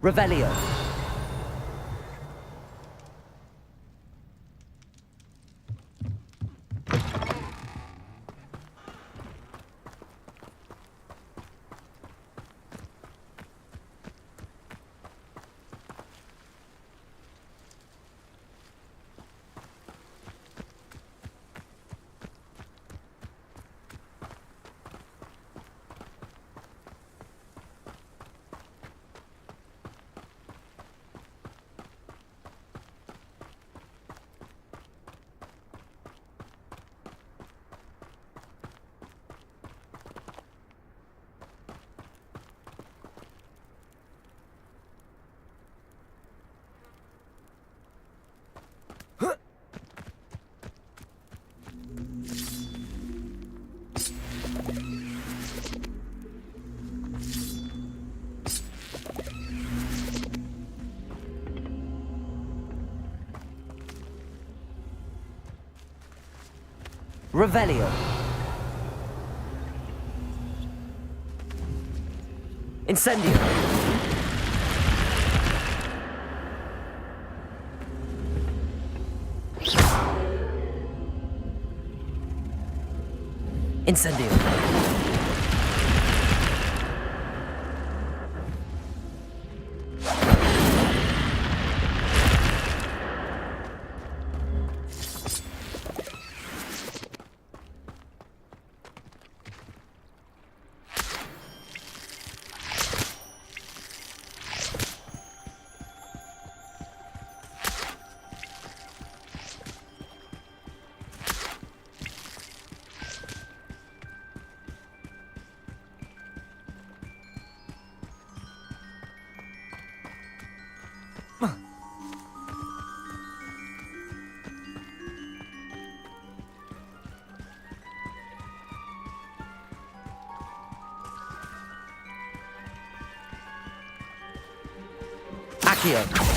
Revelio. Revelio. Incendio. Incendio. Accio.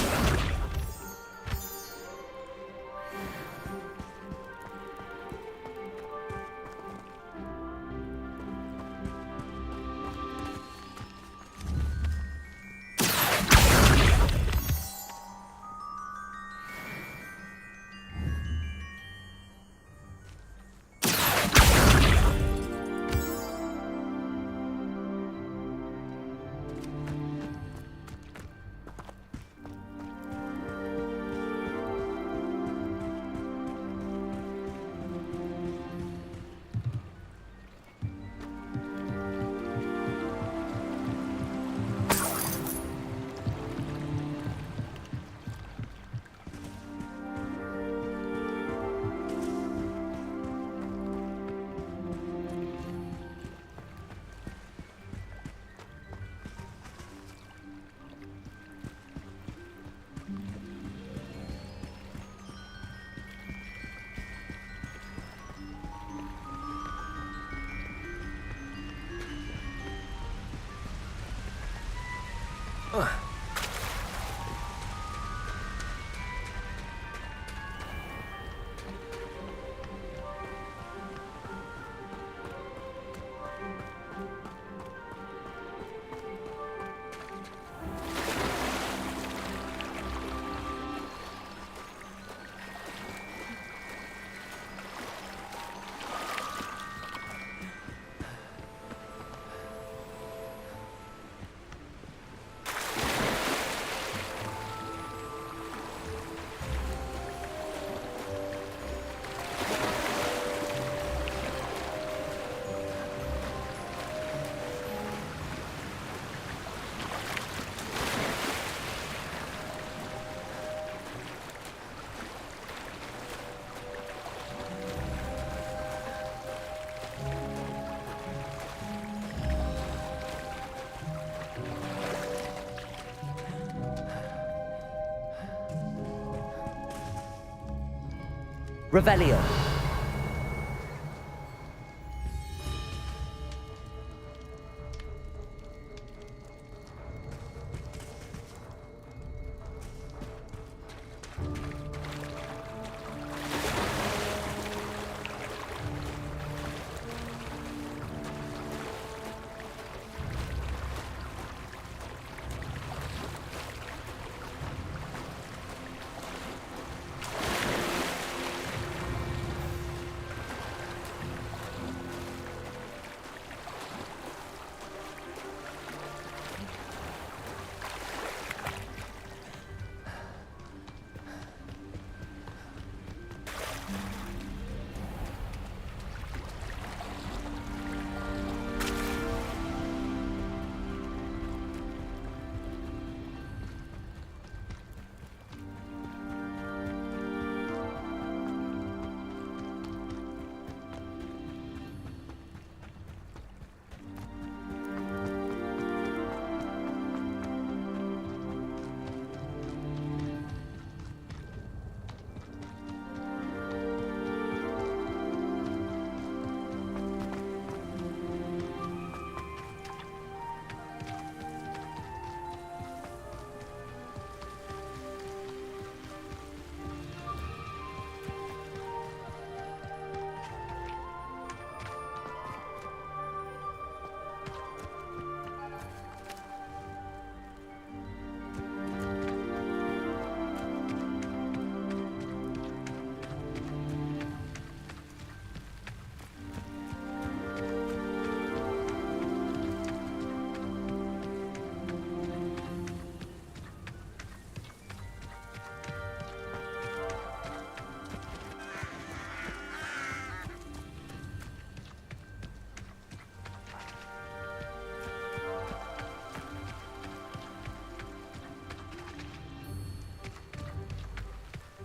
Revelio.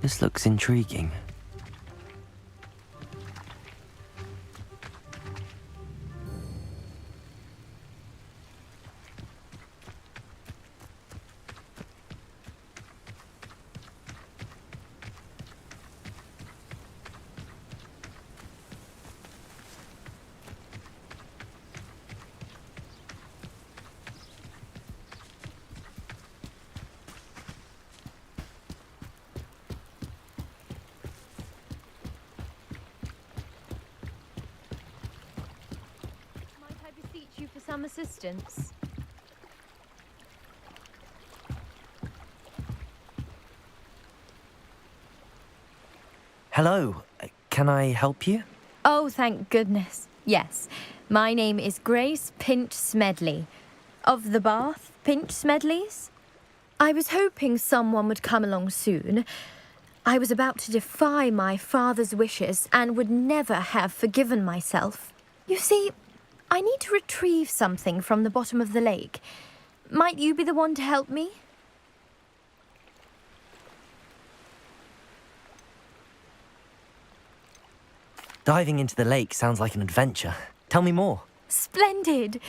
This looks intriguing. You for some assistance. Hello, can I help you? Oh, thank goodness. Yes. My name is Grace Pinch Smedley. Of the Bath Pinch Smedleys? I was hoping someone would come along soon. I was about to defy my father's wishes and would never have forgiven myself. You see, I need to retrieve something from the bottom of the lake. Might you be the one to help me? Diving into the lake sounds like an adventure. Tell me more. Splendid!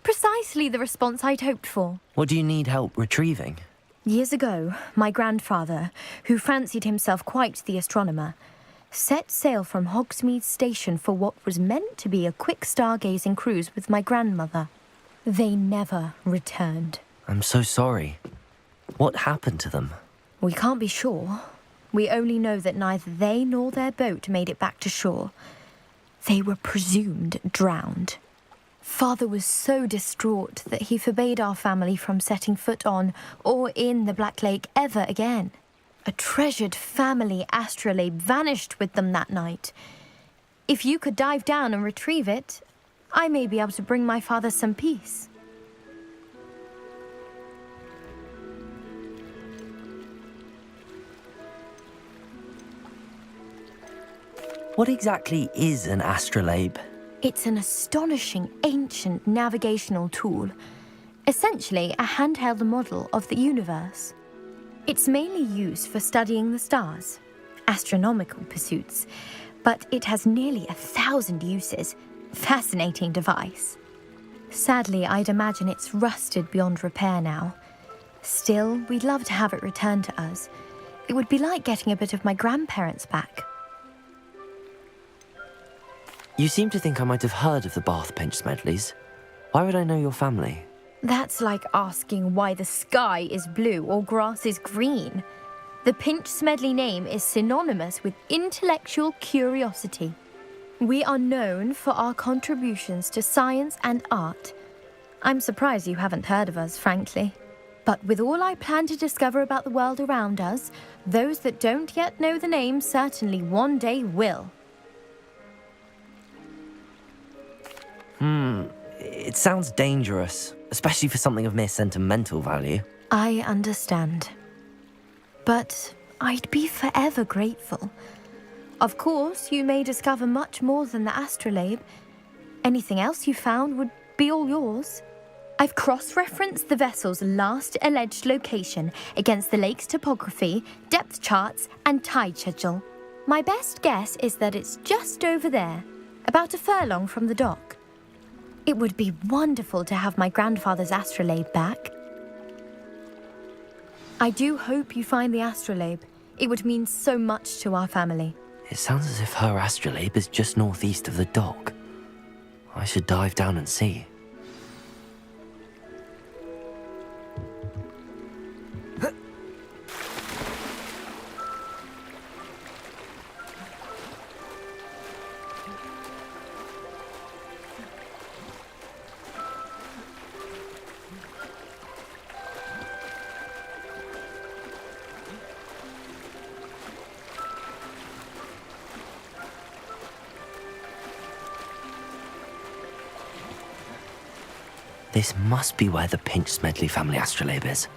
Precisely the response I'd hoped for. What do you need help retrieving? Years ago, my grandfather, who fancied himself quite the astronomer, set sail from Hogsmeade Station for what was meant to be a quick stargazing cruise with my grandmother. They never returned. I'm so sorry. What happened to them? We can't be sure. We only know that neither they nor their boat made it back to shore. They were presumed drowned. Father was so distraught that he forbade our family from setting foot on or in the Black Lake ever again. A treasured family astrolabe vanished with them that night. If you could dive down and retrieve it, I may be able to bring my father some peace. What exactly is an astrolabe? It's an astonishing ancient navigational tool, essentially a handheld model of the universe. It's mainly used for studying the stars, astronomical pursuits, but it has nearly 1,000 uses. Fascinating device. Sadly, I'd imagine it's rusted beyond repair now. Still, we'd love to have it returned to us. It would be like getting a bit of my grandparents back. You seem to think I might have heard of the Bath Pinch Smedleys. Why would I know your family? That's like asking why the sky is blue or grass is green. The Pinch Smedley name is synonymous with intellectual curiosity. We are known for our contributions to science and art. I'm surprised you haven't heard of us, frankly. But with all I plan to discover about the world around us, those that don't yet know the name certainly one day will. It sounds dangerous, especially for something of mere sentimental value. I understand. But I'd be forever grateful. Of course, you may discover much more than the astrolabe. Anything else you found would be all yours. I've cross-referenced the vessel's last alleged location against the lake's topography, depth charts, and tide schedule. My best guess is that it's just over there, about a furlong from the dock. It would be wonderful to have my grandfather's astrolabe back. I do hope you find the astrolabe. It would mean so much to our family. It sounds as if her astrolabe is just northeast of the dock. I should dive down and see. This must be where the Pinch Smedley family astrolabe is.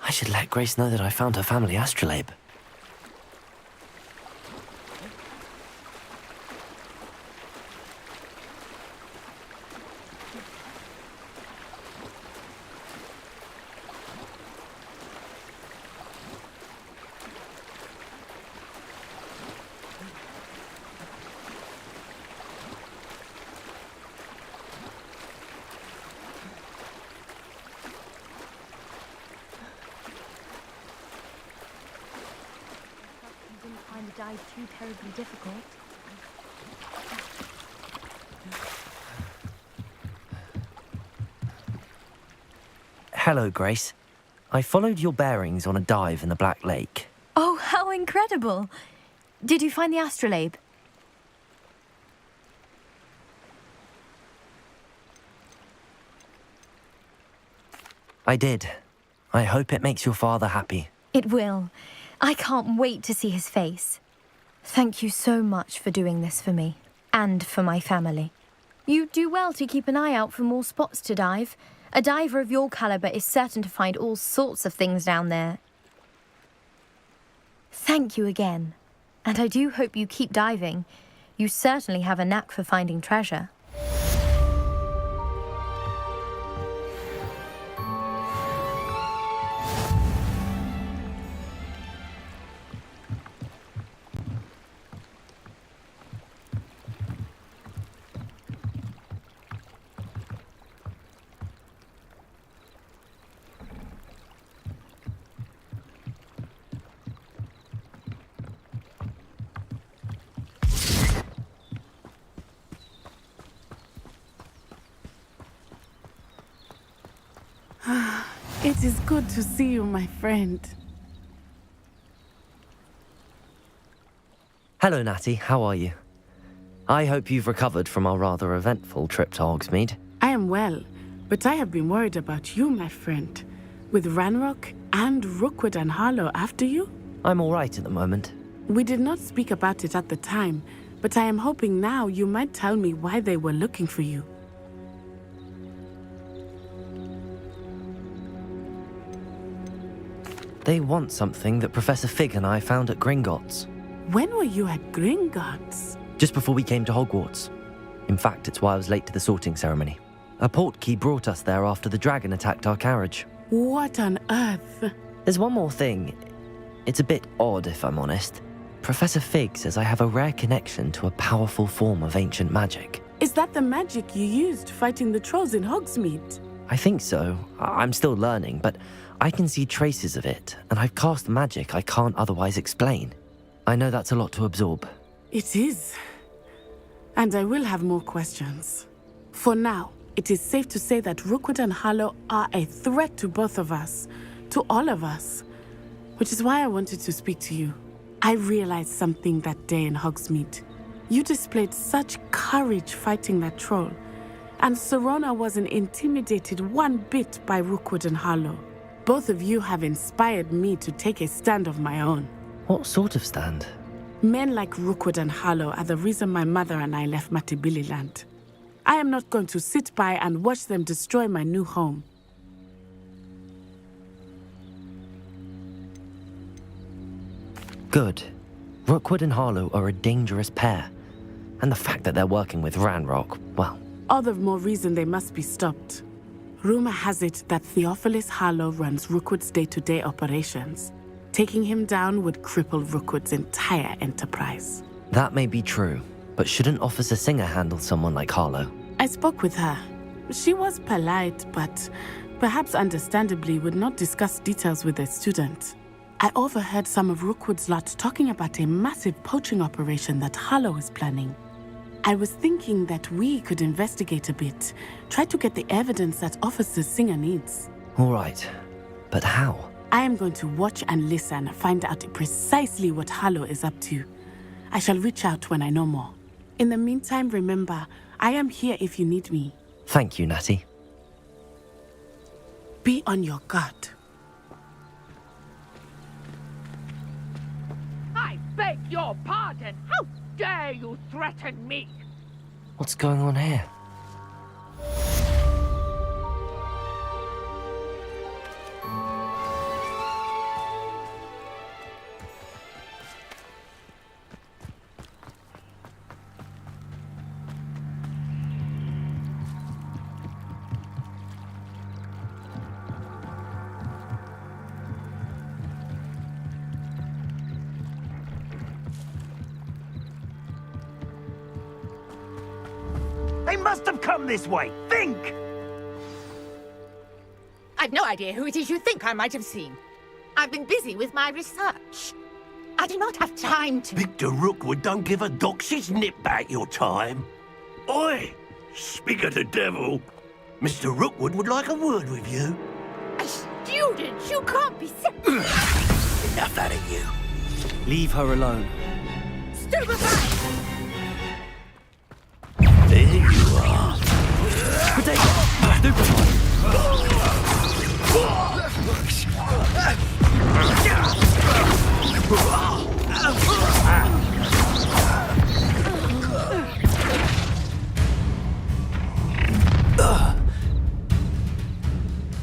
I should let Grace know that I found her family astrolabe. dive too terribly difficult. Hello, Grace. I followed your bearings on a dive in the Black Lake. Oh, how incredible! Did you find the astrolabe? I did. I hope it makes your father happy. It will. I can't wait to see his face. Thank you so much for doing this for me, and for my family. You do well to keep an eye out for more spots to dive. A diver of your caliber is certain to find all sorts of things down there. Thank you again, and I do hope you keep diving. You certainly have a knack for finding treasure. It is good to see you, my friend. Hello, Natty. How are you? I hope you've recovered from our rather eventful trip to Hogsmeade. I am well, but I have been worried about you, my friend. With Ranrock and Rookwood and Harlow after you? I'm all right at the moment. We did not speak about it at the time, but I am hoping now you might tell me why they were looking for you. They want something that Professor Fig and I found at Gringotts. When were you at Gringotts? Just before we came to Hogwarts. In fact, it's why I was late to the sorting ceremony. A portkey brought us there after the dragon attacked our carriage. What on earth? There's one more thing. It's a bit odd, if I'm honest. Professor Fig says I have a rare connection to a powerful form of ancient magic. Is that the magic you used fighting the trolls in Hogsmeade? I think so. I'm still learning, but I can see traces of it, and I've cast magic I can't otherwise explain. I know that's a lot to absorb. It is. And I will have more questions. For now, it is safe to say that Rookwood and Harlow are a threat to both of us, to all of us, which is why I wanted to speak to you. I realized something that day in Hogsmeade. You displayed such courage fighting that troll, and Serona wasn't intimidated one bit by Rookwood and Harlow. Both of you have inspired me to take a stand of my own. What sort of stand? Men like Rookwood and Harlow are the reason my mother and I left Matabeleland. I am not going to sit by and watch them destroy my new home. Good. Rookwood and Harlow are a dangerous pair. And the fact that they're working with Ranrock, well... All the more reason they must be stopped. Rumor has it that Theophilus Harlow runs Rookwood's day-to-day operations. Taking him down would cripple Rookwood's entire enterprise. That may be true, but shouldn't Officer Singer handle someone like Harlow? I spoke with her. She was polite, but perhaps understandably would not discuss details with a student. I overheard some of Rookwood's lot talking about a massive poaching operation that Harlow is planning. I was thinking that we could investigate a bit, try to get the evidence that Officer Singer needs. All right, but how? I am going to watch and listen, find out precisely what Harlow is up to. I shall reach out when I know more. In the meantime, remember, I am here if you need me. Thank you, Natty. Be on your guard. I beg your pardon. How dare you threaten me? What's going on here? They must have come this way. Think! I've no idea who it is you think I might have seen. I've been busy with my research. I do not have time to... Victor Rookwood don't give a doxy's nip back your time. Oi! Speak of the devil. Mr. Rookwood would like a word with you. A student? You can't be... Enough out of you. Leave her alone. Stupefy! There you are.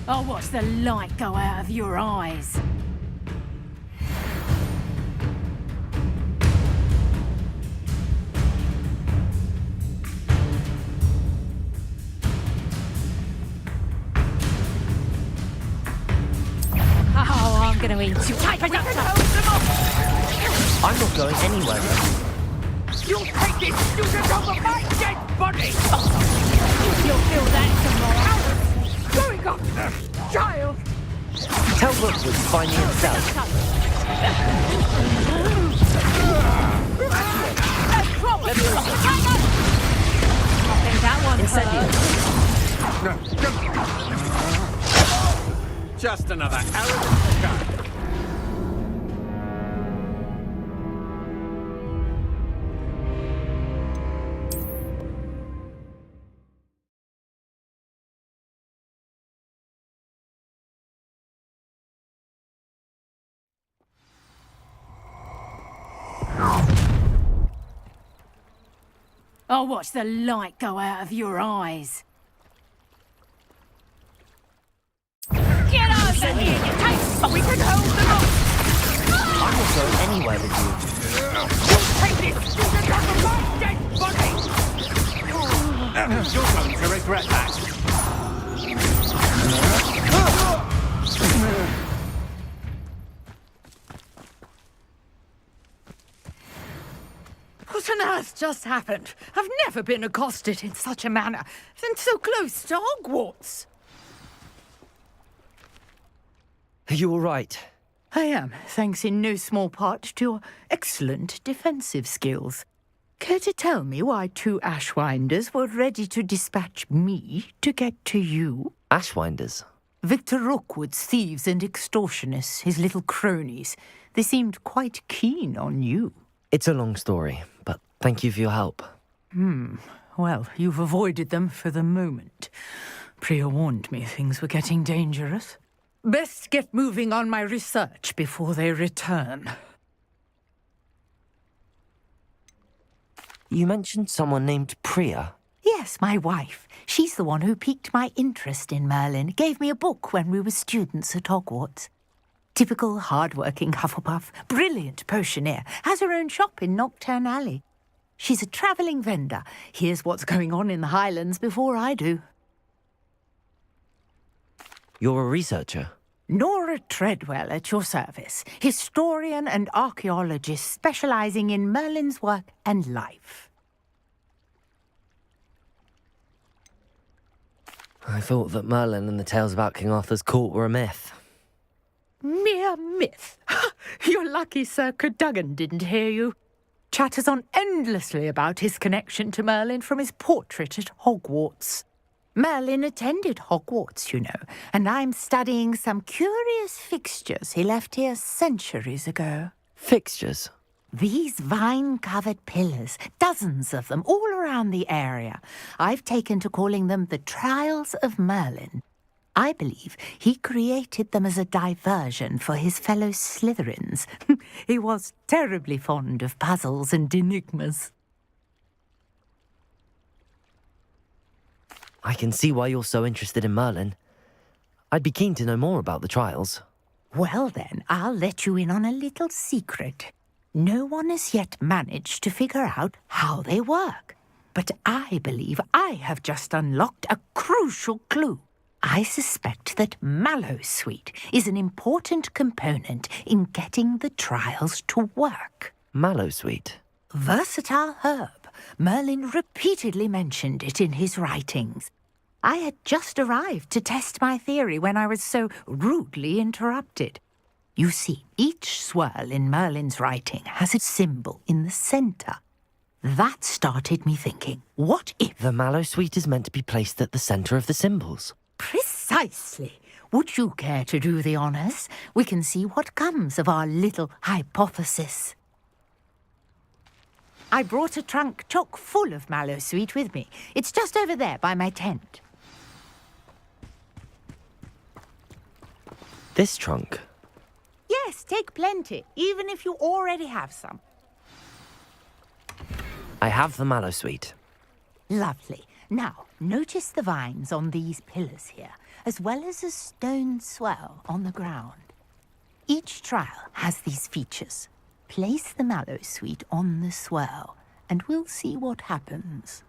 I'll watch the light go out of your eyes. Oh, I'm gonna eat you. I'm not going anywhere. You'll take this student over my dead body! You'll feel that tomorrow. Going on, child! Tell Rookwood to find me himself. Let me I think that one Just another arrogant guy. I'll watch the light go out of your eyes. Get over here, you take... We can hold them off! I'm not going anywhere with you. You'll take this student out of my dead body! You're going to regret that. What on earth just happened? I've never been accosted in such a manner, and so close to Hogwarts. Are you all right? I am, thanks in no small part to your excellent defensive skills. Care to tell me why 2 Ashwinders were ready to dispatch me to get to you? Ashwinders? Victor Rookwood's thieves and extortionists, his little cronies. They seemed quite keen on you. It's a long story, but thank you for your help. Well, you've avoided them for the moment. Priya warned me things were getting dangerous. Best get moving on my research before they return. You mentioned someone named Priya. Yes, my wife. She's the one who piqued my interest in Merlin. Gave me a book when we were students at Hogwarts. Typical hard-working Hufflepuff, brilliant potioneer, has her own shop in Knockturn Alley. She's a travelling vendor. Hears what's going on in the Highlands before I do. You're a researcher? Nora Treadwell at your service. Historian and archaeologist specialising in Merlin's work and life. I thought that Merlin and the tales about King Arthur's court were a myth. Mere myth. You're lucky Sir Cadogan didn't hear you. Chatters on endlessly about his connection to Merlin from his portrait at Hogwarts. Merlin attended Hogwarts, you know, and I'm studying some curious fixtures he left here centuries ago. Fixtures? These vine-covered pillars, dozens of them, all around the area. I've taken to calling them the Trials of Merlin. I believe he created them as a diversion for his fellow Slytherins. He was terribly fond of puzzles and enigmas. I can see why you're so interested in Merlin. I'd be keen to know more about the trials. Well then, I'll let you in on a little secret. No one has yet managed to figure out how they work. But I believe I have just unlocked a crucial clue. I suspect that Mallowsweet is an important component in getting the trials to work. Mallowsweet? Versatile herb. Merlin repeatedly mentioned it in his writings. I had just arrived to test my theory when I was so rudely interrupted. You see, each swirl in Merlin's writing has a symbol in the center. That started me thinking, what if... The mallow sweet is meant to be placed at the center of the symbols. Precisely. Would you care to do the honors? We can see what comes of our little hypothesis. I brought a trunk chock full of mallow sweet with me. It's just over there by my tent. This trunk? Yes, take plenty, even if you already have some. I have the mallow sweet. Lovely. Now, notice the vines on these pillars here, as well as a stone swell on the ground. Each trial has these features. Place the mallow sweet on the swell, and we'll see what happens.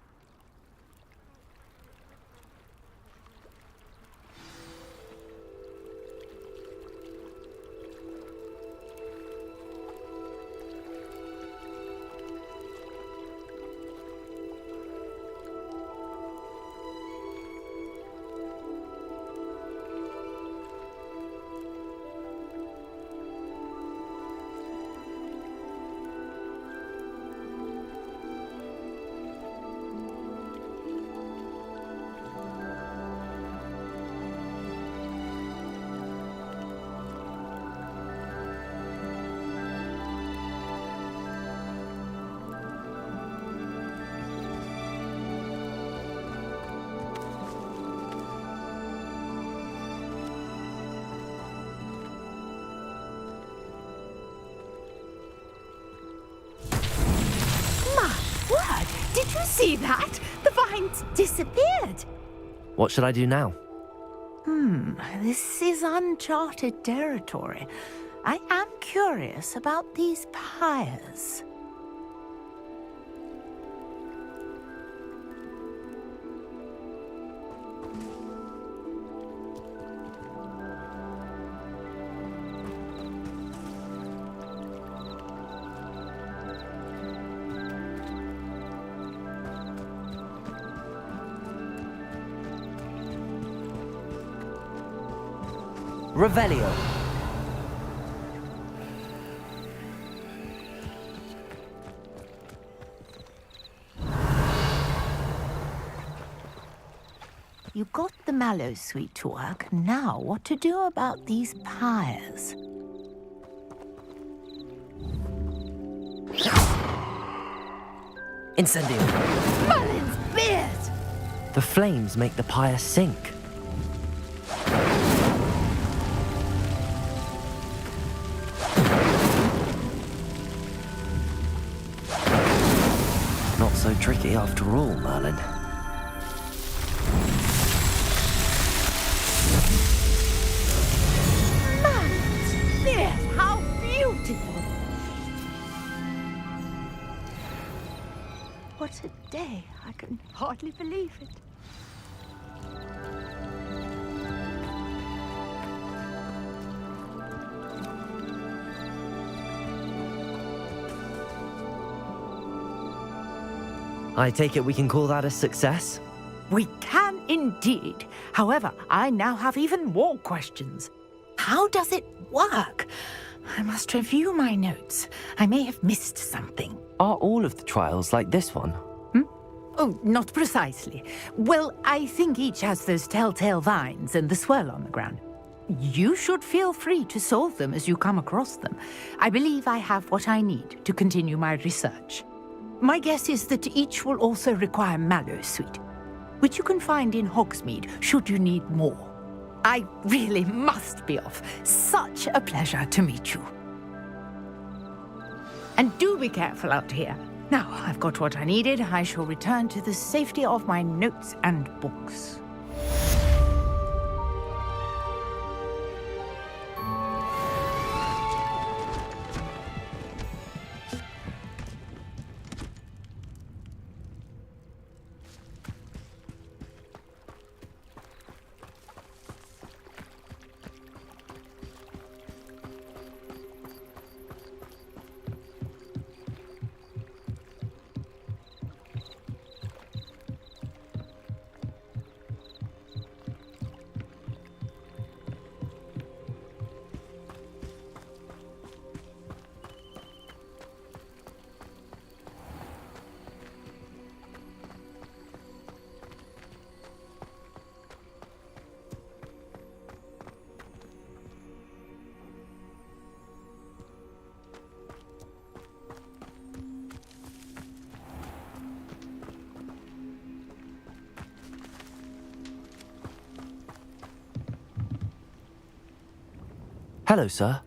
Did you see that? The vines disappeared. What should I do now? This is uncharted territory. I am curious about these pyres. Revelio. You got the mallow sweet to work. Now, what to do about these pyres? Incendio. Merlin's beard! The flames make the pyre sink. Not so tricky after all, Merlin. Merlin's beard! How beautiful! What a day! I can hardly believe it. I take it we can call that a success? We can indeed. However, I now have even more questions. How does it work? I must review my notes. I may have missed something. Are all of the trials like this one? Oh, not precisely. Well, I think each has those telltale vines and the swirl on the ground. You should feel free to solve them as you come across them. I believe I have what I need to continue my research. My guess is that each will also require mallow sweet, which you can find in Hogsmeade should you need more. I really must be off. Such a pleasure to meet you. And do be careful out here. Now I've got what I needed, I shall return to the safety of my notes and books. Hello, sir.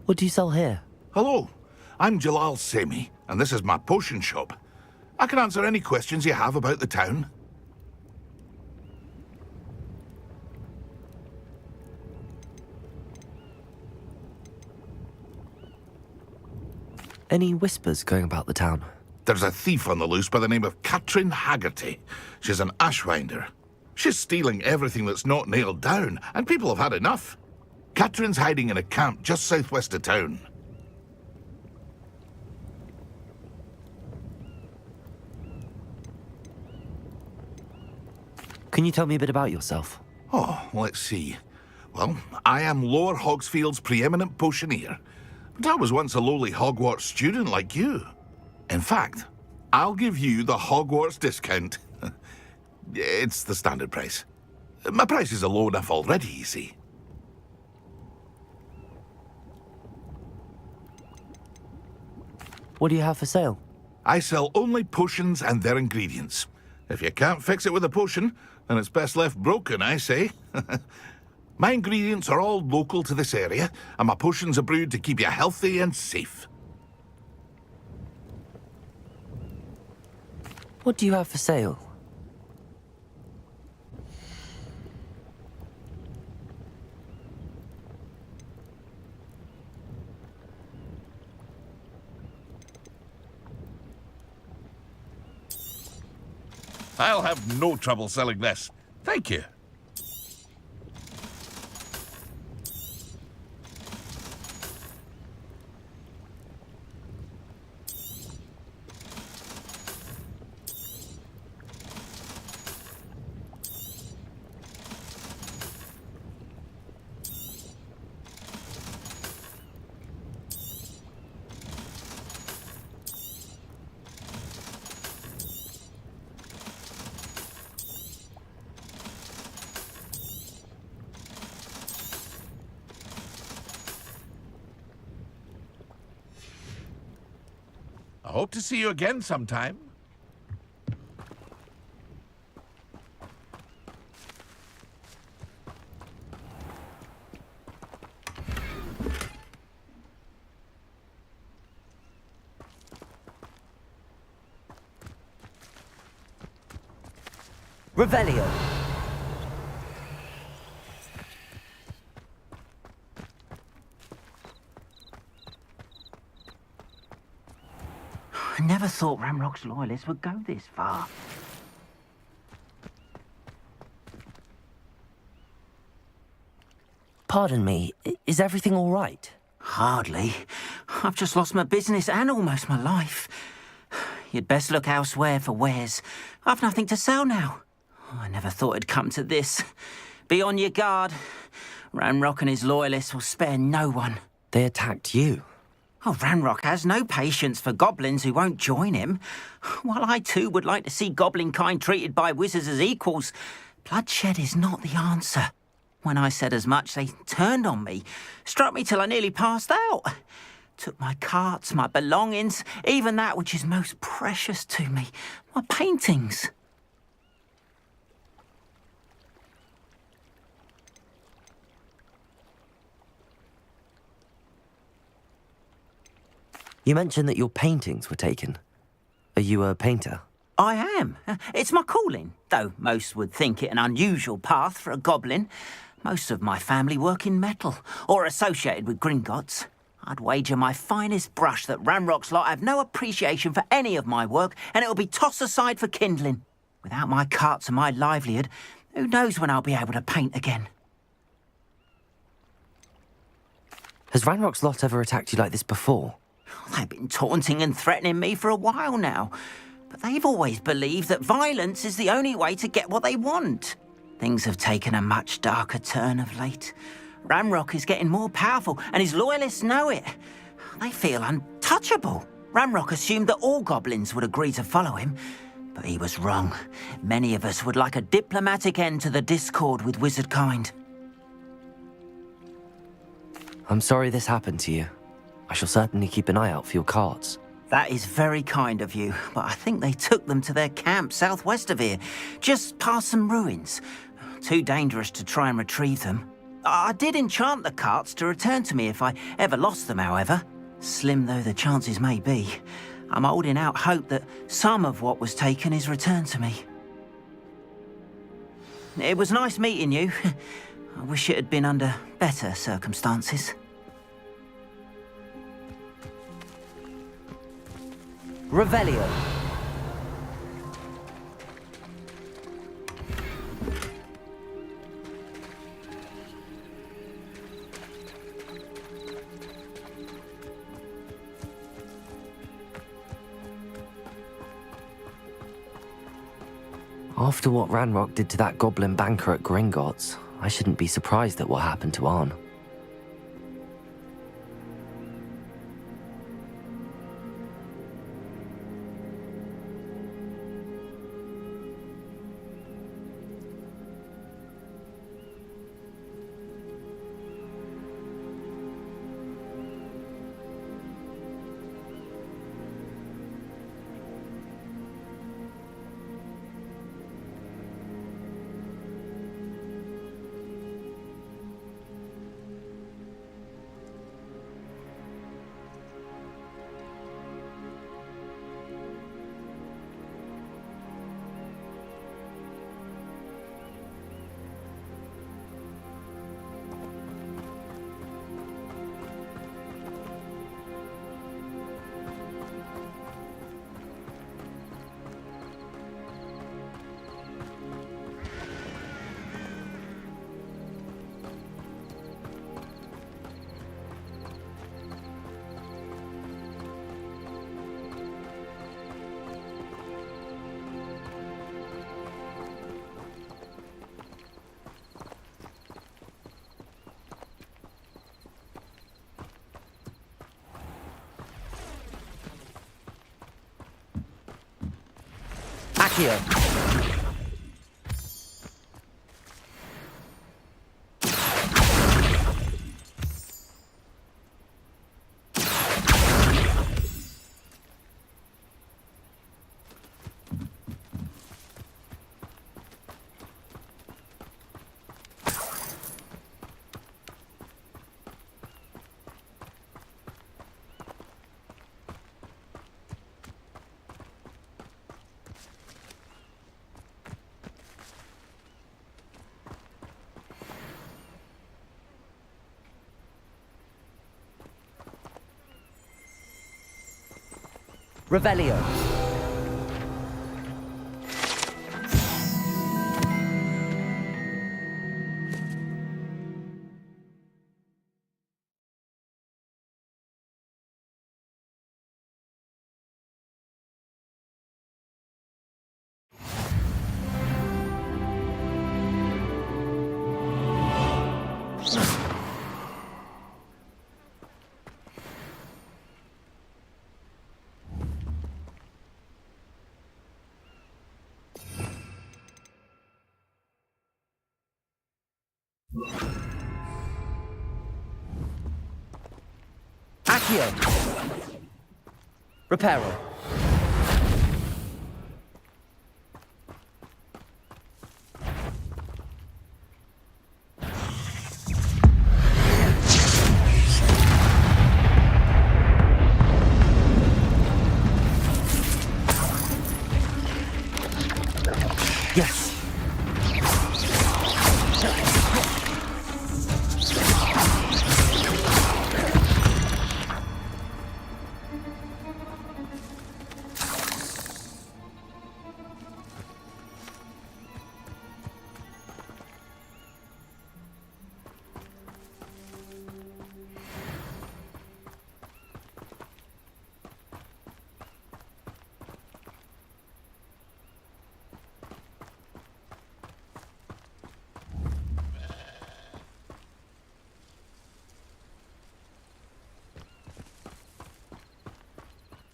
What do you sell here? Hello, I'm Jalal Semi, and this is my potion shop. I can answer any questions you have about the town. Any whispers going about the town? There's a thief on the loose by the name of Katrin Haggerty. She's an ashwinder. She's stealing everything that's not nailed down, and people have had enough. Katrin's hiding in a camp just southwest of town. Can you tell me a bit about yourself? Oh, let's see. Well, I am Lower Hogsfield's preeminent potioneer, but I was once a lowly Hogwarts student like you. In fact, I'll give you the Hogwarts discount. It's the standard price. My prices are low enough already, you see. What do you have for sale? I sell only potions and their ingredients. If you can't fix it with a potion, then it's best left broken, I say. My ingredients are all local to this area, and my potions are brewed to keep you healthy and safe. What do you have for sale? I'll have no trouble selling this. Thank you. I hope to see you again sometime. Revelio. I never thought Ramrock's loyalists would go this far. Pardon me, is everything all right? Hardly. I've just lost my business and almost my life. You'd best look elsewhere for wares. I've nothing to sell now. I never thought it'd come to this. Be on your guard. Ranrock and his loyalists will spare no one. They attacked you. Oh, Ranrock has no patience for goblins who won't join him. While I too would like to see goblin kind treated by wizards as equals, bloodshed is not the answer. When I said as much, they turned on me, struck me till I nearly passed out. Took my carts, my belongings, even that which is most precious to me, my paintings. You mentioned that your paintings were taken. Are you a painter? I am. It's my calling, though most would think it an unusual path for a goblin. Most of my family work in metal, or associated with Gringotts. I'd wager my finest brush that Ranrock's lot have no appreciation for any of my work, and it'll be tossed aside for kindling. Without my carts and my livelihood, who knows when I'll be able to paint again? Has Ranrock's lot ever attacked you like this before? They've been taunting and threatening me for a while now, but they've always believed that violence is the only way to get what they want. Things have taken a much darker turn of late. Ranrock is getting more powerful, and his loyalists know it. They feel untouchable. Ranrock assumed that all goblins would agree to follow him, but he was wrong. Many of us would like a diplomatic end to the discord with wizard kind. I'm sorry this happened to you. I shall certainly keep an eye out for your carts. That is very kind of you, but I think they took them to their camp southwest of here, just past some ruins. Too dangerous to try and retrieve them. I did enchant the carts to return to me if I ever lost them, however. Slim though the chances may be, I'm holding out hope that some of what was taken is returned to me. It was nice meeting you. I wish it had been under better circumstances. Revelio. After what Ranrock did to that goblin banker at Gringotts, I shouldn't be surprised at what happened to Arn. Accio. Revelio. Accio. Reparo. Yes.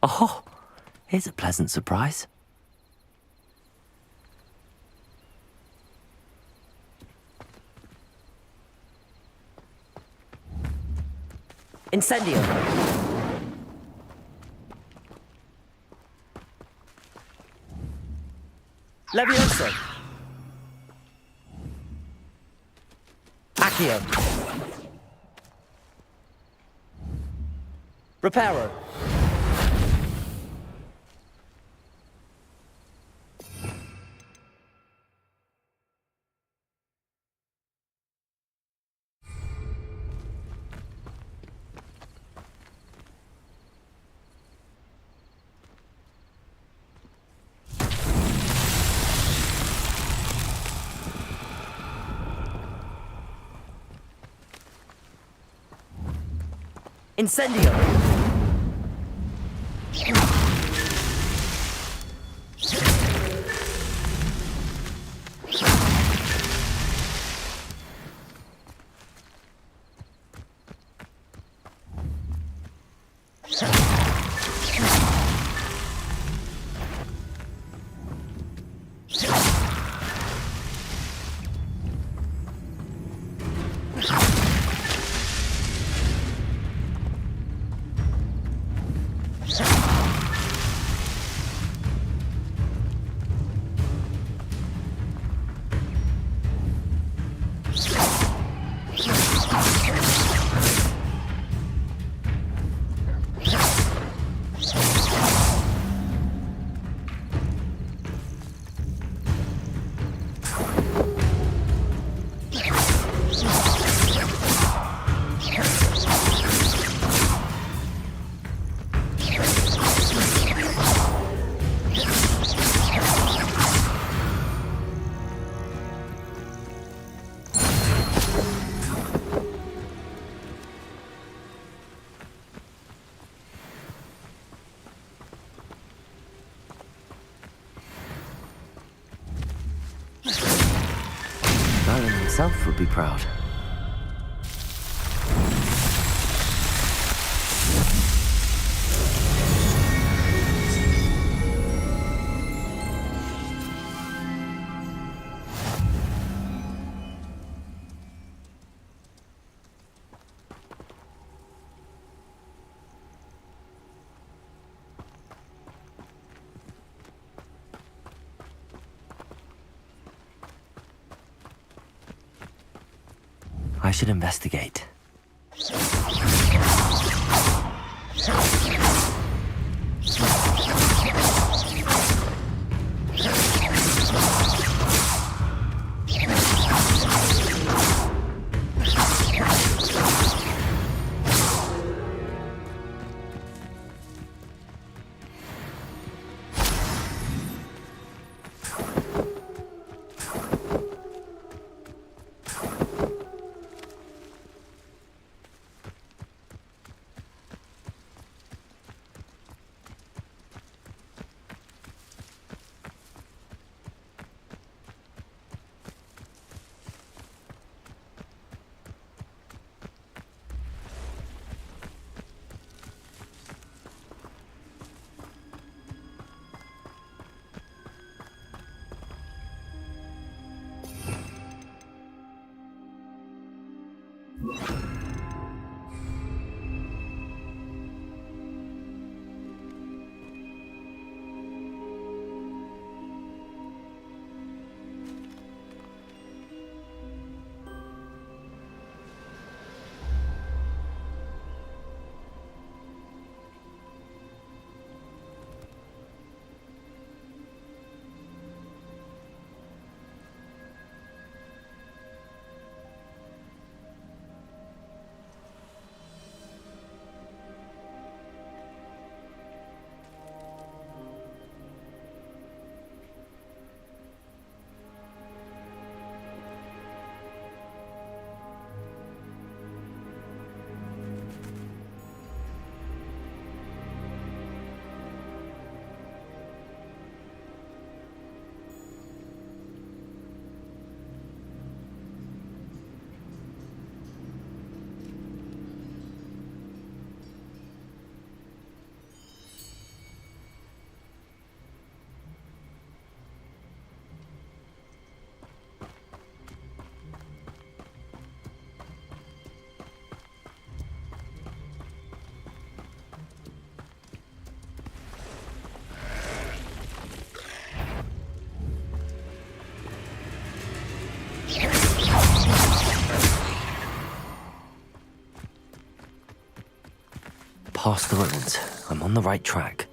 Oh, here's a pleasant surprise. Incendio. Levioso. Accio. Incendio. Reparo. Incendio! Merlin himself would be proud. I should investigate. past the ruins. I'm on the right track.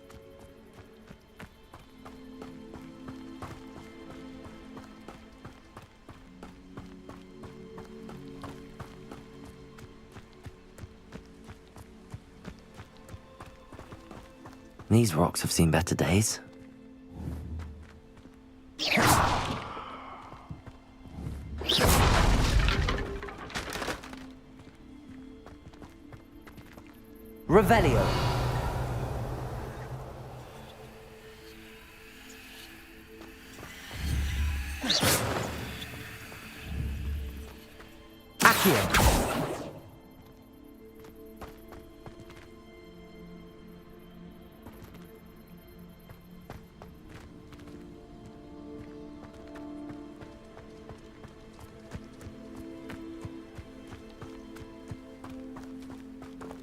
These rocks have seen better days. Revelio. Accio.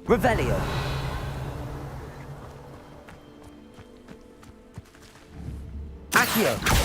Revelio. Accio.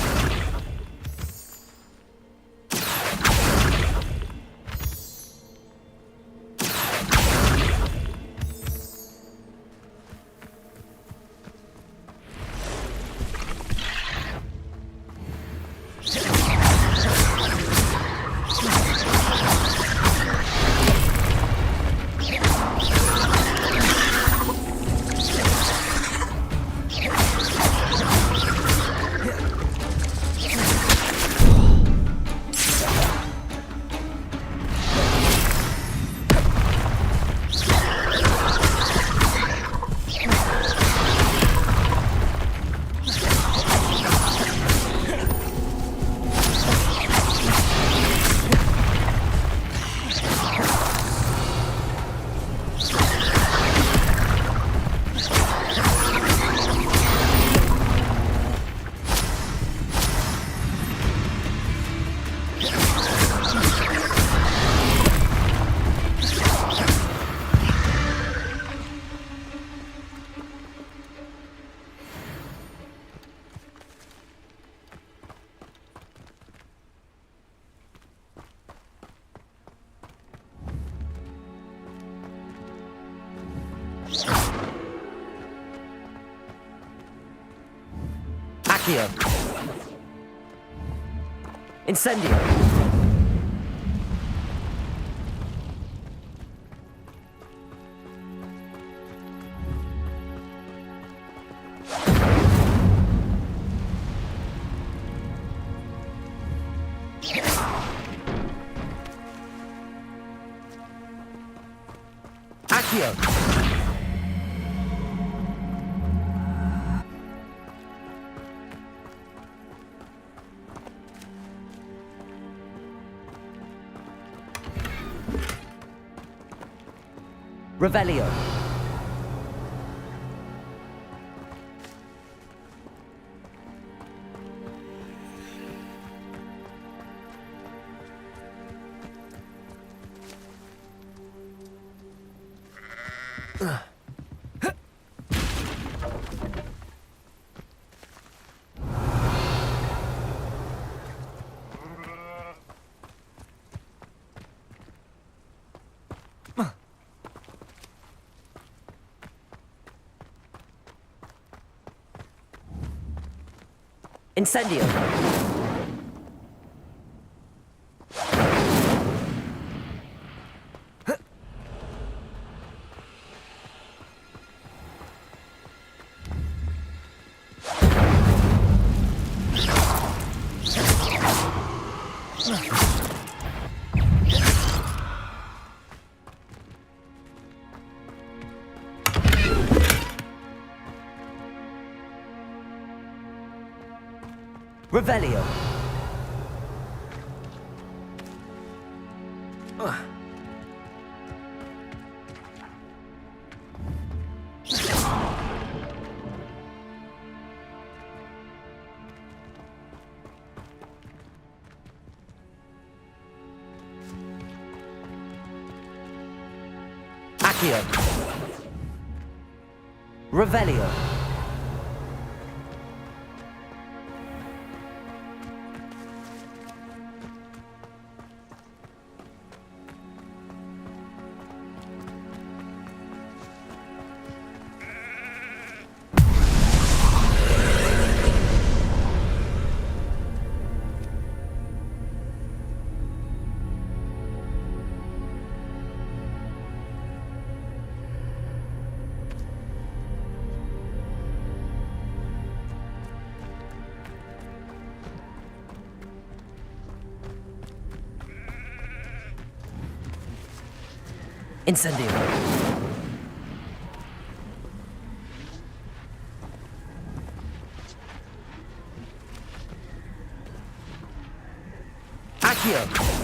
Accio. Incendio. Accio. Revelio. Incendio. Revelio. Accio. Revelio. Incendio. Accio.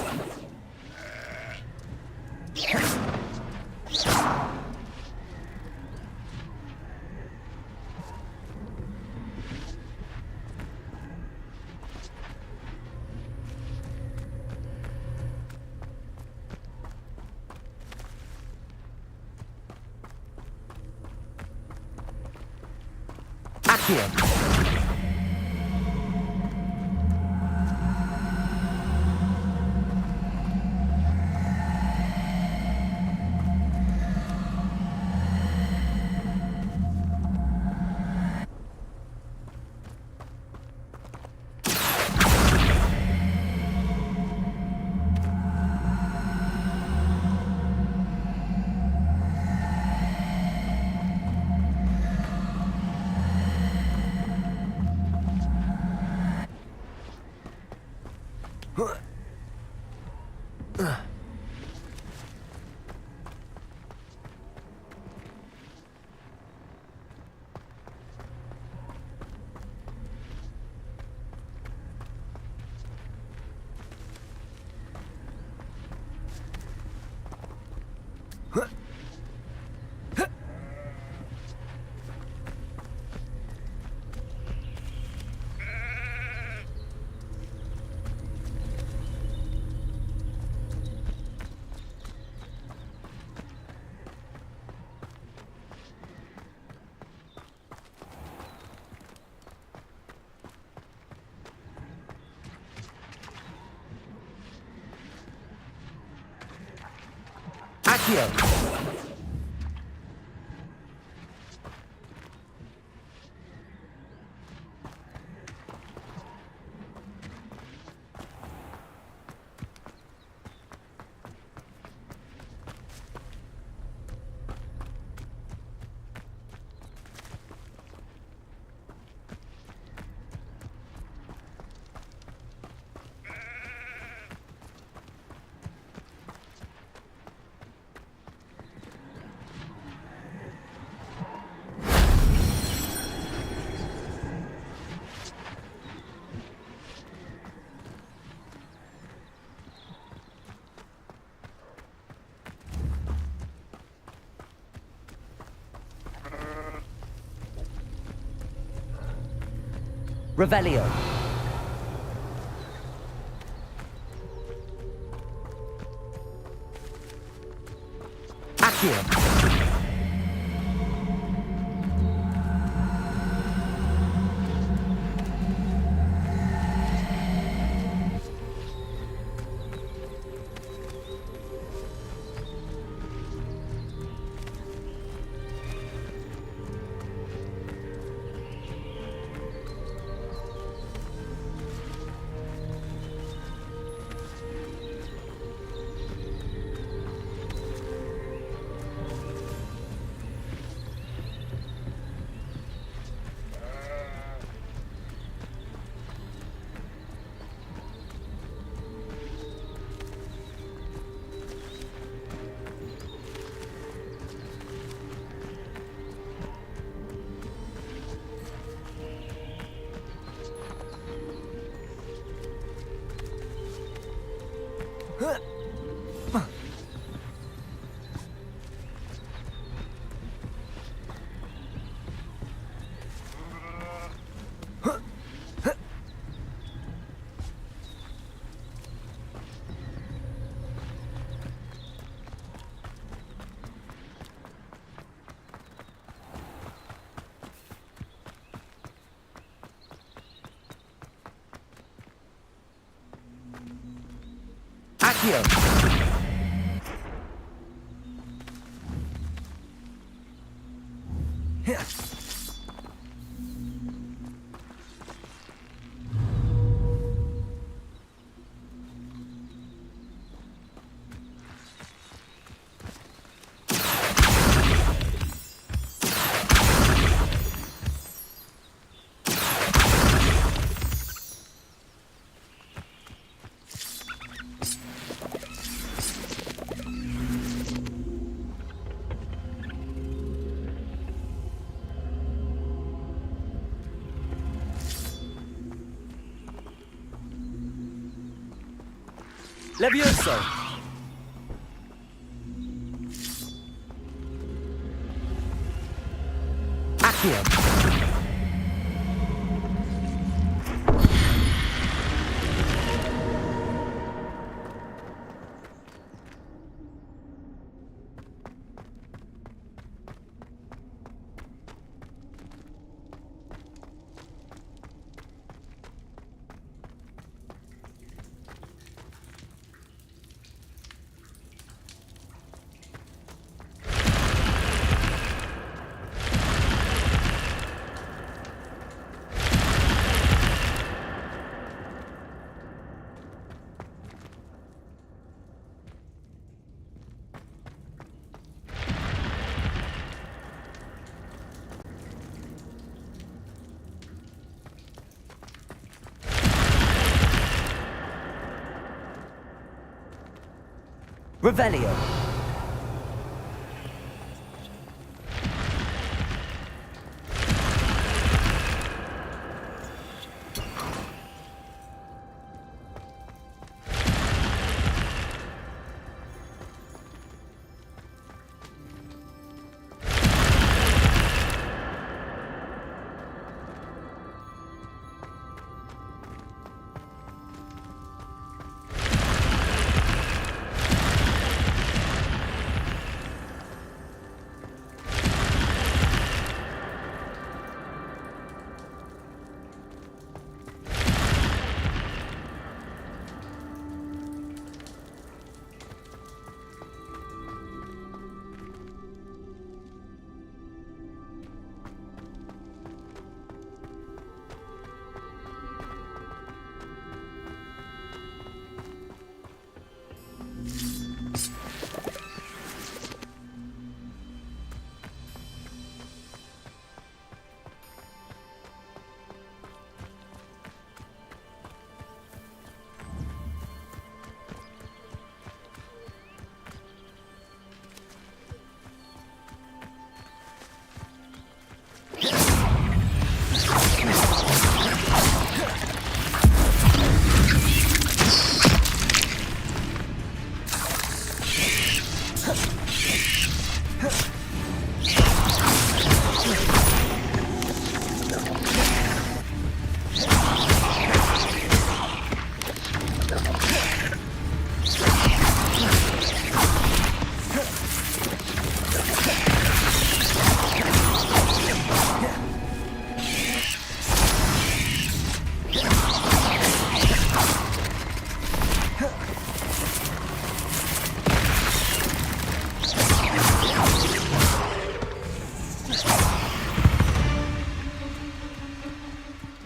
Accio. Accio. Revelio. Accio. Accio. Levioso! Accio! Revelio.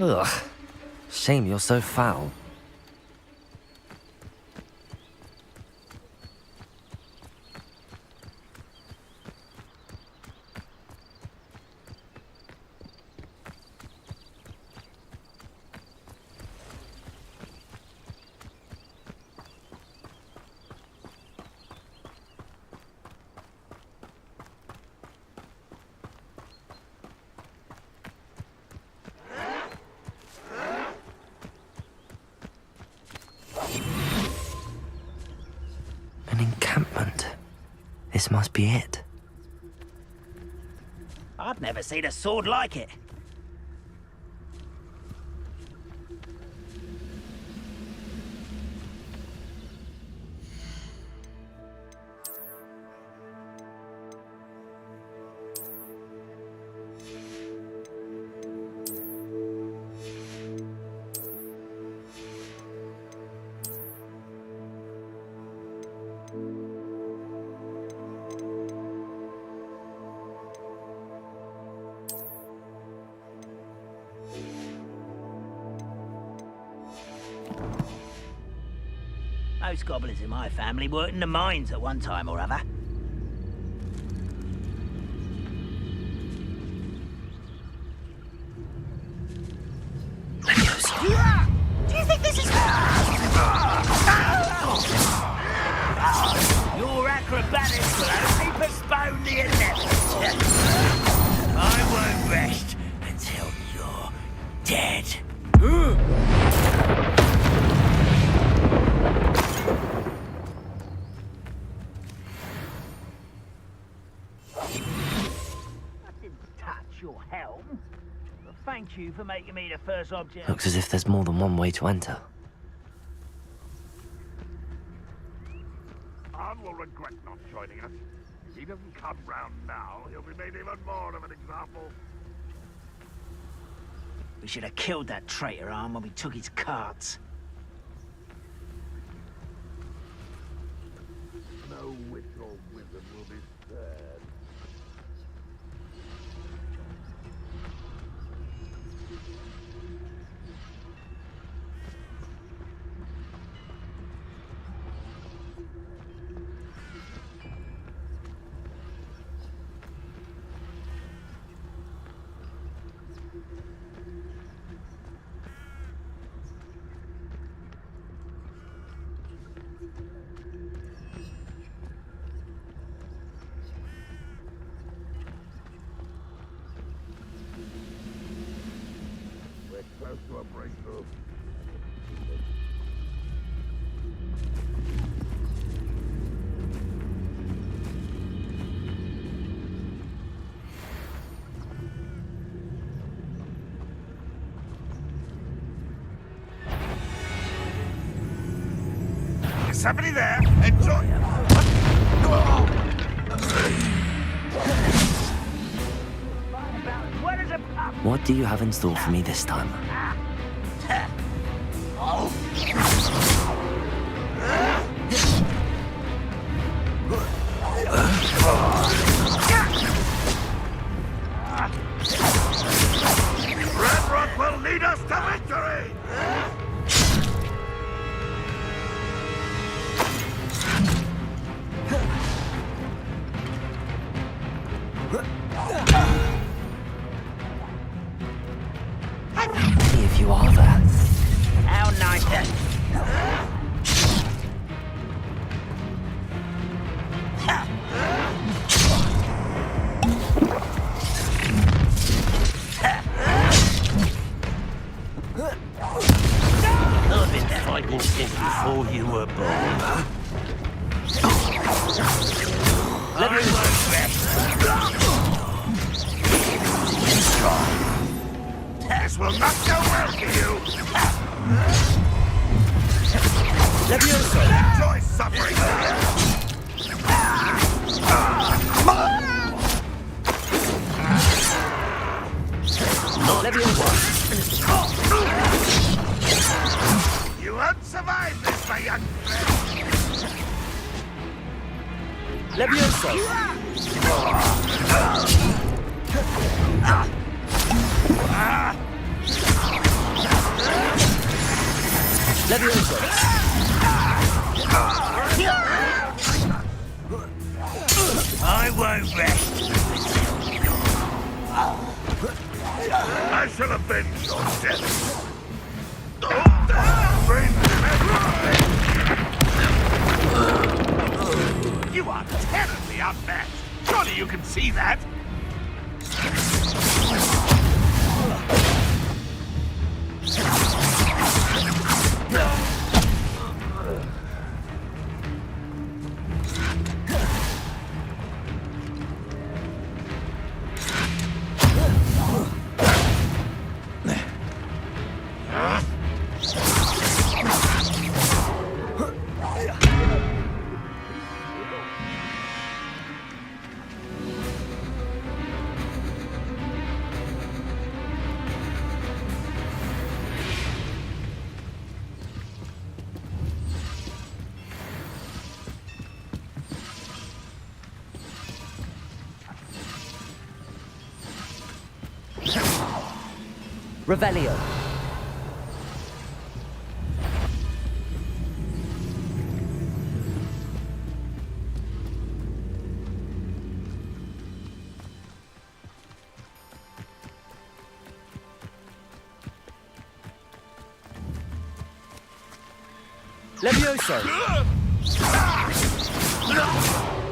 Ugh. Shame you're so foul. An encampment. This must be it. I've never seen a sword like it. Most goblins in my family worked in the mines at one time or other. Do you think this is... Your acrobatics will only postpone the inevitable. I won't rest until you're dead. your helm. But thank you for making me the first object. Looks as if there's more than one way to enter. Arn will regret not joining us. If he doesn't come round now, he'll be made even more of an example. We should have killed that traitor, Arn, when we took his carts. No witch or wizard will be spared. Close to a breakthrough. Is somebody there? Enjoy. What do you have in store for me this time? Red Rock will lead us to victory! Many of you are there. How nice that. I've been fighting since before you were born. Let me work best. This will not go well for you. Levioso! Enjoy suffering. You won't survive this, my young friend. Levioso! Levioso! I won't rest. I shall avenge your death. You are terribly outmatched. Surely you can see that. Revelio. Levioso!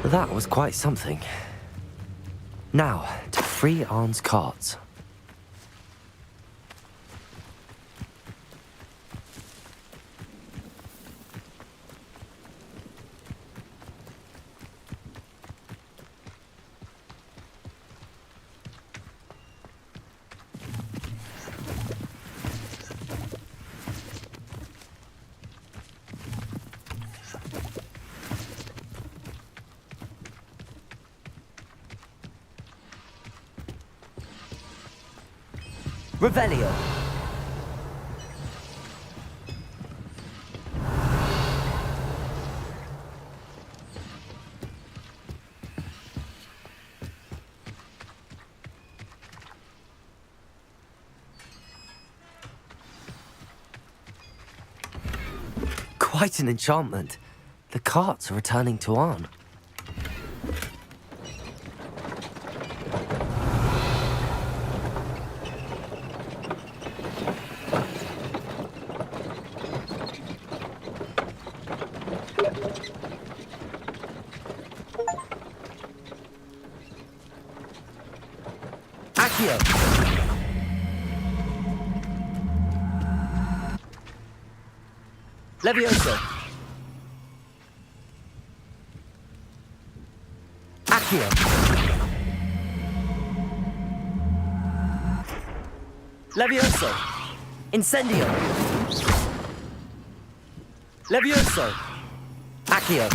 That was quite something. Now, to free Arn's carts. Revelio. Quite an enchantment. The carts are returning to Arn. Accio. Levioso. Accio. Levioso. Incendio. Levioso. Accio.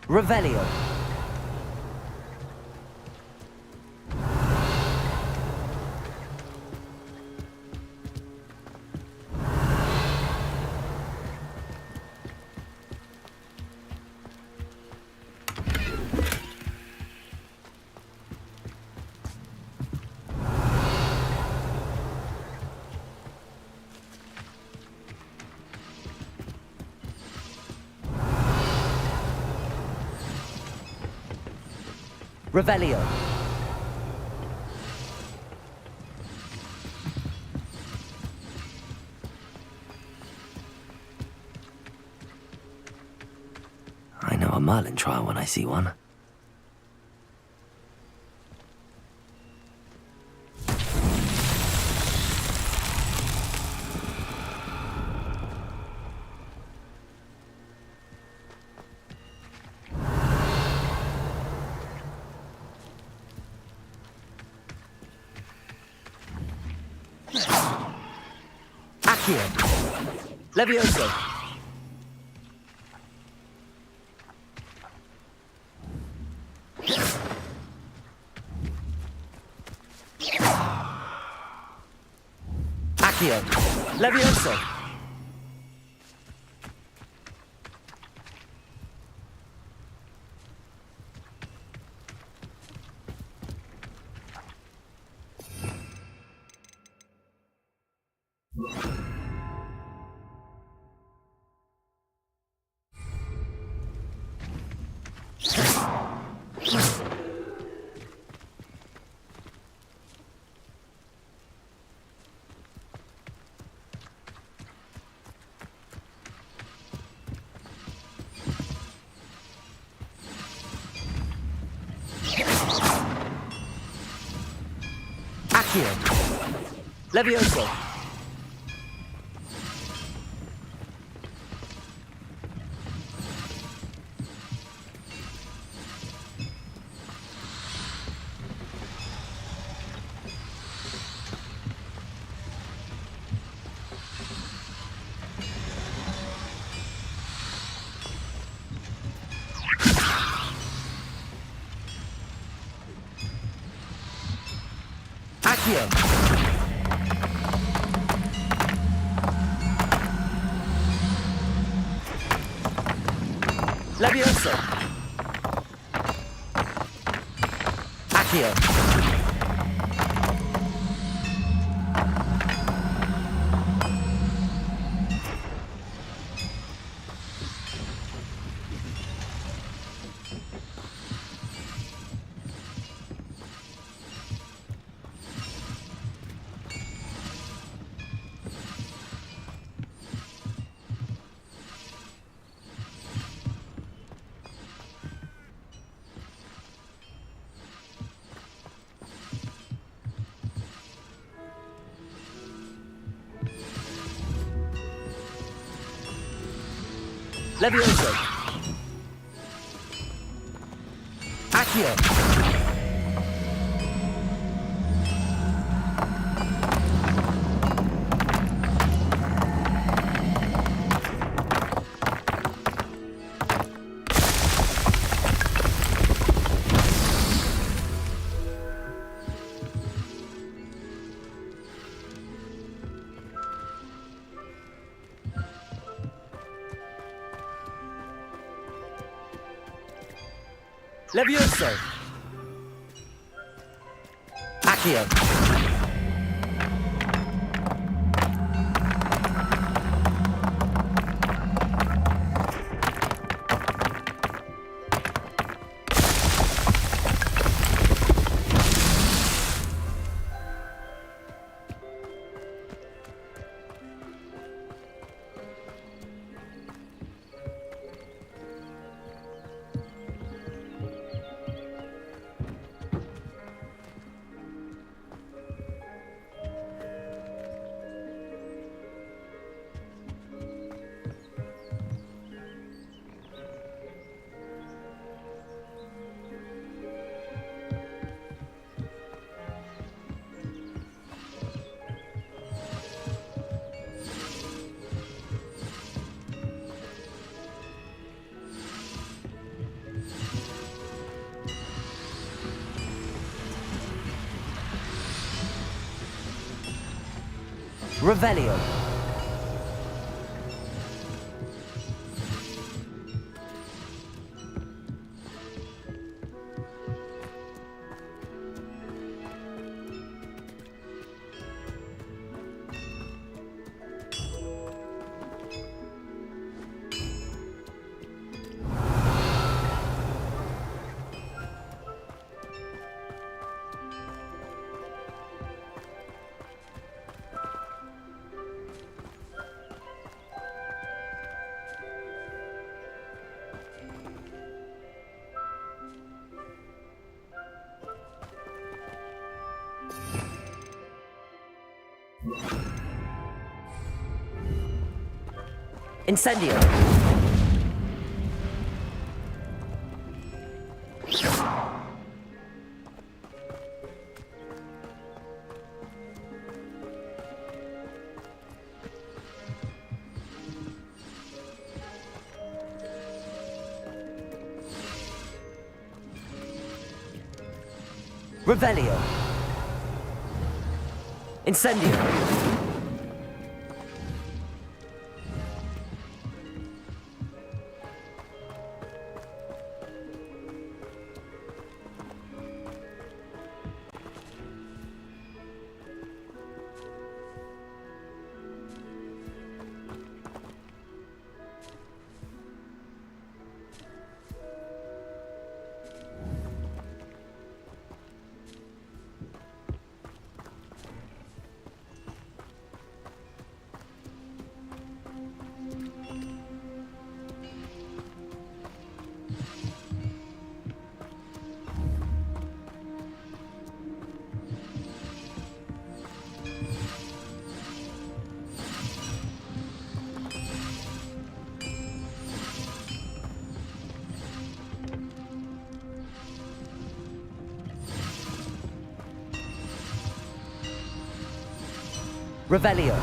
Revelio. Revelio. I know a Merlin trial when I see one. Accio. Levioso. Accio. Levioso. Accio. Levioso. Accio. Levioso. Accio. Levioso. Accio. Levioso. Accio. Revelio. Incendio. Revelio. Incendio. Revelio.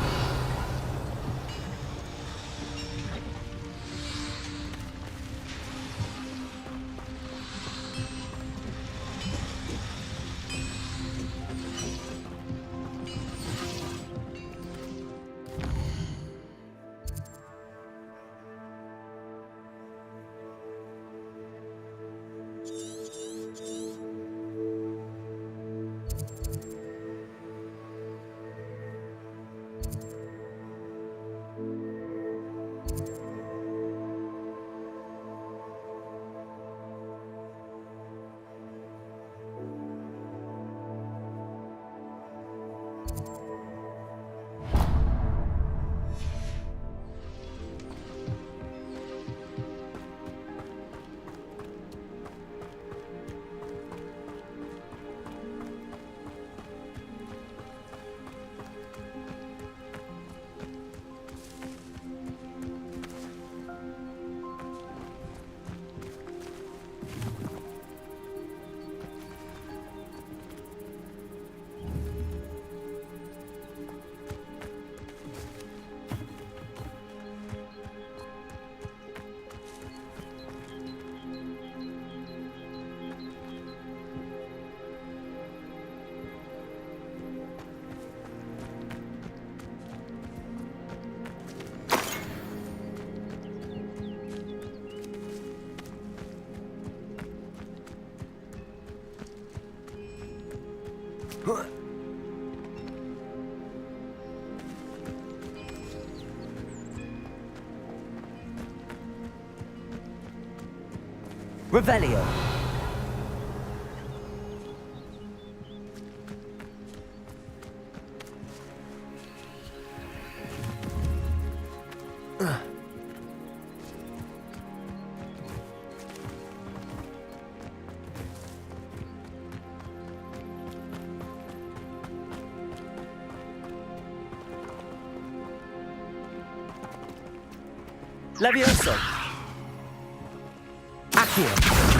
Revelio. Levioso. Accio.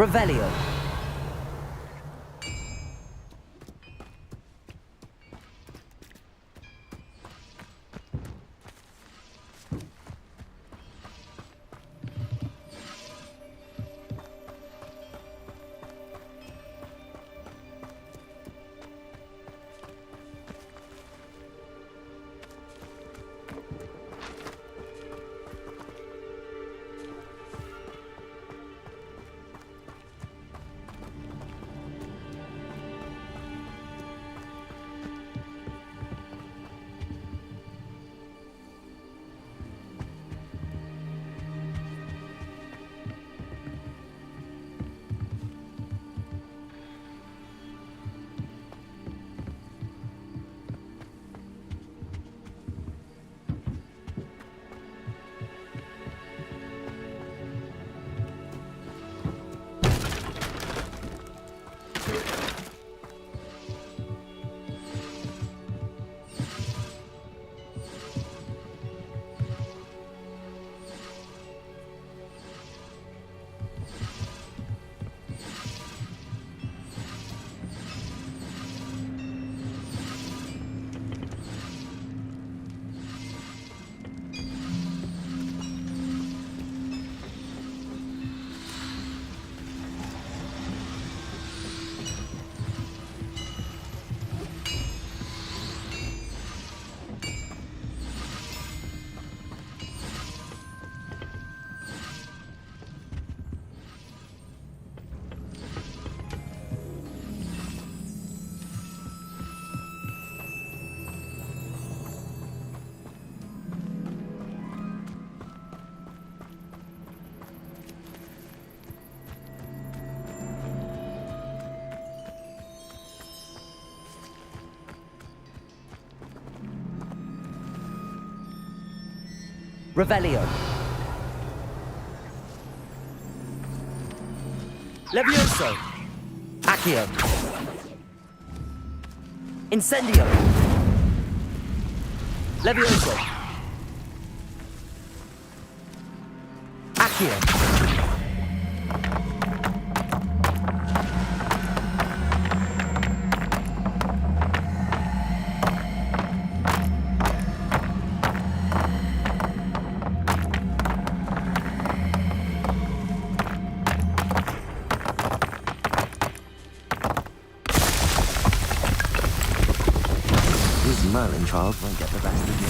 Revelio. Revelio. Levioso. Accio. Incendio. Levioso. Accio. These Merlin trials won't get the best of me.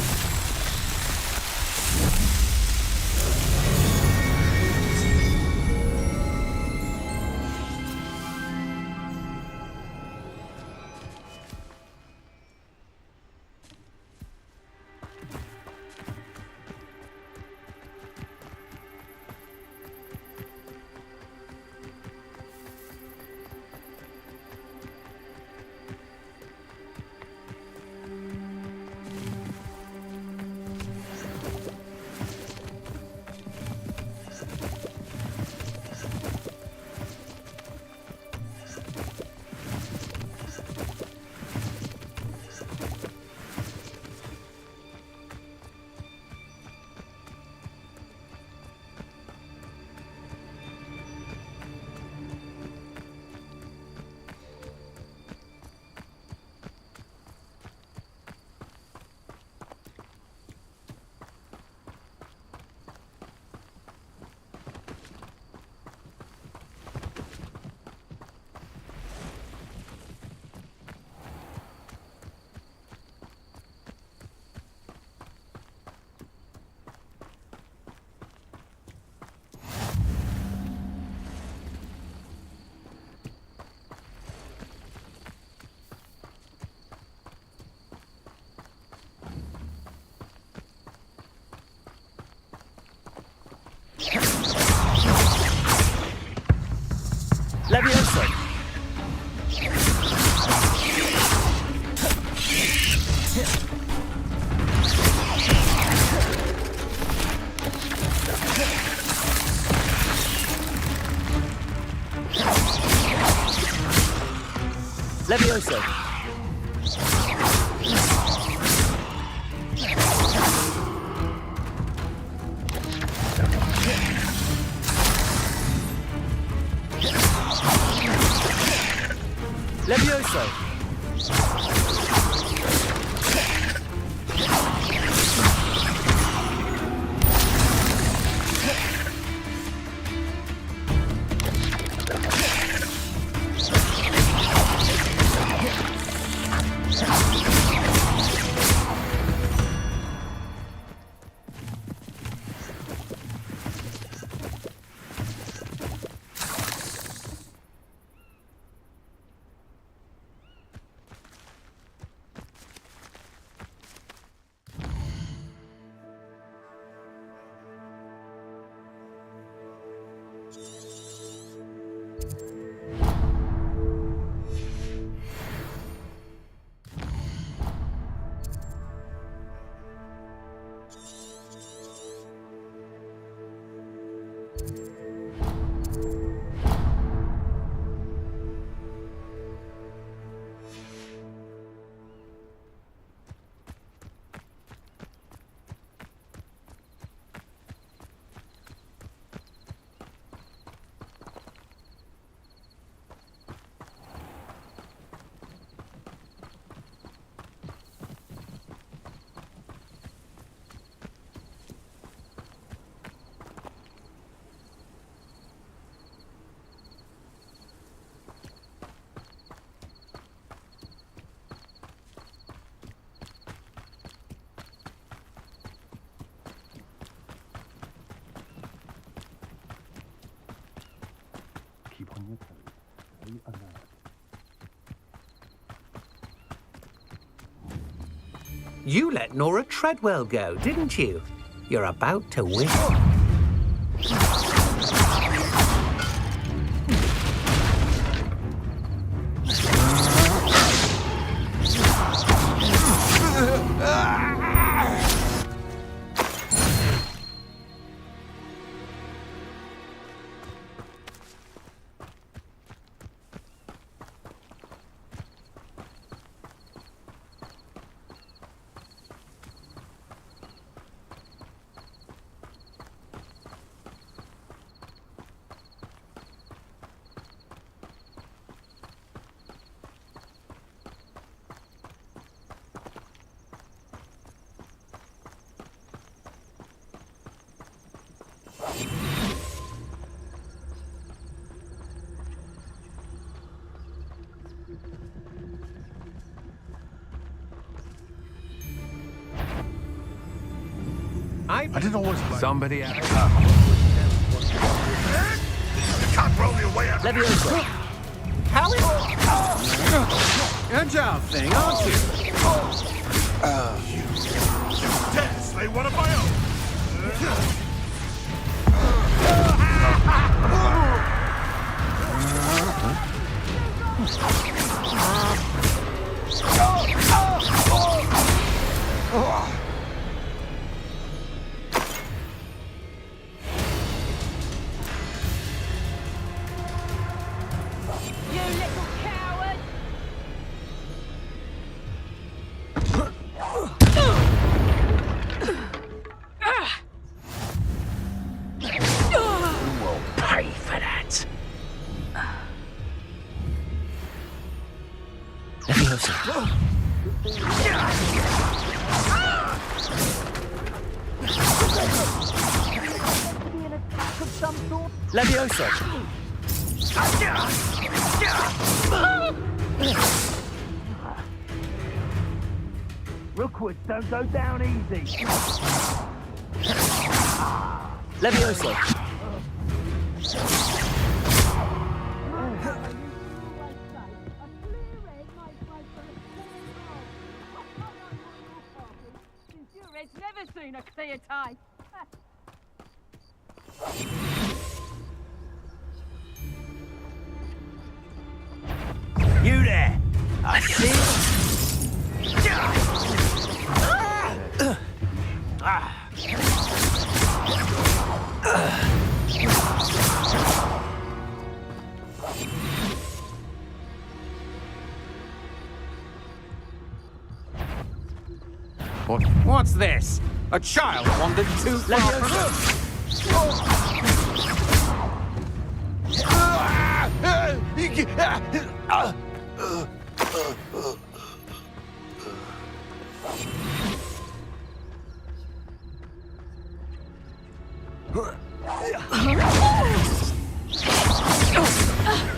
Levioso. Levioso. Levioso. Keep on your toes. Stay alert. You let Nora Treadwell go, didn't you? You're about to win. I didn't always like somebody else. You can't roll your way out. Leviosa. How is agile thing, aren't you? You dare slay one of my own? You little coward! We'll pay for that. Leviosa. Leviosa. Rookwoods don't go down easy. Leviosa. It's never seen a clear time. You there! I see. What's this? A child wandered too far from...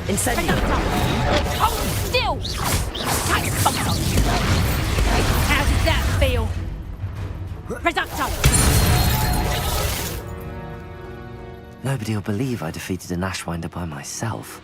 Incendio. Hold still! Tight bumper! How does that feel? Presumpto! Nobody will believe I defeated an Ashwinder by myself.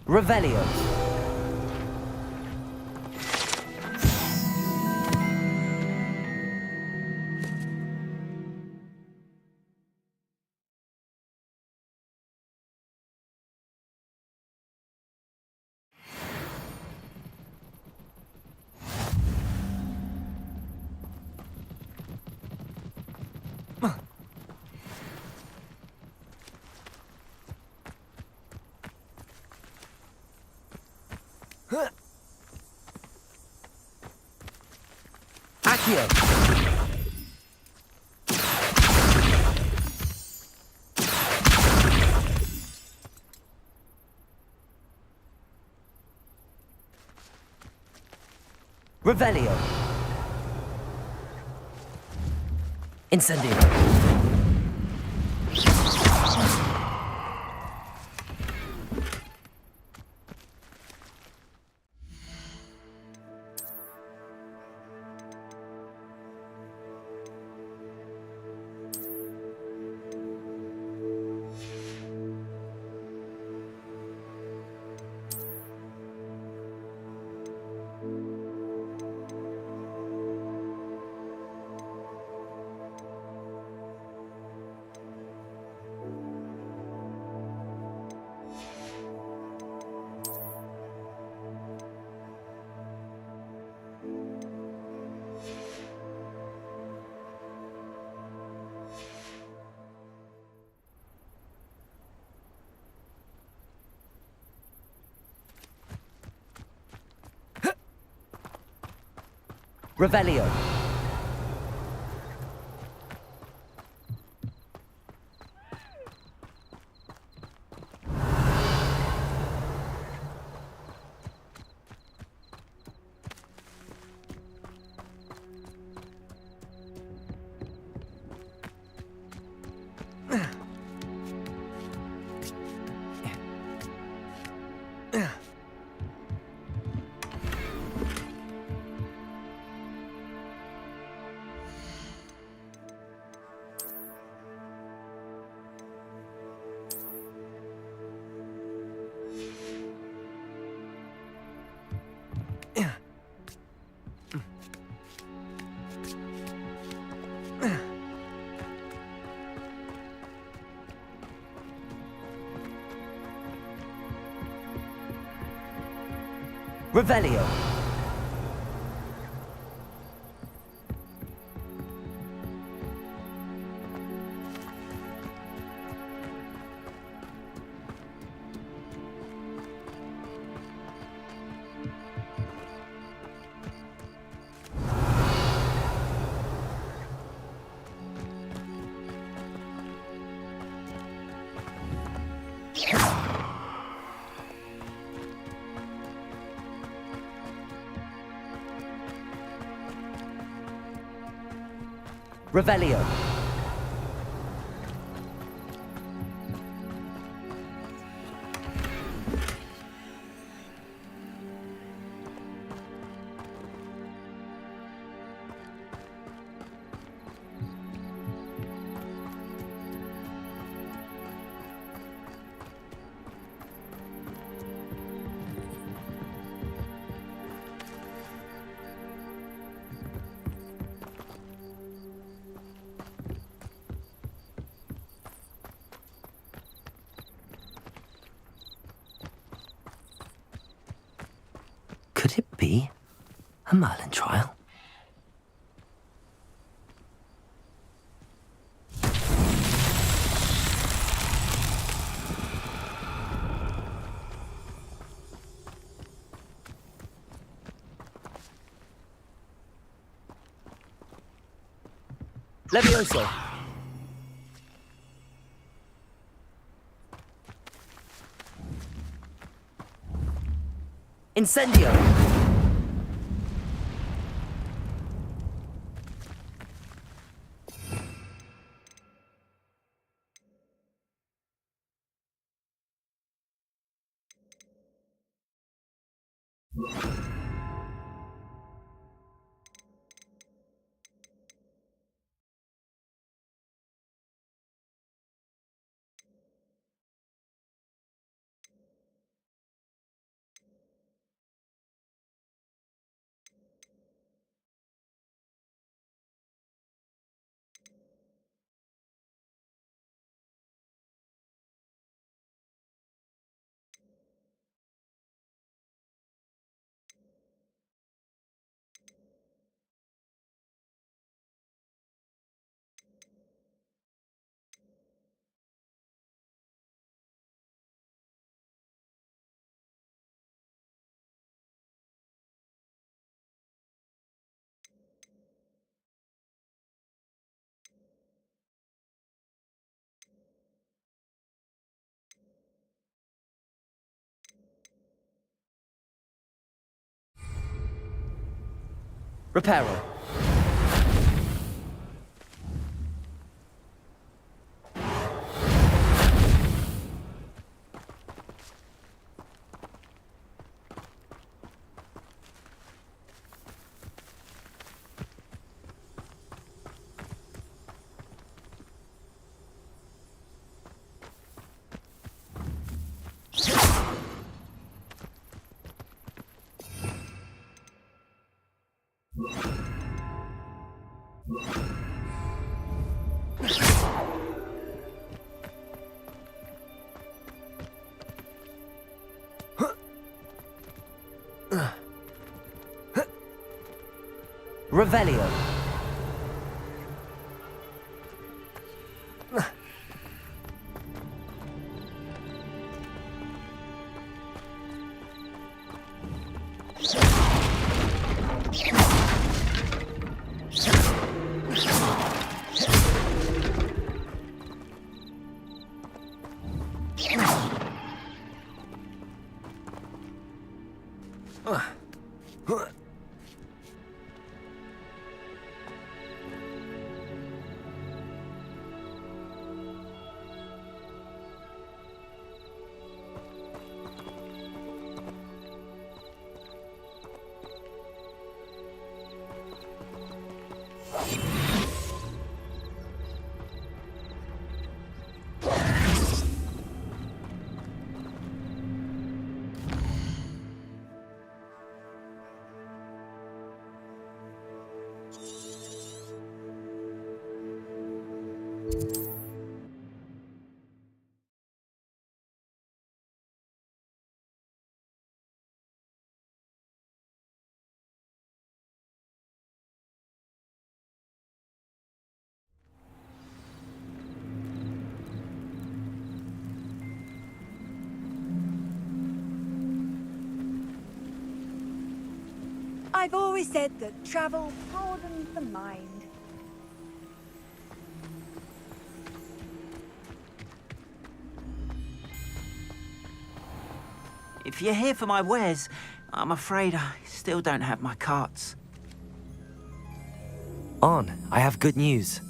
Revelio. Accio. Revelio. Incendio. Revelio. Revelio. Revelio. Could it be a Merlin trial? Levioso. Incendio. Reparo. Revelio. I've always said that travel broadens the mind. If you're here for my wares, I'm afraid I still don't have my carts. On, I have good news.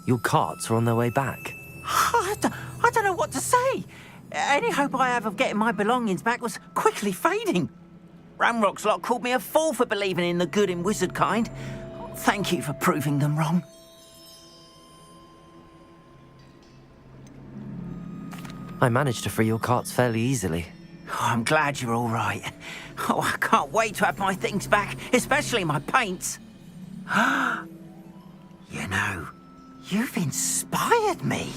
Your carts are on their way back. I don't know what to say. Any hope I have of getting my belongings back was quickly fading. Ramrock's lot called me a fool for believing in the good in wizard kind. Thank you for proving them wrong. I managed to free your carts fairly easily. Oh, I'm glad you're all right. Oh, I can't wait to have my things back, especially my paints. You know, you've inspired me.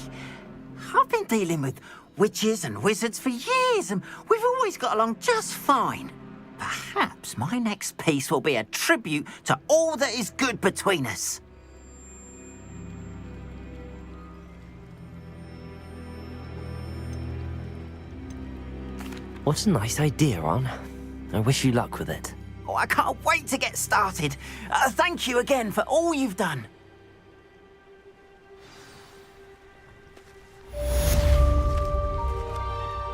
I've been dealing with witches and wizards for years, and we've always got along just fine. Perhaps my next piece will be a tribute to all that is good between us. What a nice idea, On. I wish you luck with it. Oh, I can't wait to get started. Thank you again for all you've done.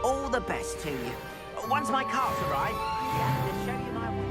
All the best to you. Once my carts arrive, I'll be happy to show you my wares.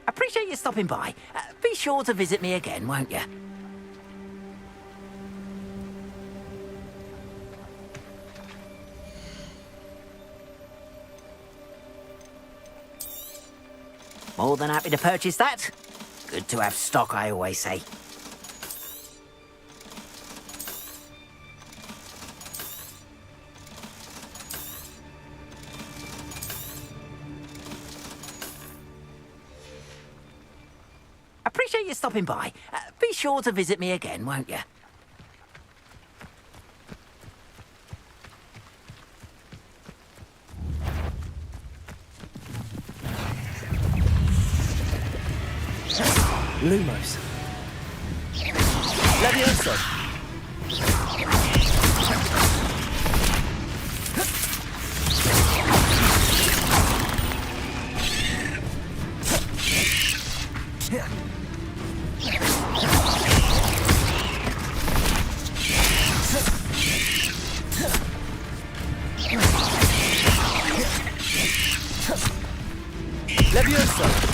Appreciate you stopping by. Be sure to visit me again, won't you? More than happy to purchase that. Good to have stock, I always say. appreciate you stopping by. Be sure to visit me again, won't you? Lumos. Levioso. Levioso.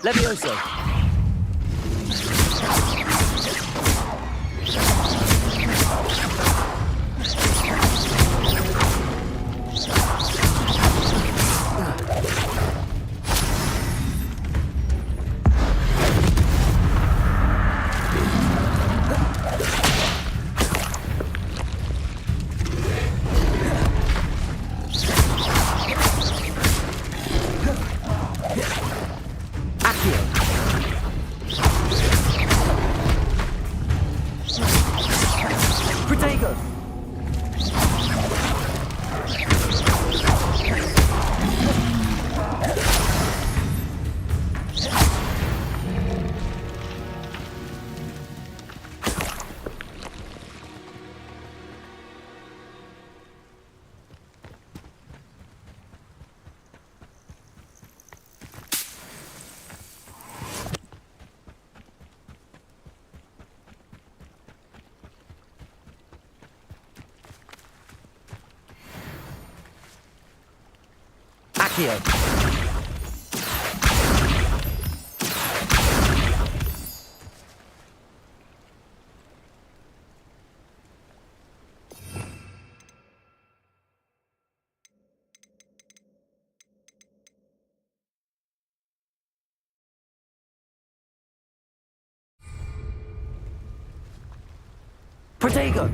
Levioso. Accio. Protego.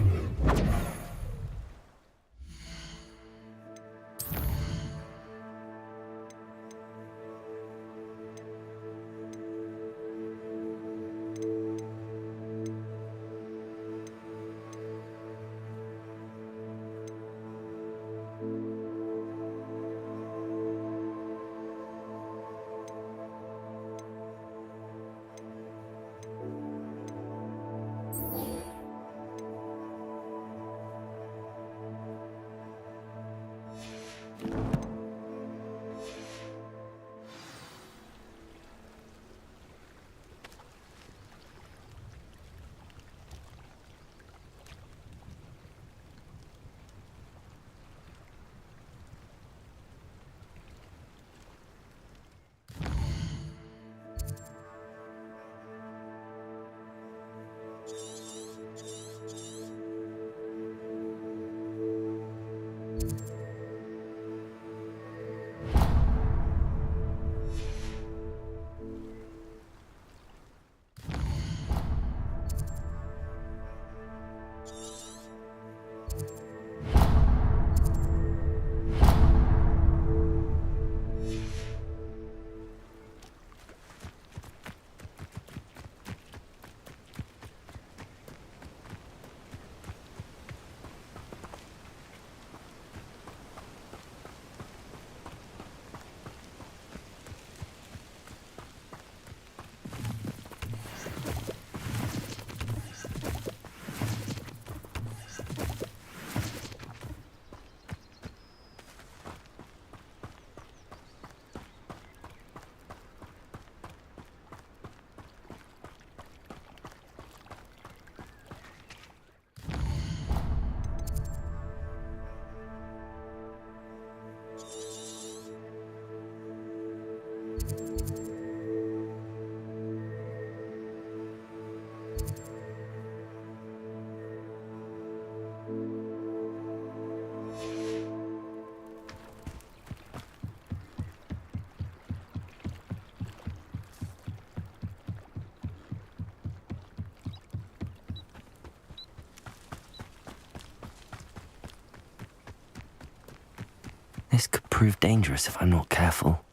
prove dangerous if I'm not careful.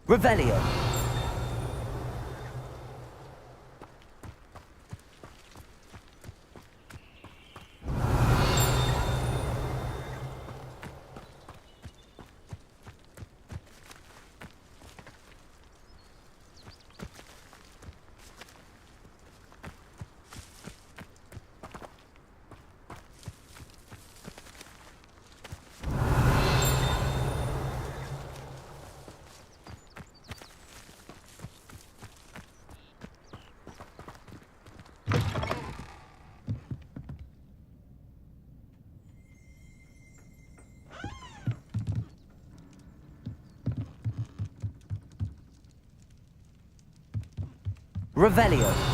Revelio. Revelio.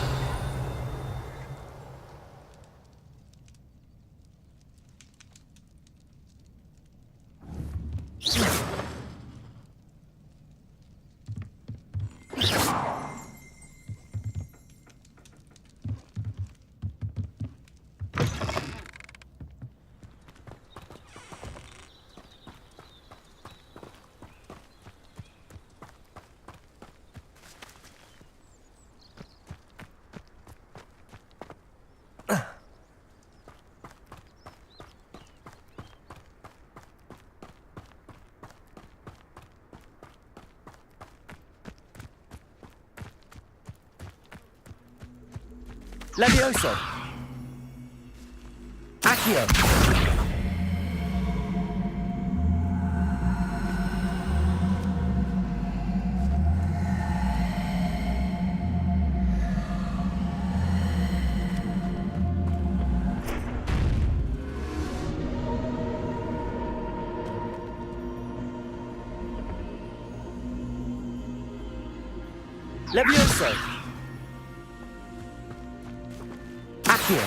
Levioso. Accio. Levioso. Accio.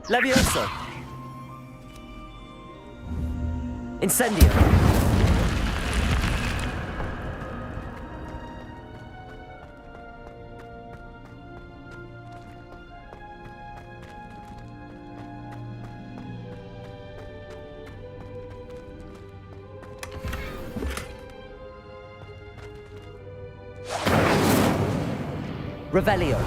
Levioso. Incendio. Revelio.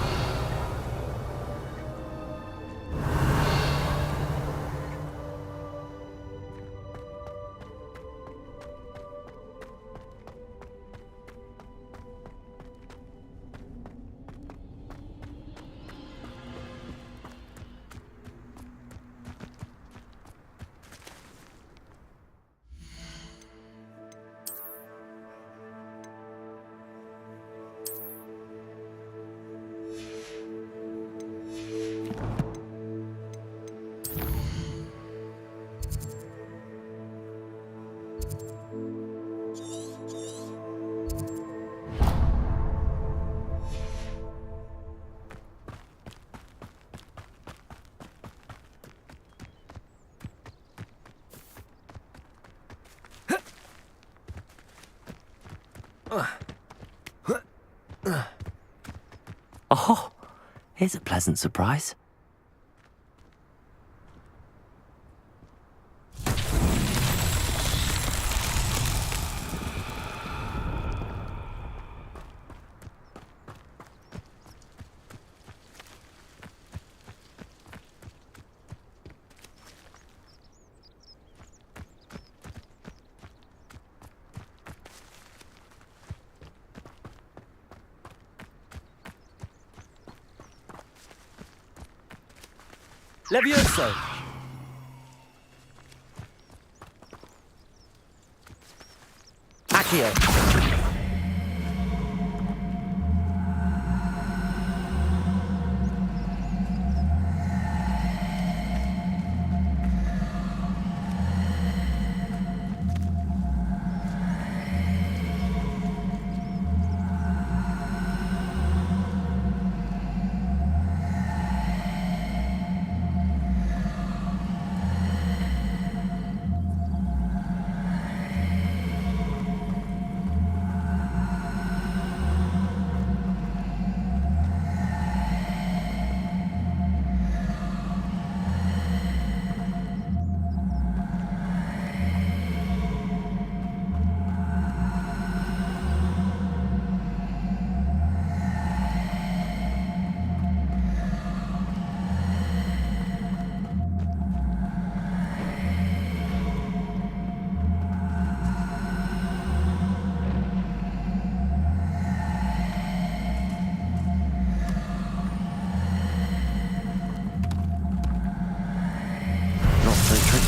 Oh, here's a pleasant surprise. Levioso. Accio.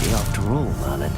After all, Merlin.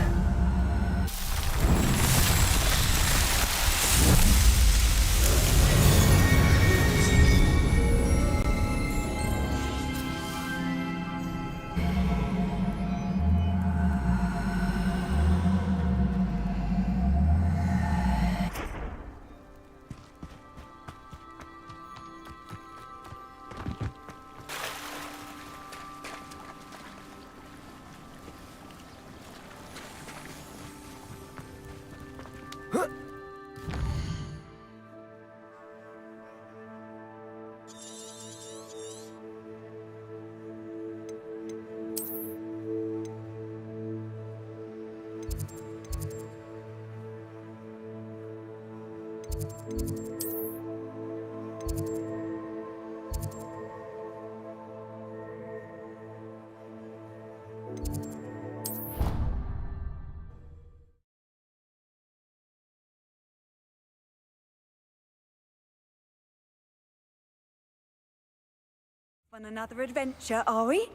On another adventure, are we?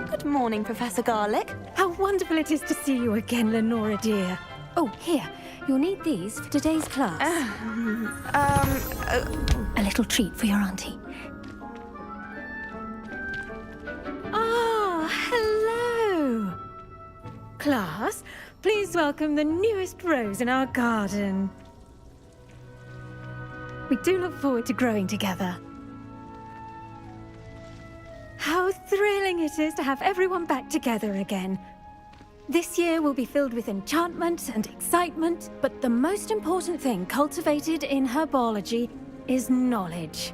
Good morning, Professor Garlick. How wonderful it is to see you again, Lenora dear. Oh, here. You'll need these for today's class. A little treat for your auntie. Ah, hello. Class, please welcome the newest rose in our garden. We do look forward to growing together. How thrilling it is to have everyone back together again. This year will be filled with enchantment and excitement, but the most important thing cultivated in herbology is knowledge.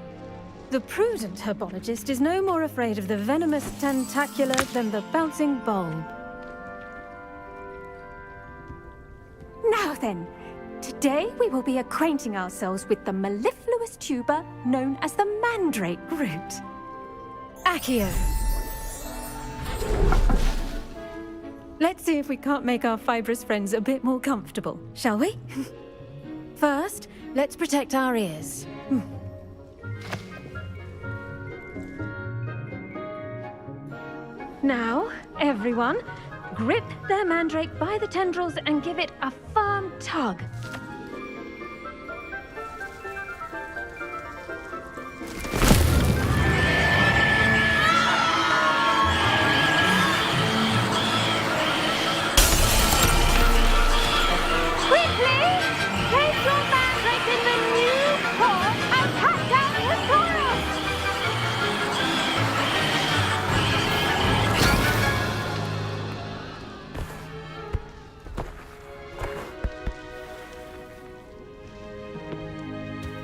The prudent herbologist is no more afraid of the venomous tentacular than the bouncing bulb. Now then, today we will be acquainting ourselves with the mellifluous tuber known as the mandrake root. Accio. Let's see if we can't make our fibrous friends a bit more comfortable, shall we? First, let's protect our ears. Now, everyone, grip their mandrake by the tendrils and give it a firm tug.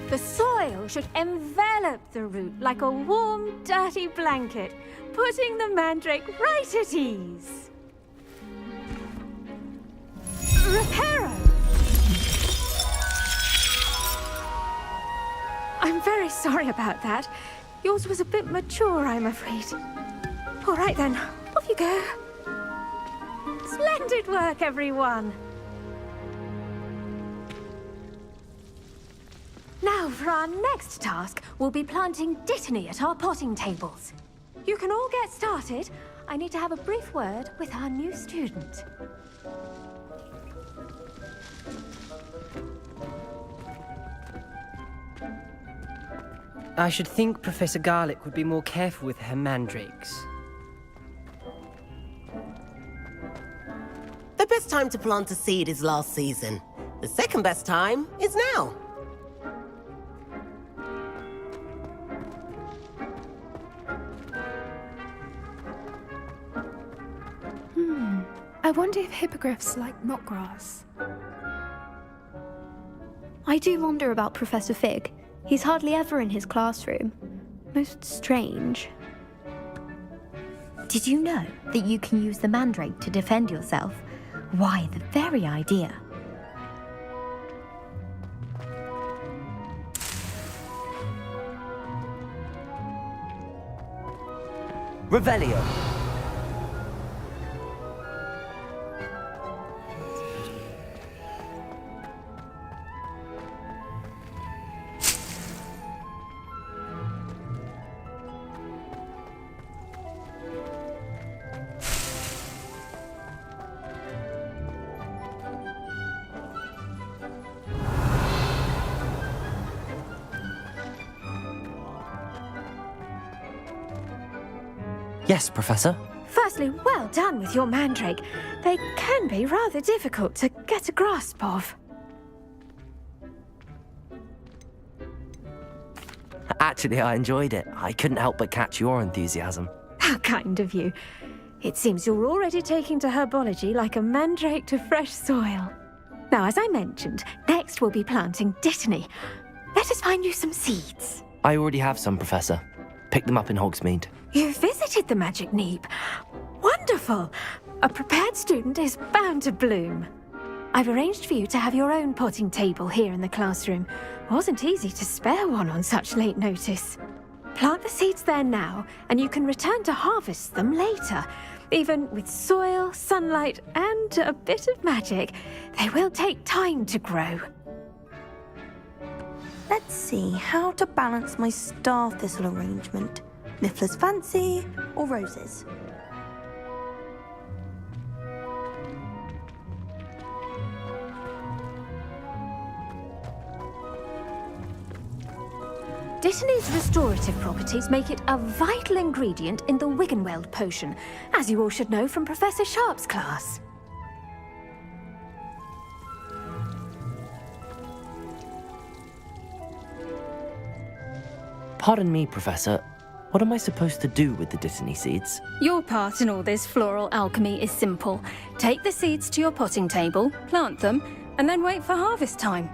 The soil should envelop the root like a warm, dirty blanket, putting the mandrake right at ease. Reparo! I'm very sorry about that. Yours was a bit mature, I'm afraid. All right then, off you go. Splendid work, everyone. Now, for our next task, we'll be planting Dittany at our potting tables. You can all get started. I need to have a brief word with our new student. I should think Professor Garlick would be more careful with her mandrakes. The best time to plant a seed is last season. The second best time is now. I wonder if hippogriffs like knotgrass. I do wonder about Professor Fig. He's hardly ever in his classroom. Most strange. Did you know that you can use the mandrake to defend yourself? Why, the very idea. Revelio. Yes, Professor. Firstly, well done with your mandrake. They can be rather difficult to get a grasp of. Actually, I enjoyed it. I couldn't help but catch your enthusiasm. How kind of you. It seems you're already taking to herbology like a mandrake to fresh soil. Now, as I mentioned, next we'll be planting Dittany. Let us find you some seeds. I already have some, Professor. Picked them up in Hogsmeade. You visited the Magic Neep. Wonderful! A prepared student is bound to bloom. I've arranged for you to have your own potting table here in the classroom. Wasn't easy to spare one on such late notice. Plant the seeds there now, and you can return to harvest them later. Even with soil, sunlight, and a bit of magic, they will take time to grow. Let's see how to balance my star thistle arrangement. Niffler's Fancy or roses? Dittany's restorative properties make it a vital ingredient in the Wiggenweld potion, as you all should know from Professor Sharp's class. Pardon me, Professor. What am I supposed to do with the Dittany seeds? Your part in all this floral alchemy is simple. Take the seeds to your potting table, plant them, and then wait for harvest time.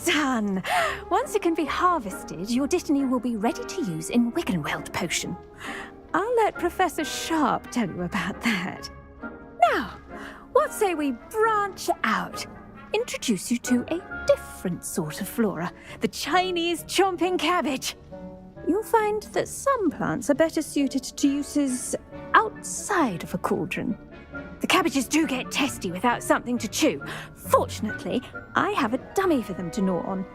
Done! Once it can be harvested, your Dittany will be ready to use in Wiggenweld potion. I'll let Professor Sharp tell you about that. Now, what say we branch out? Introduce you to a different sort of flora, the Chinese chomping cabbage. You'll find that some plants are better suited to uses outside of a cauldron. The cabbages do get testy without something to chew. Fortunately, I have a dummy for them to gnaw on.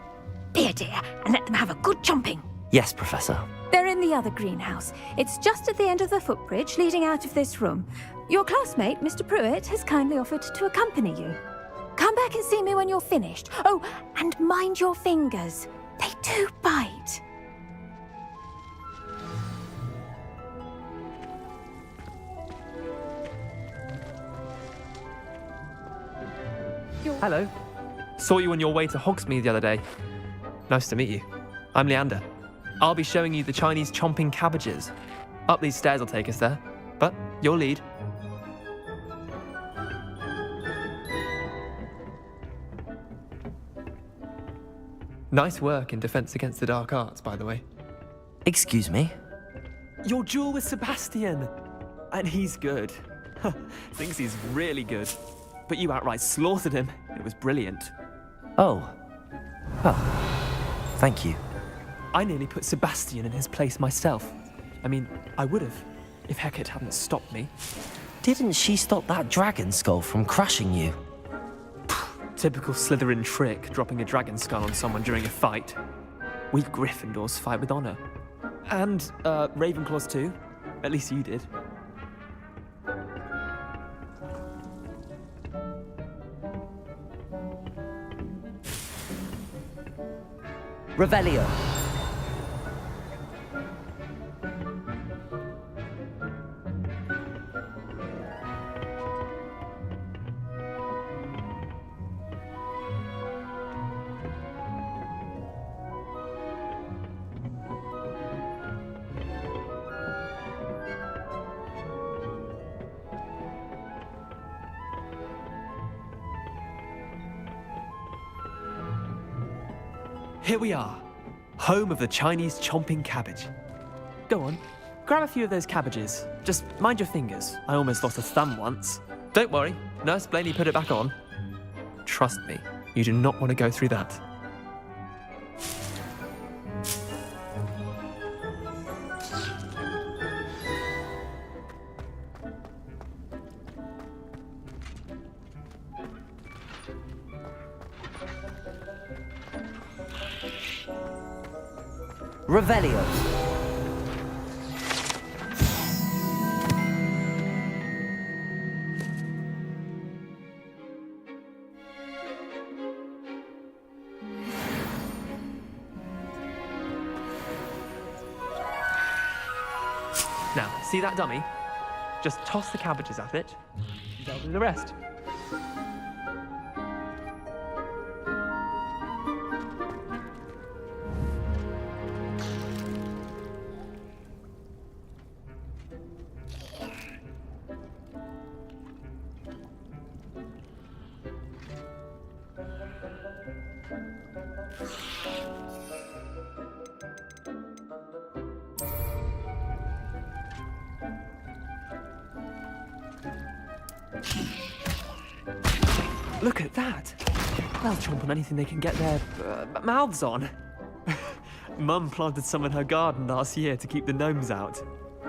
Be a dear and let them have a good chomping. Yes, Professor. They're in the other greenhouse. It's just at the end of the footbridge leading out of this room. Your classmate, Mr. Pruitt, has kindly offered to accompany you. Come back and see me when you're finished. Oh, and mind your fingers. They do bite. Hello. Saw you on your way to Hogsmeade the other day. Nice to meet you. I'm Leander. I'll be showing you the Chinese chomping cabbages. Up these stairs will take us there, but your lead. Nice work in Defense Against the Dark Arts, by the way. Excuse me? Your duel with Sebastian! And he's good. Thinks he's really good. But you outright slaughtered him. It was brilliant. Oh. Oh. Thank you. I nearly put Sebastian in his place myself. I mean, I would have, if Hecate hadn't stopped me. Didn't she stop that dragon skull from crushing you? Typical Slytherin trick, dropping a dragon skull on someone during a fight. We Gryffindors fight with honor. And, Ravenclaws too. At least you did. Revelio. Here we are, home of the Chinese chomping cabbage. Go on, grab a few of those cabbages. Just mind your fingers. I almost lost a thumb once. Don't worry, Nurse Blaney put it back on. Trust me, you do not want to go through that. Revelio. Now, see that dummy? Just toss the cabbages at it. They'll do the rest. Look at that! They'll chomp on anything they can get their mouths on. Mum planted some in her garden last year to keep the gnomes out.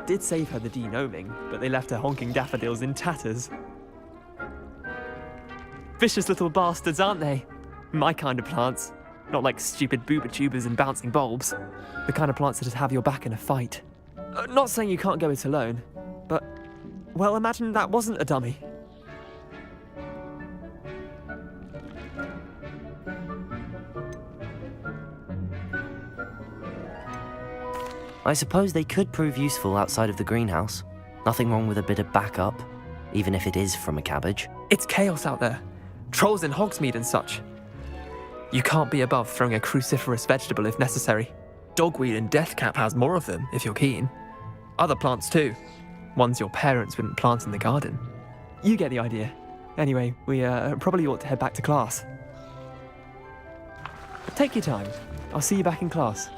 Did save her the de-gnoming, but they left her honking daffodils in tatters. Vicious little bastards, aren't they? My kind of plants. Not like stupid booba tubers and bouncing bulbs. The kind of plants that'd have your back in a fight. Not saying you can't go it alone, but, well, imagine that wasn't a dummy. I suppose they could prove useful outside of the greenhouse. Nothing wrong with a bit of backup, even if it is from a cabbage. It's chaos out there. Trolls in Hogsmeade and such. You can't be above throwing a cruciferous vegetable if necessary. Dogweed and deathcap has more of them, if you're keen. Other plants too. Ones your parents wouldn't plant in the garden. You get the idea. Anyway, we probably ought to head back to class. Take your time. I'll see you back in class.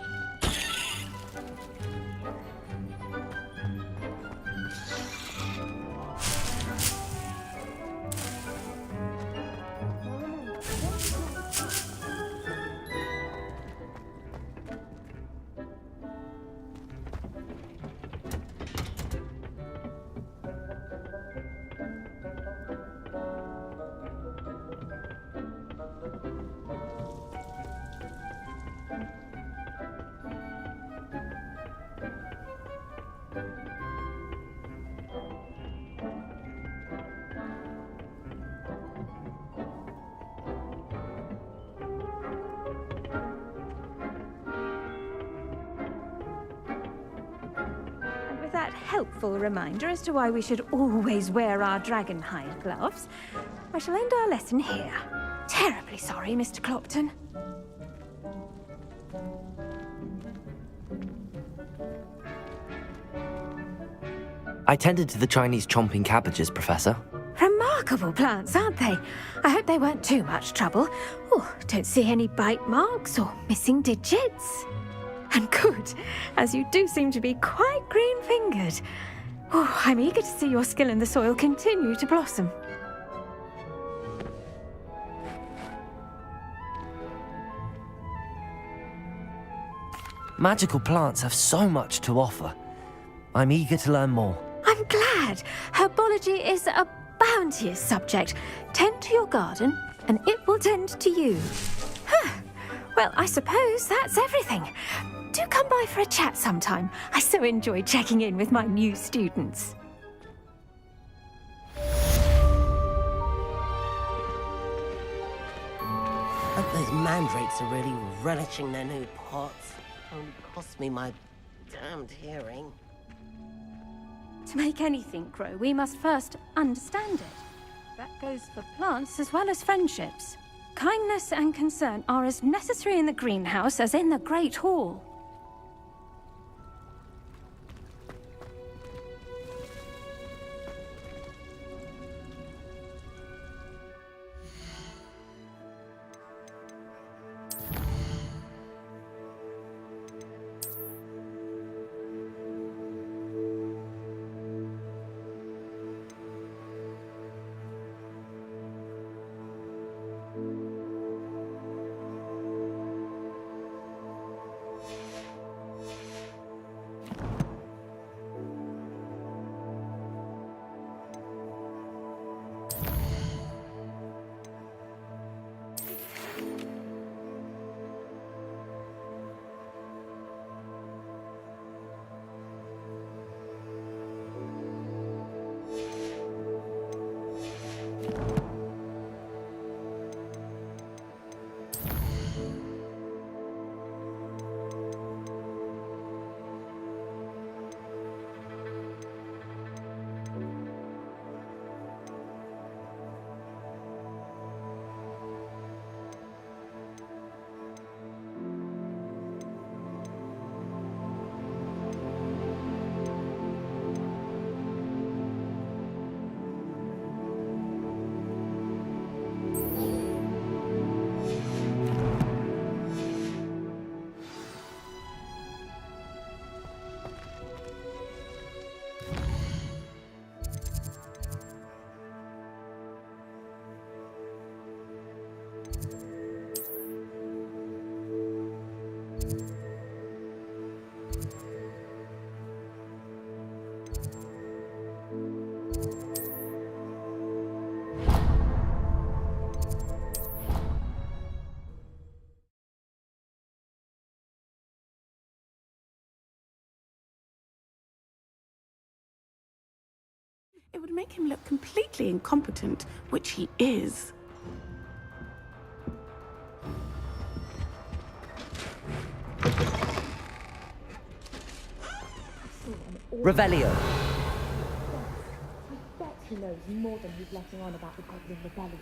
That helpful reminder as to why we should always wear our dragon hide gloves, I shall end our lesson here. Terribly sorry, Mr. Clopton. I tended to the Chinese chomping cabbages, Professor. Remarkable plants, aren't they? I hope they weren't too much trouble. Oh, don't see any bite marks or missing digits. And good, as you do seem to be quite green-fingered. Oh, I'm eager to see your skill in the soil continue to blossom. Magical plants have so much to offer. I'm eager to learn more. I'm glad. Herbology is a bounteous subject. Tend to your garden, and it will tend to you. Huh. Well, I suppose that's everything. Do come by for a chat sometime. I so enjoy checking in with my new students. I hope those mandrakes are really relishing their new pots. Only cost me my damned hearing. To make anything grow, we must first understand it. That goes for plants as well as friendships. Kindness and concern are as necessary in the greenhouse as in the Great Hall. It would make him look completely incompetent, which he is. Revelio. I bet he knows more than he's letting on about the Goblin Rebellion.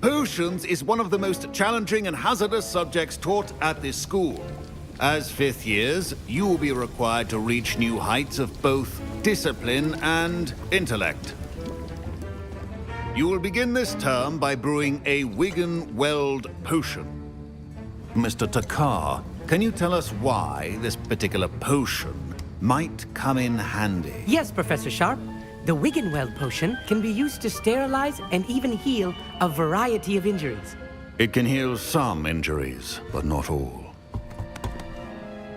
Potions is one of the most challenging and hazardous subjects taught at this school. As fifth years, you will be required to reach new heights of both discipline and intellect. You will begin this term by brewing a Wigan-Weld potion. Mr. Takar, can you tell us why this particular potion might come in handy? Yes, Professor Sharp. The Wigan-Weld potion can be used to sterilize and even heal a variety of injuries. It can heal some injuries, but not all.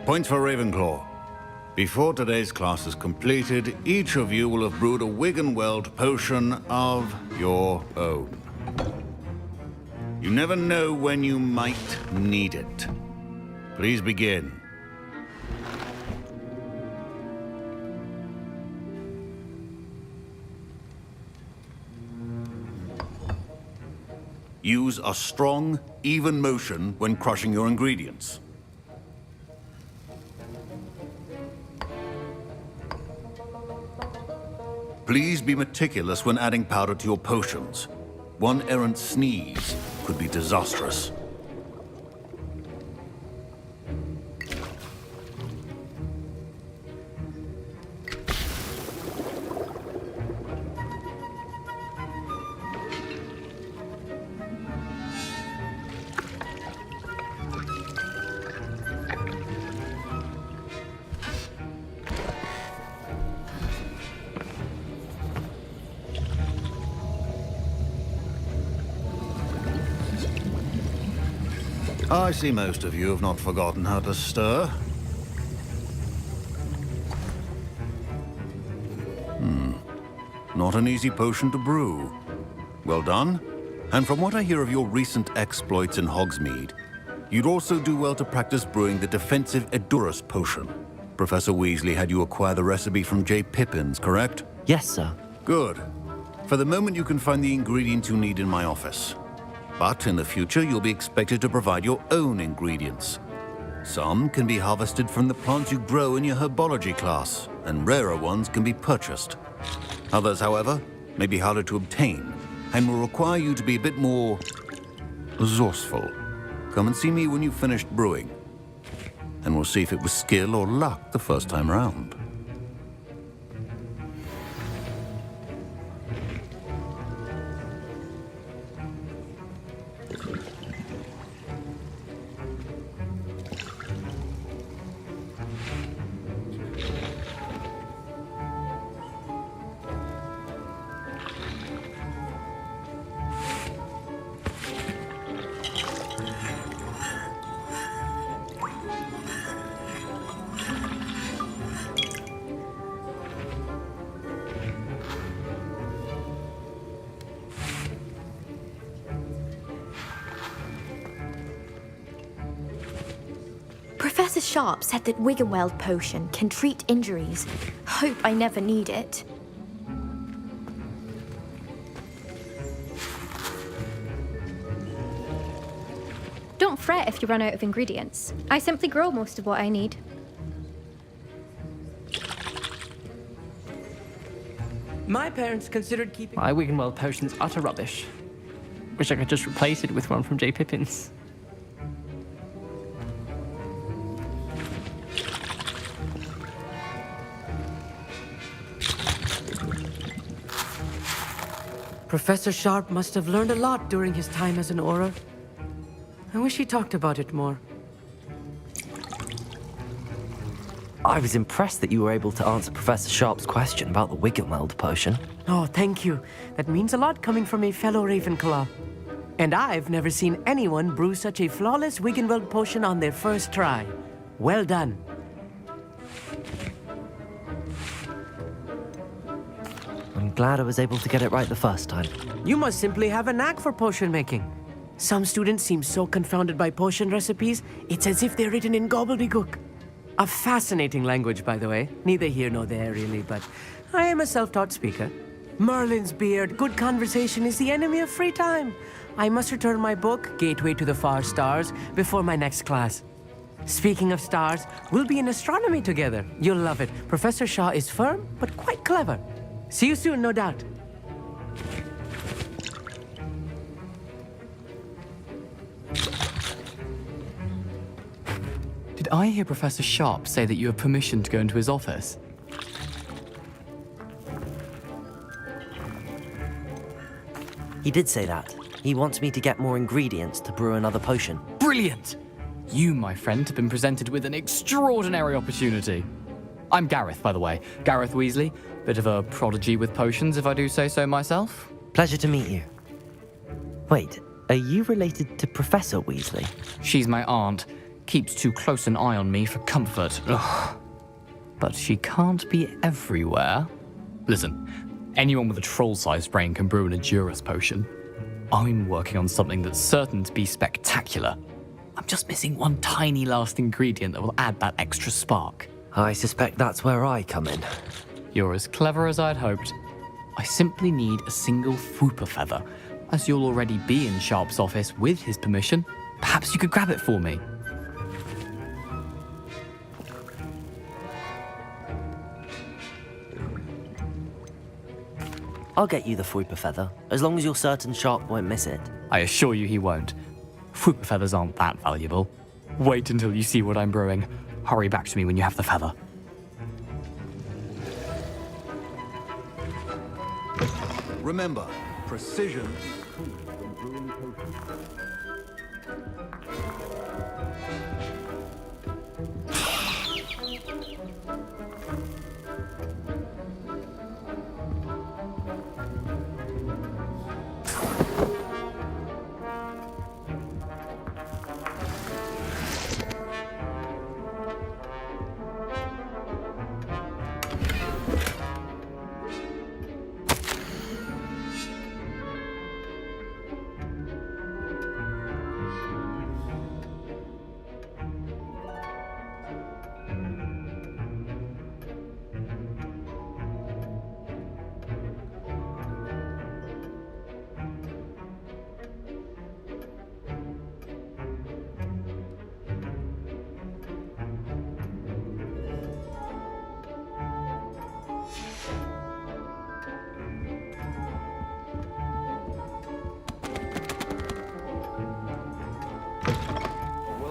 Points for Ravenclaw. Before today's class is completed, each of you will have brewed a Wiggenweld potion of your own. You never know when you might need it. Please begin. Use a strong, even motion when crushing your ingredients. Please be meticulous when adding powder to your potions. One errant sneeze could be disastrous. I see most of you have not forgotten how to stir. Not an easy potion to brew. Well done. And from what I hear of your recent exploits in Hogsmeade, you'd also do well to practice brewing the defensive Edurus potion. Professor Weasley had you acquire the recipe from J. Pippin's, correct? Yes, sir. Good. For the moment, you can find the ingredients you need in my office. But in the future, you'll be expected to provide your own ingredients. Some can be harvested from the plants you grow in your herbology class, and rarer ones can be purchased. Others, however, may be harder to obtain, and will require you to be a bit more resourceful. Come and see me when you've finished brewing, and we'll see if it was skill or luck the first time round. Professor Sharp said that Wiggenweld potion can treat injuries. Hope I never need it. Don't fret if you run out of ingredients. I simply grow most of what I need. My parents considered keeping... My Wiggenweld potion's utter rubbish. Wish I could just replace it with one from J. Pippin's. Professor Sharp must have learned a lot during his time as an Auror. I wish he talked about it more. I was impressed that you were able to answer Professor Sharp's question about the Wiggenweld potion. Oh, thank you. That means a lot coming from a fellow Ravenclaw. And I've never seen anyone brew such a flawless Wiggenweld potion on their first try. Well done. I'm glad I was able to get it right the first time. You must simply have a knack for potion making. Some students seem so confounded by potion recipes, it's as if they're written in gobbledygook. A fascinating language, by the way. Neither here nor there, really, but I am a self-taught speaker. Merlin's beard, good conversation is the enemy of free time. I must return my book, Gateway to the Far Stars, before my next class. Speaking of stars, we'll be in astronomy together. You'll love it. Professor Shaw is firm, but quite clever. See you soon, no doubt. Did I hear Professor Sharp say that you have permission to go into his office? He did say that. He wants me to get more ingredients to brew another potion. Brilliant! You, my friend, have been presented with an extraordinary opportunity. I'm Gareth, by the way. Gareth Weasley. Bit of a prodigy with potions, if I do say so myself. Pleasure to meet you. Wait, Are you related to Professor Weasley? She's my aunt. Keeps too close an eye on me for comfort. Ugh. But she can't be everywhere. Listen, anyone with a troll-sized brain can brew an Edurus potion. I'm working on something that's certain to be spectacular. I'm just missing one tiny last ingredient that will add that extra spark. I suspect that's where I come in. You're as clever as I'd hoped. I simply need a single Fwooper feather. As you'll already be in Sharp's office with his permission, perhaps you could grab it for me. I'll get you the Fwooper feather, as long as you're certain Sharp won't miss it. I assure you he won't. Fwooper feathers aren't that valuable. Wait until you see what I'm brewing. Hurry back to me when you have the feather. Remember, precision is key when brewing potions.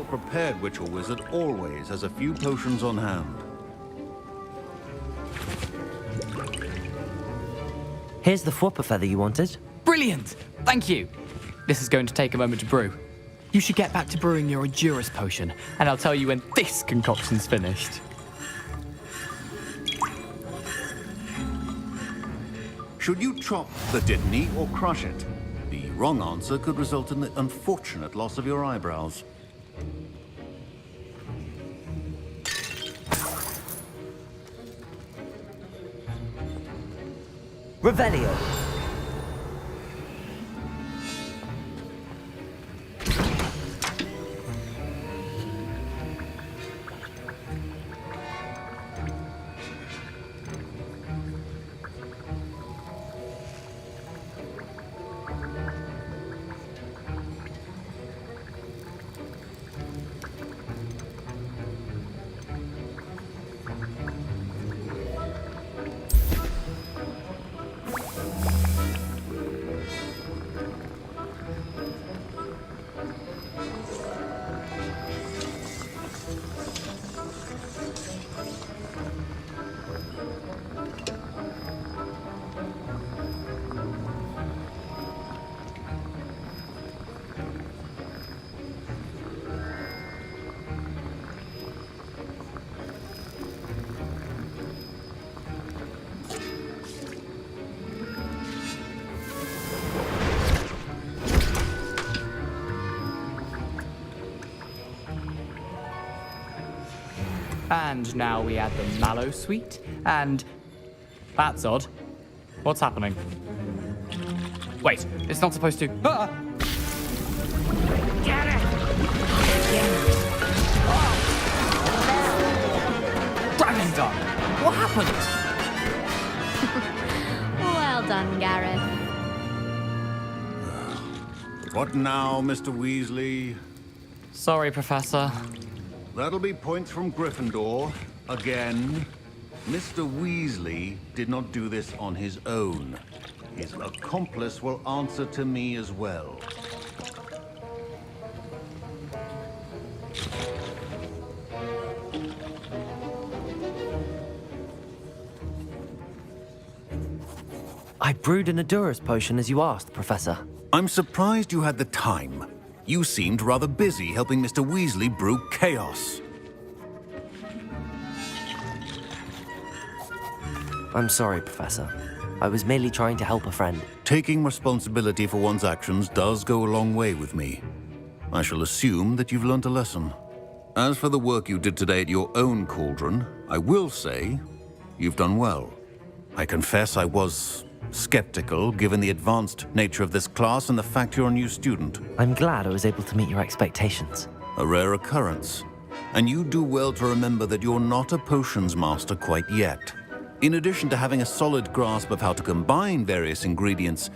Prepared witch or wizard always has a few potions on hand. Here's the Fwooper feather you wanted. Brilliant! Thank you! This is going to take a moment to brew. You should get back to brewing your Edurus potion, and I'll tell you when this concoction's finished. Should you chop the Dittany or crush it? The wrong answer could result in the unfortunate loss of your eyebrows. Revelio. And now we add the mallow sweet, and... That's odd. What's happening? Wait, it's not supposed to... Ah! Get it! Dragon Dog! What happened? Well done, Gareth. What now, Mr. Weasley? Sorry, Professor. That'll be points from Gryffindor. Again. Mr. Weasley did not do this on his own. His accomplice will answer to me as well. I brewed an Edurus potion as you asked, Professor. I'm surprised you had the time. You seemed rather busy helping Mr. Weasley brew chaos. I'm sorry, Professor. I was merely trying to help a friend. Taking responsibility for one's actions does go a long way with me. I shall assume that you've learnt a lesson. As for the work you did today at your own cauldron, I will say you've done well. I confess I was skeptical, given the advanced nature of this class and the fact you're a new student. I'm glad I was able to meet your expectations. A rare occurrence. And you do well to remember that you're not a potions master quite yet. In addition to having a solid grasp of how to combine various ingredients,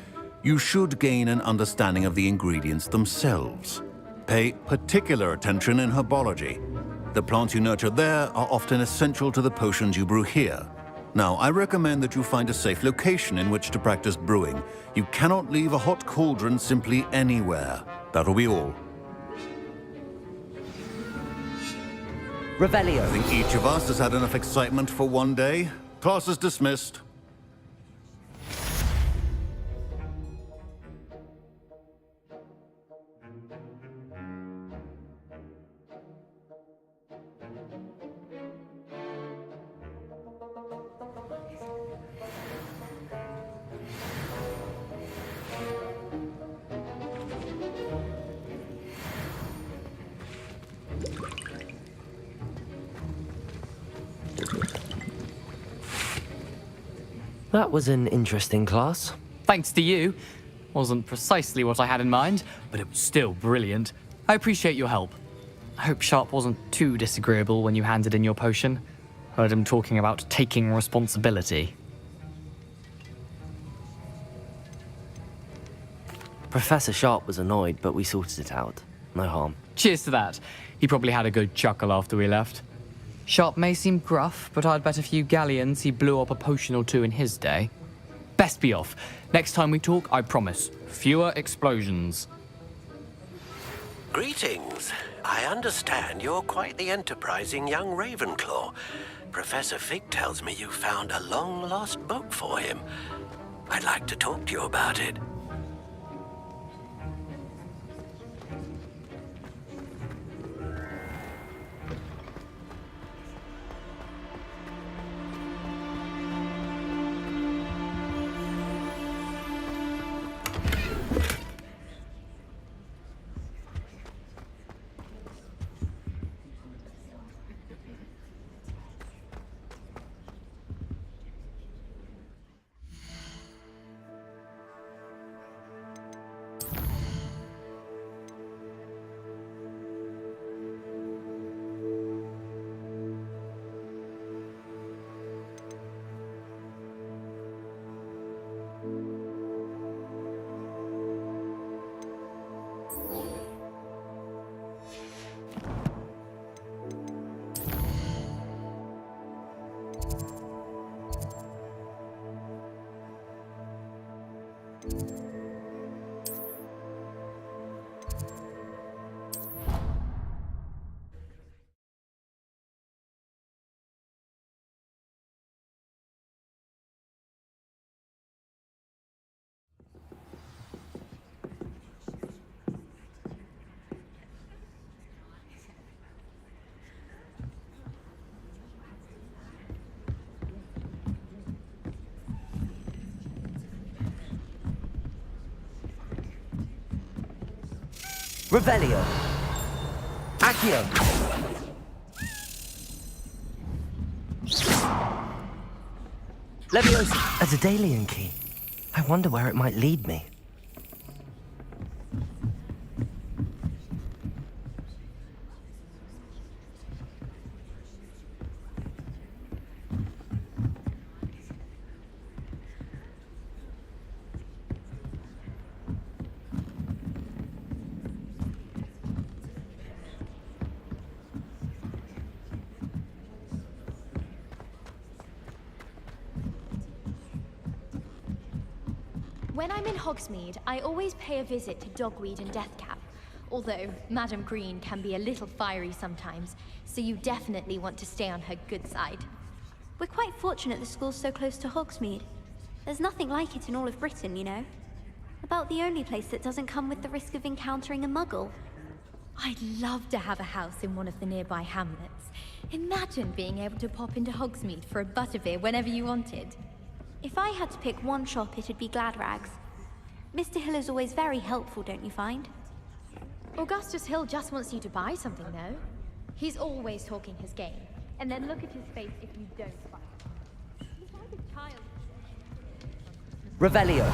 you should gain an understanding of the ingredients themselves. Pay particular attention in herbology. The plants you nurture there are often essential to the potions you brew here. Now, I recommend that you find a safe location in which to practice brewing. You cannot leave a hot cauldron simply anywhere. That'll be all. Revelio. I think each of us has had enough excitement for one day. Class is dismissed. That was an interesting class. Thanks to you. Wasn't precisely what I had in mind, but it was still brilliant. I appreciate your help. I hope Sharp wasn't too disagreeable when you handed in your potion. Heard him talking about taking responsibility. Professor Sharp was annoyed, but we sorted it out. No harm. Cheers to that. He probably had a good chuckle after we left. Sharp may seem gruff, but I'd bet a few galleons he blew up a potion or two in his day. Best be off. Next time we talk, I promise, fewer explosions. Greetings. I understand you're quite the enterprising young Ravenclaw. Professor Fig tells me you found a long-lost book for him. I'd like to talk to you about it. Revelio. Accio. Leviosa. A Daedalian key. I wonder where it might lead me. When I'm in Hogsmeade, I always pay a visit to Dogweed and Deathcap. Although Madame Green can be a little fiery sometimes, so you definitely want to stay on her good side. We're quite fortunate the school's so close to Hogsmeade. There's nothing like it in all of Britain, you know. About the only place that doesn't come with the risk of encountering a muggle. I'd love to have a house in one of the nearby hamlets. Imagine being able to pop into Hogsmeade for a butterbeer whenever you wanted. If I had to pick one shop, it'd be Gladrags. Mr. Hill is always very helpful, don't you find? Augustus Hill just wants you to buy something, though. He's always talking his game. And then look at his face if you don't buy it. He's like a child. Revelio.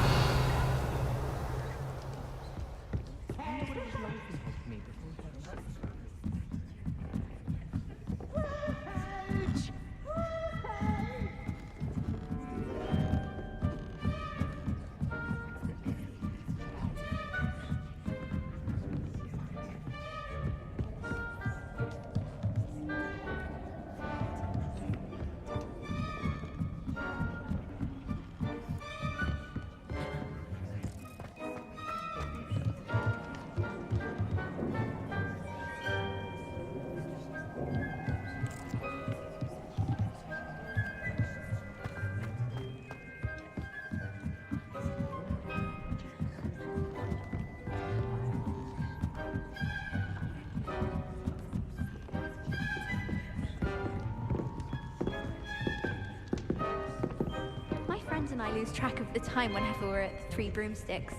And I lose track of the time whenever we're at the Three Broomsticks.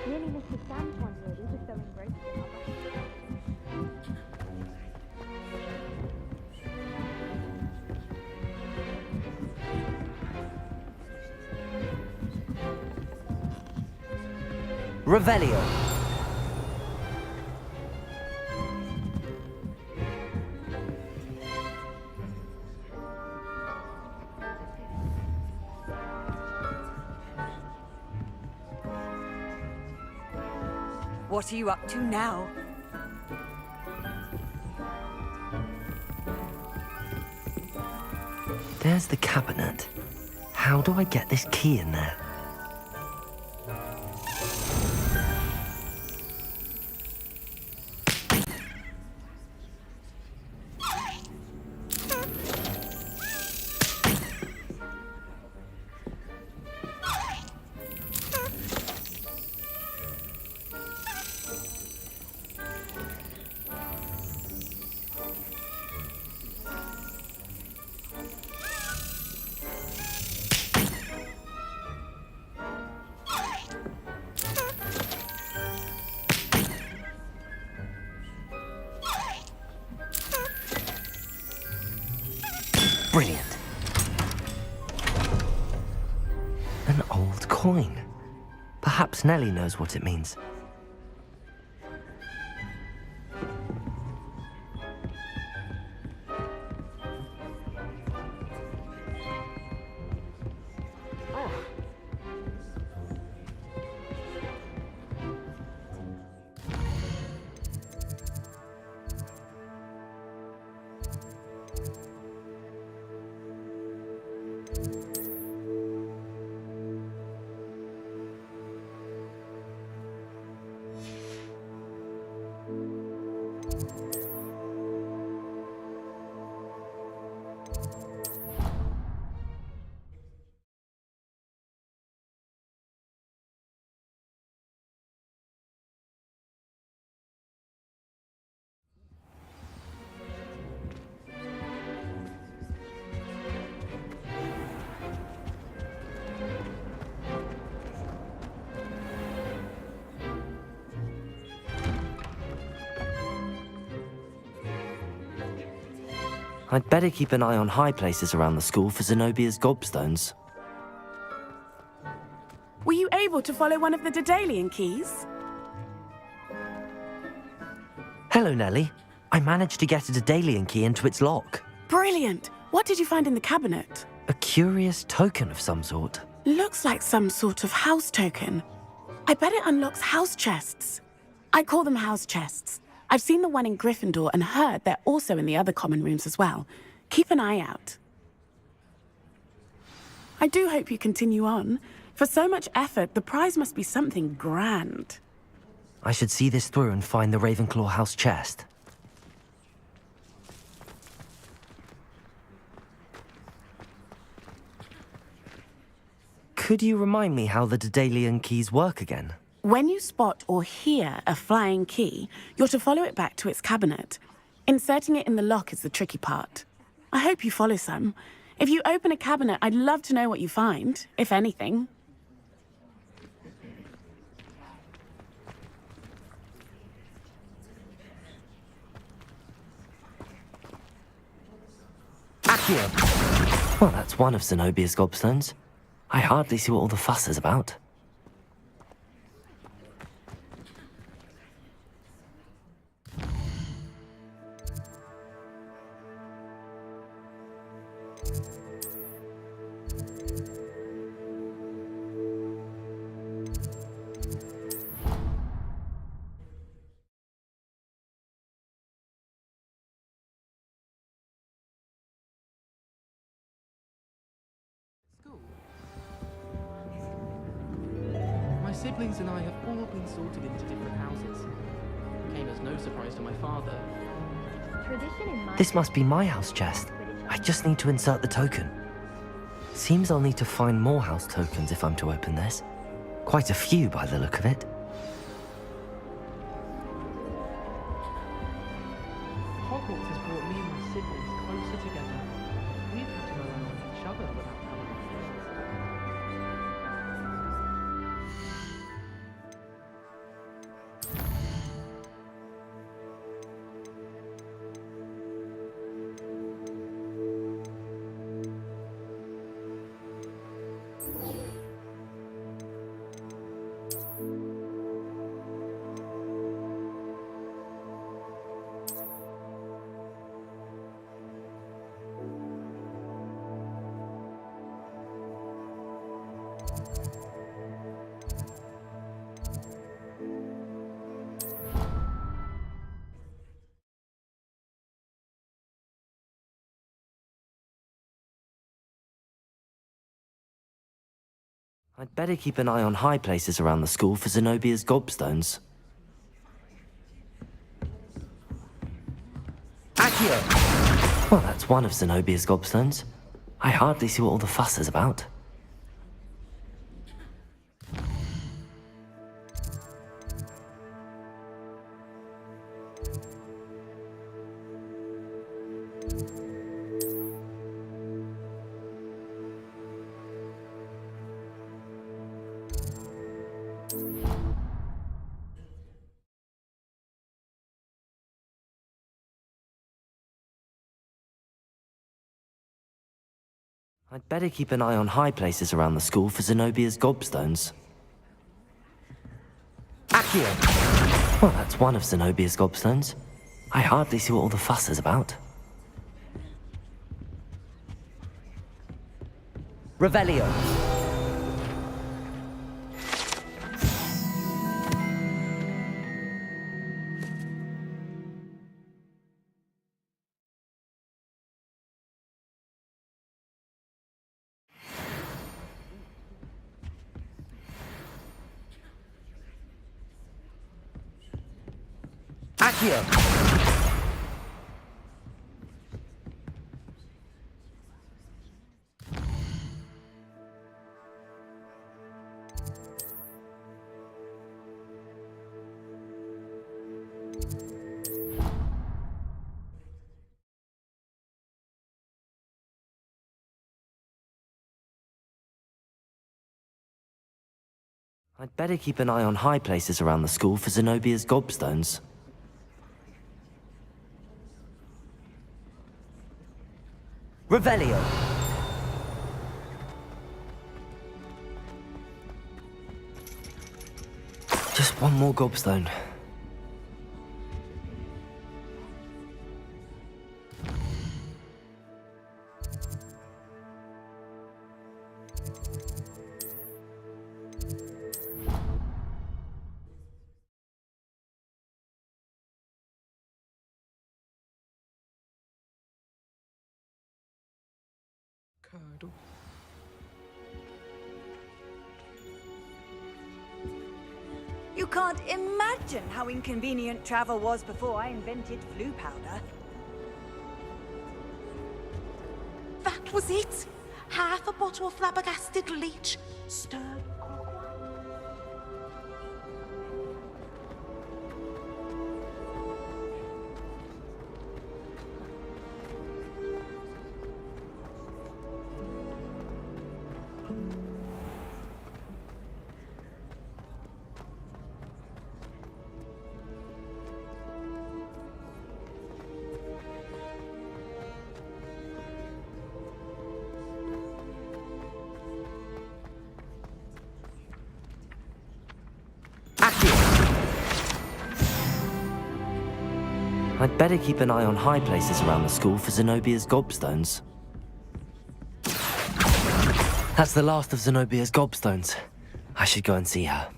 Nearly missed the Sam's one, really, just so engrossed in Revelio. What are you up to now? There's the cabinet. How do I get this key in there? Brilliant. An old coin. Perhaps Nellie knows what it means. I'd better keep an eye on high places around the school for Zenobia's gobstones. Were you able to follow one of the Daedalian keys? Hello, Nellie. I managed to get a Daedalian key into its lock. Brilliant! What did you find in the cabinet? A curious token of some sort. Looks like some sort of house token. I bet it unlocks house chests. I call them house chests. I've seen the one in Gryffindor and heard they're also in the other common rooms as well. Keep an eye out. I do hope you continue on. For so much effort, the prize must be something grand. I should see this through and find the Ravenclaw house chest. Could you remind me how the Daedalian keys work again? When you spot or hear a flying key, you're to follow it back to its cabinet. Inserting it in the lock is the tricky part. I hope you follow some. If you open a cabinet, I'd love to know what you find, if anything. Accio! Well, that's one of Zenobia's gobstones. I hardly see what all the fuss is about. My siblings and I have all been sorted into different houses. Came as no surprise to my father. This must be my house chest. I just need to insert the token. Seems I'll need to find more house tokens if I'm to open this. Quite a few by the look of it. Hogwarts has brought me and my siblings closer together. We've had to rely on each other without having I'd better keep an eye on high places around the school for Zenobia's gobstones. Accio! Well, that's one of Zenobia's gobstones. I hardly see what all the fuss is about. I'd better keep an eye on high places around the school for Zenobia's gobstones. Accio! Well, that's one of Zenobia's gobstones. I hardly see what all the fuss is about. Revelio! Accio! I'd better keep an eye on high places around the school for Zenobia's gobstones. Revelio! Just one more gobstone. Curdle. You can't imagine how inconvenient travel was before I invented flu powder. That was it. Half a bottle of flabbergasted leech, stirred. I'd better keep an eye on high places around the school for Zenobia's gobstones. That's the last of Zenobia's gobstones. I should go and see her.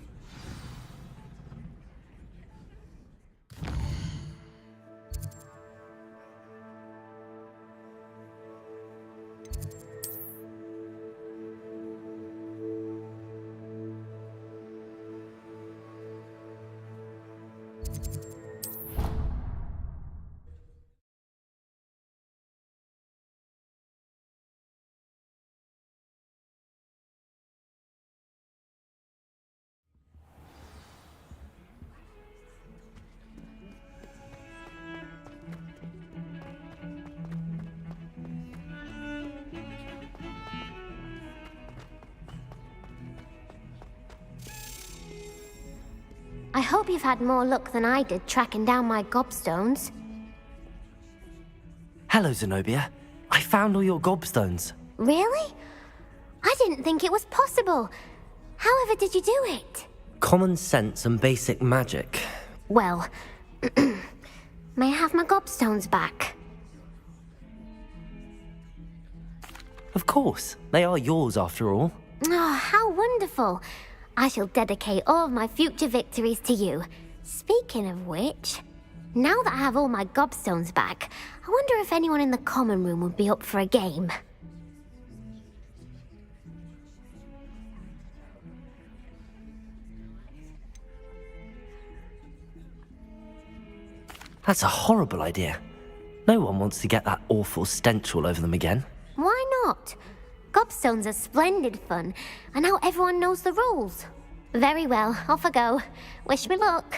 I hope you've had more luck than I did tracking down my gobstones. Hello, Zenobia. I found all your gobstones. Really? I didn't think it was possible. However did you do it? Common sense and basic magic. Well, may I have my gobstones back? Of course. They are yours after all. Oh, how wonderful. I shall dedicate all of my future victories to you. Speaking of which, now that I have all my gobstones back, I wonder if anyone in the common room would be up for a game. That's a horrible idea. No one wants to get that awful stench all over them again. Why not? Gobstones are splendid fun, and now everyone knows the rules. Very well, off I go. Wish me luck.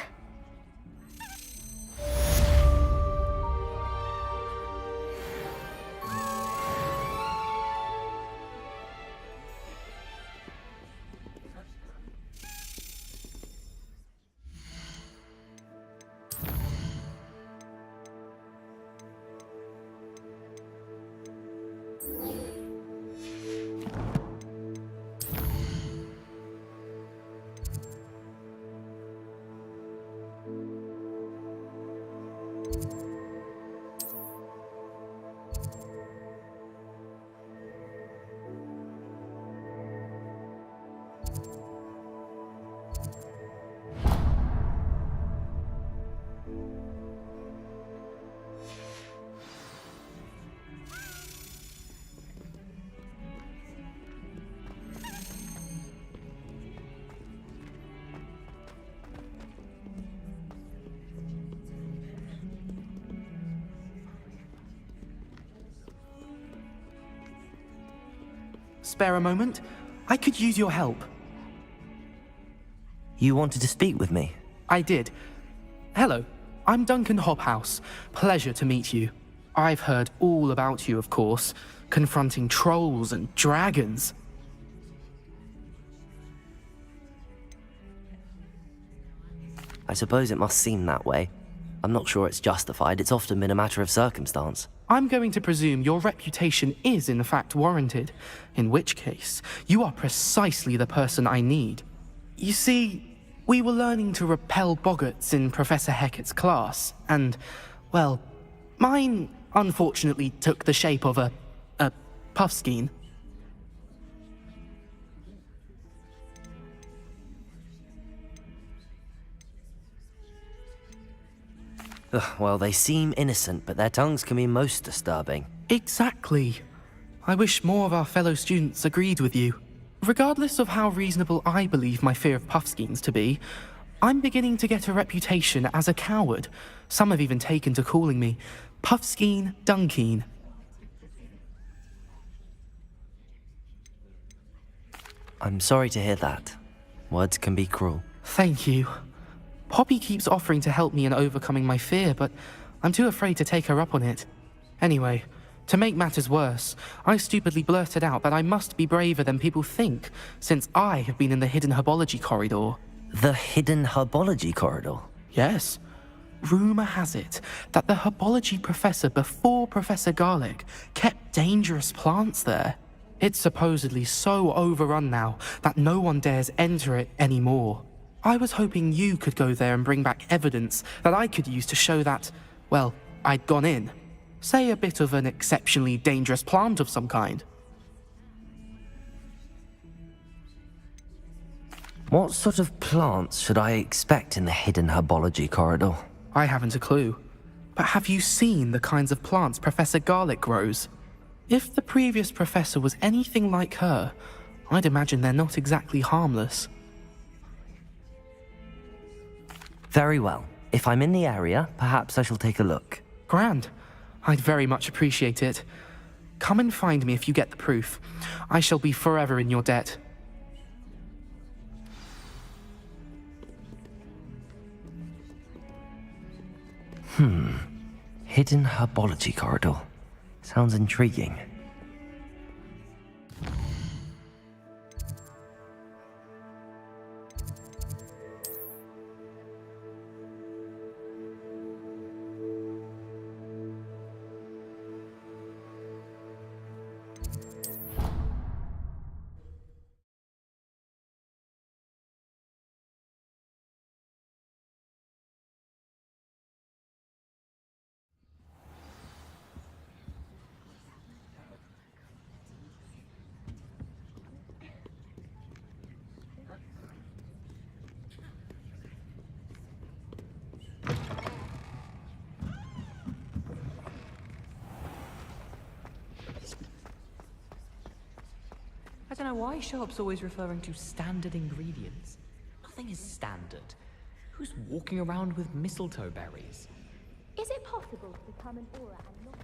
Spare a moment? I could use your help. You wanted to speak with me? I did. Hello, I'm Duncan Hobhouse. Pleasure to meet you. I've heard all about you, of course, confronting trolls and dragons. I suppose it must seem that way. I'm not sure it's justified. It's often been a matter of circumstance. I'm going to presume your reputation is in fact warranted, in which case, you are precisely the person I need. You see, we were learning to repel boggarts in Professor Hecat's class, and, well, mine unfortunately took the shape of a puffskein. Well, they seem innocent, but their tongues can be most disturbing. Exactly. I wish more of our fellow students agreed with you. Regardless of how reasonable I believe my fear of puffskeins to be, I'm beginning to get a reputation as a coward. Some have even taken to calling me Puffskeen Dunkeen. I'm sorry to hear that. Words can be cruel. Thank you. Poppy keeps offering to help me in overcoming my fear, but I'm too afraid to take her up on it. Anyway, to make matters worse, I stupidly blurted out that I must be braver than people think, since I have been in the hidden herbology corridor. The hidden herbology corridor? Yes. Rumor has it that the herbology professor before Professor Garlic kept dangerous plants there. It's supposedly so overrun now that no one dares enter it anymore. I was hoping you could go there and bring back evidence that I could use to show that, well, I'd gone in. Say a bit of an exceptionally dangerous plant of some kind. What sort of plants should I expect in the hidden herbology corridor? I haven't a clue. But have you seen the kinds of plants Professor Garlick grows? If the previous professor was anything like her, I'd imagine they're not exactly harmless. Very well. If I'm in the area, perhaps I shall take a look. Grand. I'd very much appreciate it. Come and find me if you get the proof. I shall be forever in your debt. Hidden herbology corridor. Sounds intriguing. I don't know why Sharp's always referring to standard ingredients. Nothing is standard. Who's walking around with mistletoe berries? Is it possible to become an aura and not...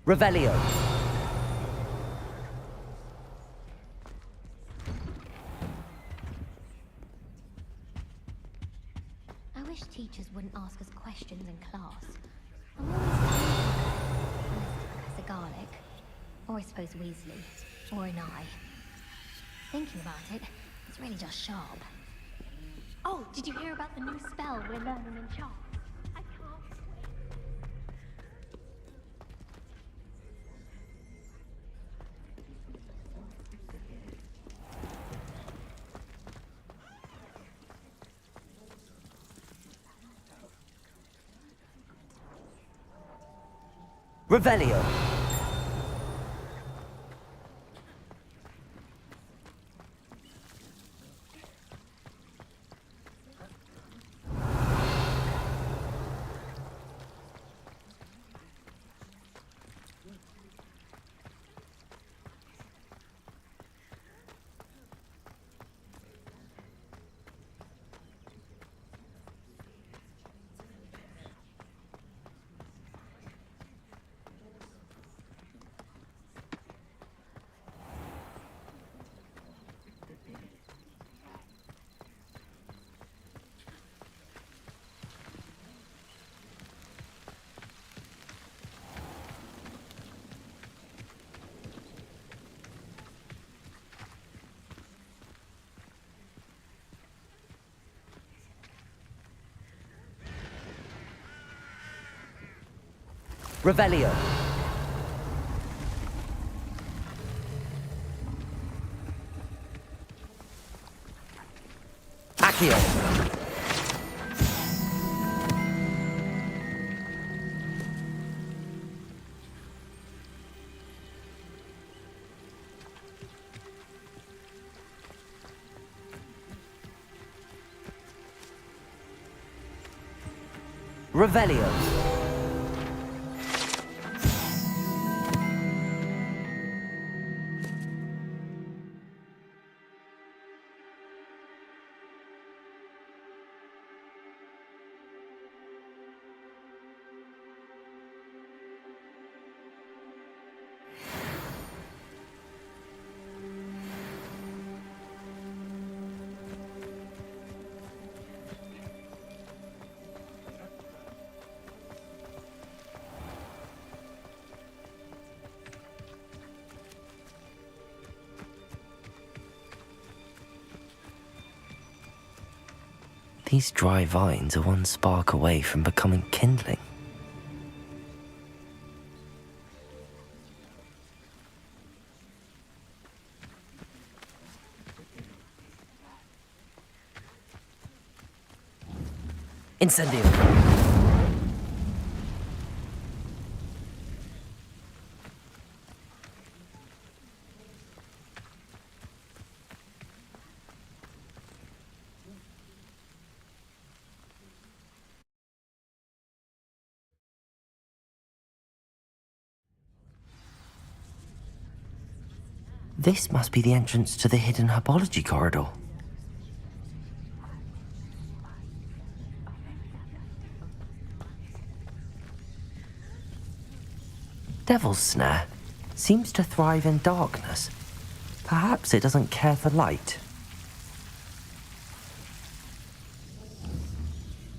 Revelio. I wish teachers wouldn't ask us questions in class. I'm always Professor Garlick, or I suppose Weasley, or an I. Thinking about it, it's really just Sharp. Oh, did you hear about the new spell we're learning in Sharp? I can't... Revelio. Revelio. Accio. Revelio. These dry vines are one spark away from becoming kindling. Incendio! This must be the entrance to the hidden herbology corridor. Devil's Snare seems to thrive in darkness. Perhaps it doesn't care for light.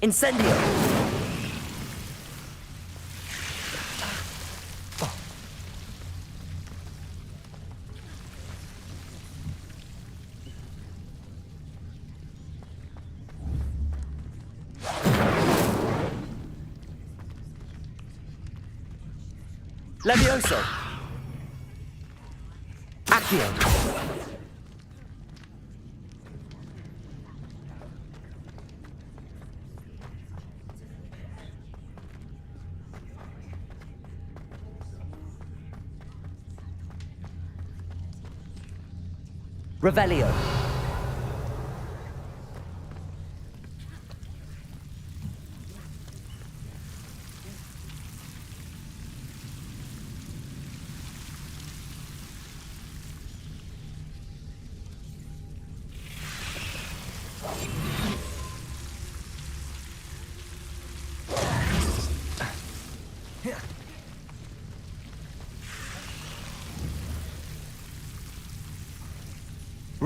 Incendio! Levioso! Accio! Revelio!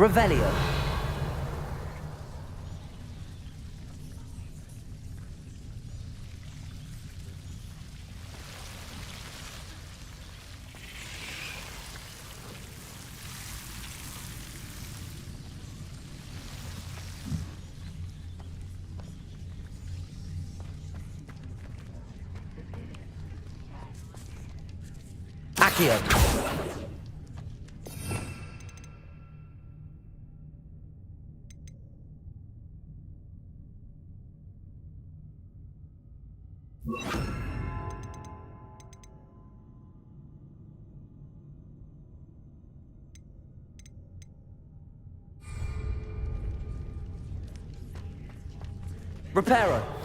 Revelio. Accio. Reparo.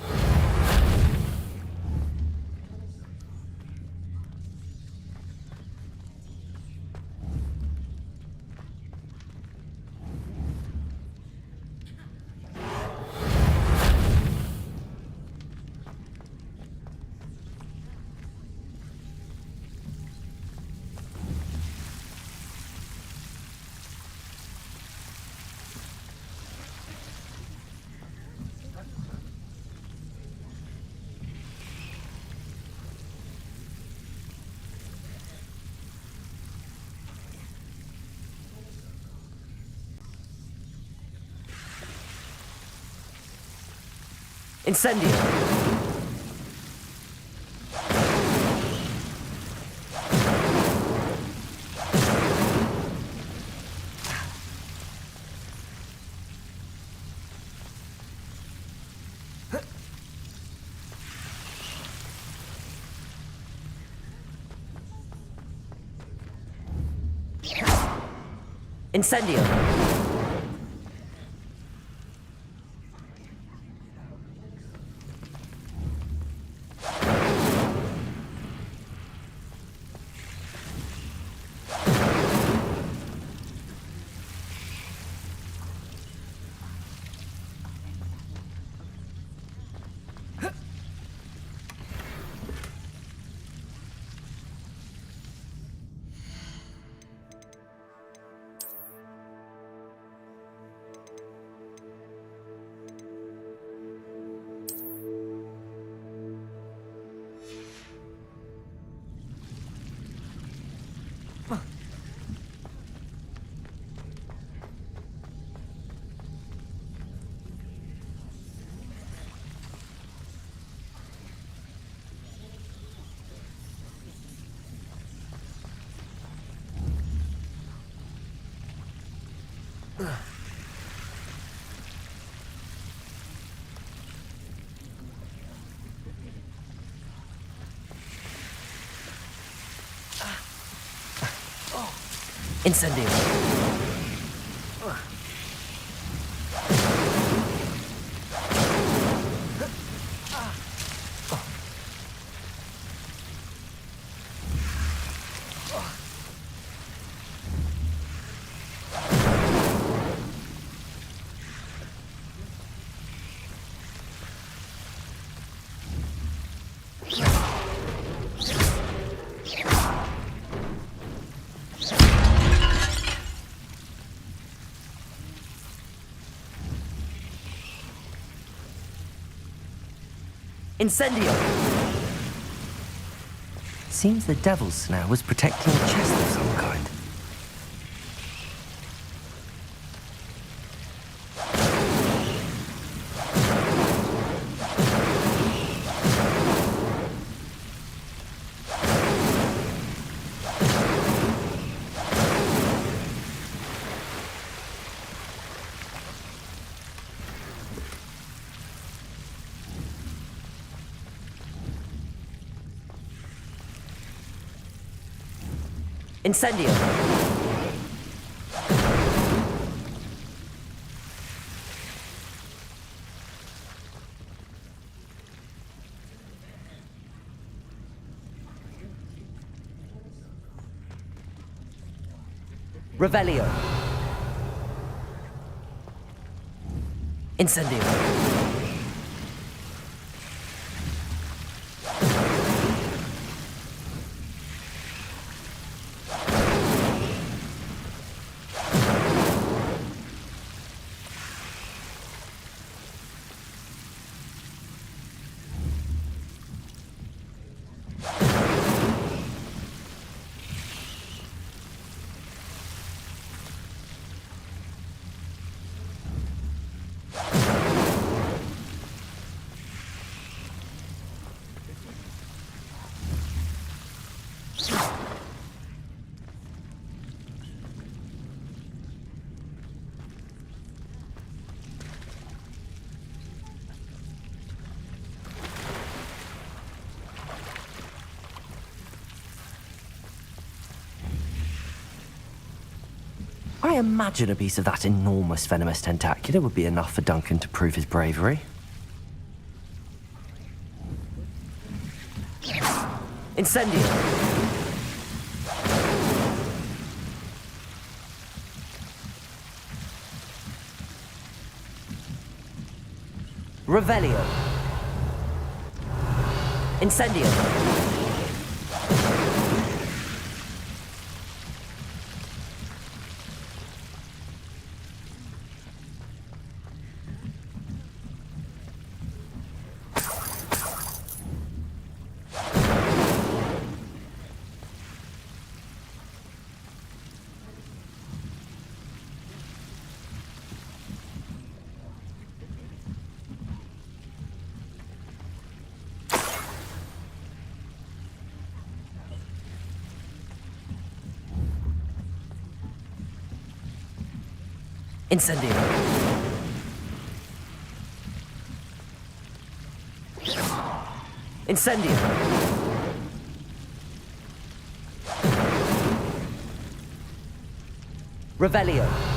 Incendio. Incendio. Incendio. Incendio! Seems the devil's snare was protecting a chest of some kind. Incendio! Revelio! Incendio! I imagine a piece of that enormous venomous tentacular would be enough for Duncan to prove his bravery. Incendio! Revelio! Incendio! Incendio! Incendio! Revelio!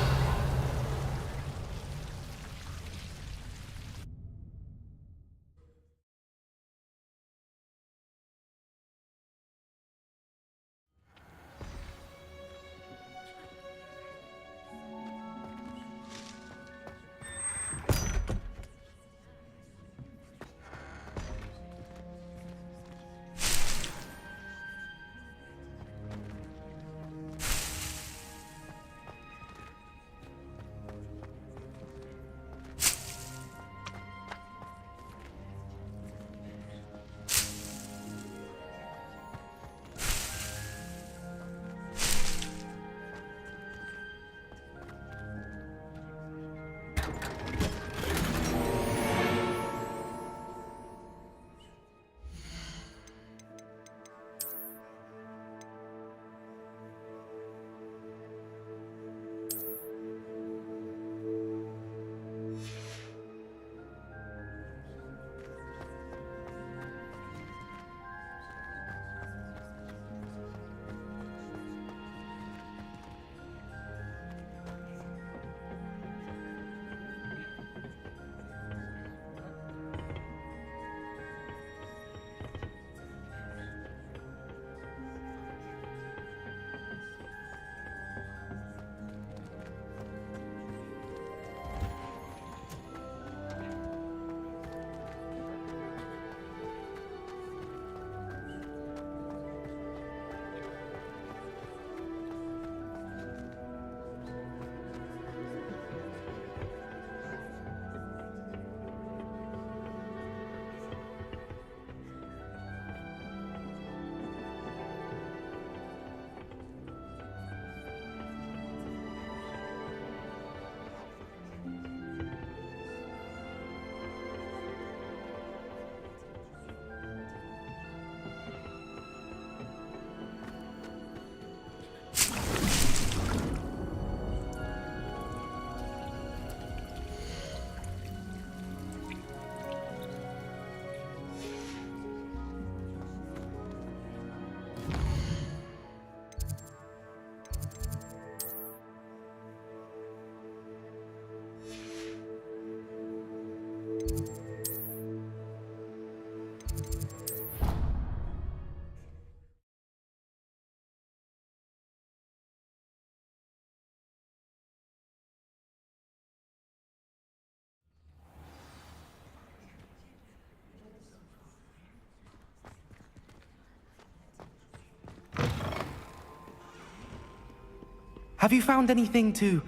Have you found anything to,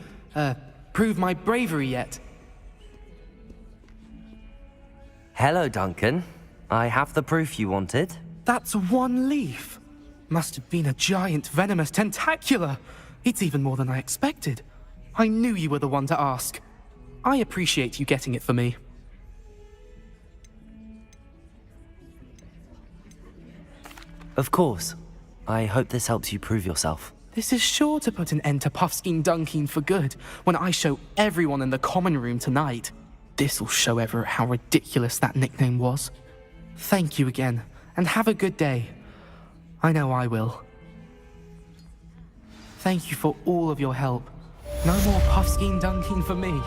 prove my bravery yet? Hello, Duncan. I have the proof you wanted. That's one leaf. Must have been a giant venomous tentacula. It's even more than I expected. I knew you were the one to ask. I appreciate you getting it for me. Of course. I hope this helps you prove yourself. This is sure to put an end to Puffskein Dunkeen for good when I show everyone in the common room tonight. This'll show Everett how ridiculous that nickname was. Thank you again, and have a good day. I know I will. Thank you for all of your help. No more Puffskein Dunkeen for me.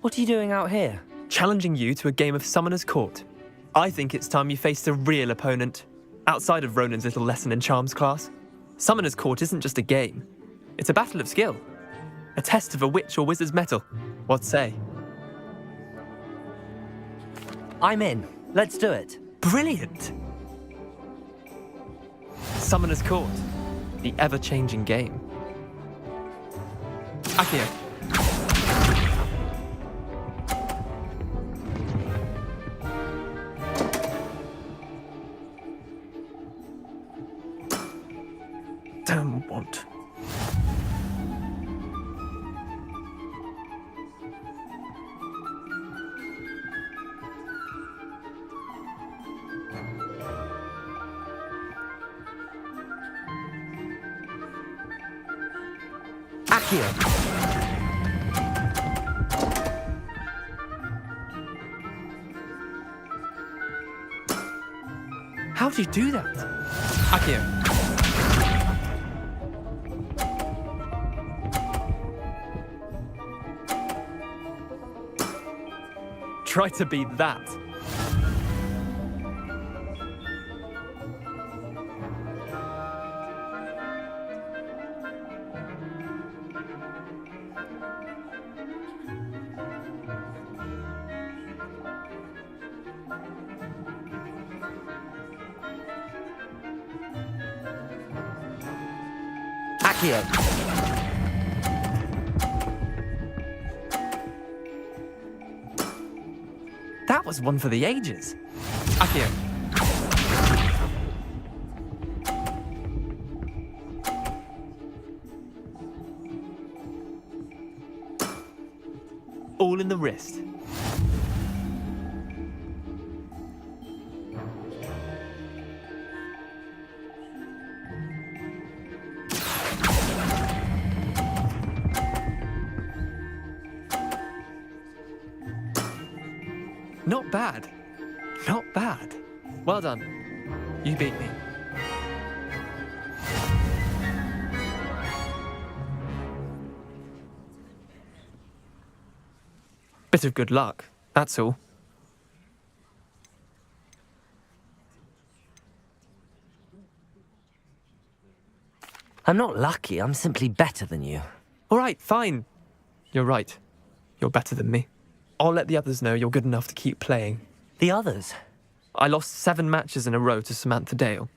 What are you doing out here? Challenging you to a game of Summoner's Court. I think it's time you faced a real opponent. Outside of Ronan's little lesson in charms class, Summoner's Court isn't just a game. It's a battle of skill. A test of a witch or wizard's mettle. What say? I'm in. Let's do it. Brilliant! Summoner's Court. The ever-changing game. Akio. Damn want. Akio. How do you do that? Akio. Try to be that. Akio. That was one for the ages. Akio. All in the wrist. Not bad. Not bad. Well done. You beat me. Bit of good luck, that's all. I'm not lucky, I'm simply better than you. All right, fine. You're right. You're better than me. I'll let the others know you're good enough to keep playing. The others? I lost 7 matches in a row to Samantha Dale.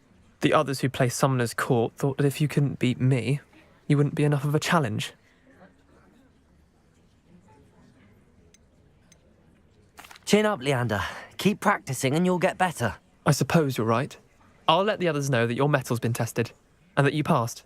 The others who play Summoner's Court thought that if you couldn't beat me, you wouldn't be enough of a challenge. Chin up, Leander. Keep practicing and you'll get better. I suppose you're right. I'll let the others know that your metal's been tested, and that you passed.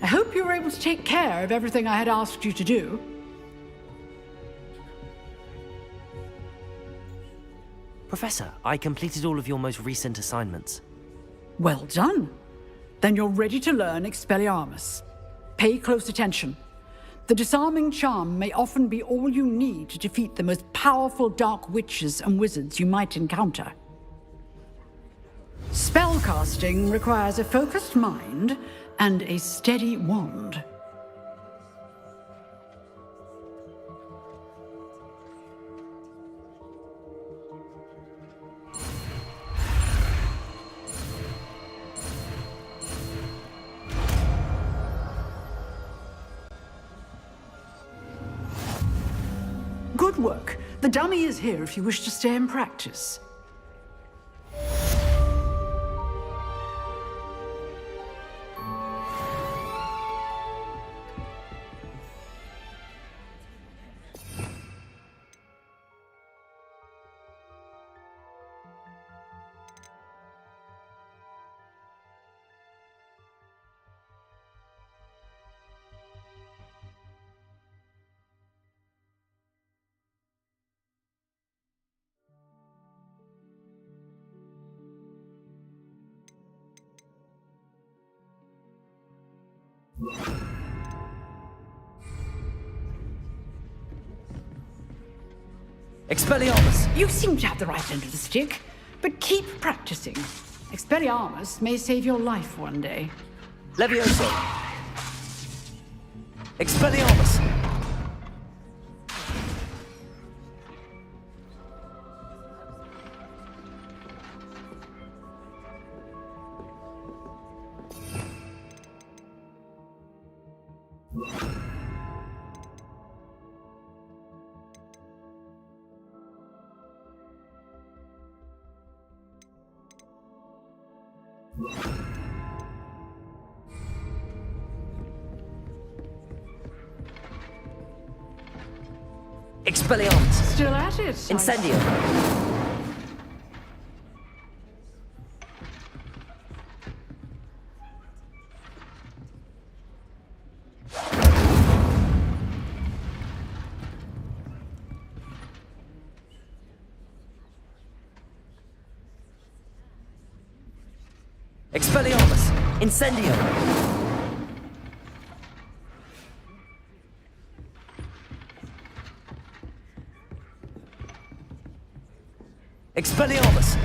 I hope you were able to take care of everything I had asked you to do. Professor, I completed all of your most recent assignments. Well done. Then you're ready to learn Expelliarmus. Pay close attention. The disarming charm may often be all you need to defeat the most powerful dark witches and wizards you might encounter. Spellcasting requires a focused mind and a steady wand. Good work. The dummy is here if you wish to stay and practice. Expelliarmus! You seem to have the right end of the stick, but keep practicing. Expelliarmus may save your life one day. Levioso! Expelliarmus! Expelliarmus! Still at it? Incendio! Expelliarmus! Incendio! Expelliarmus!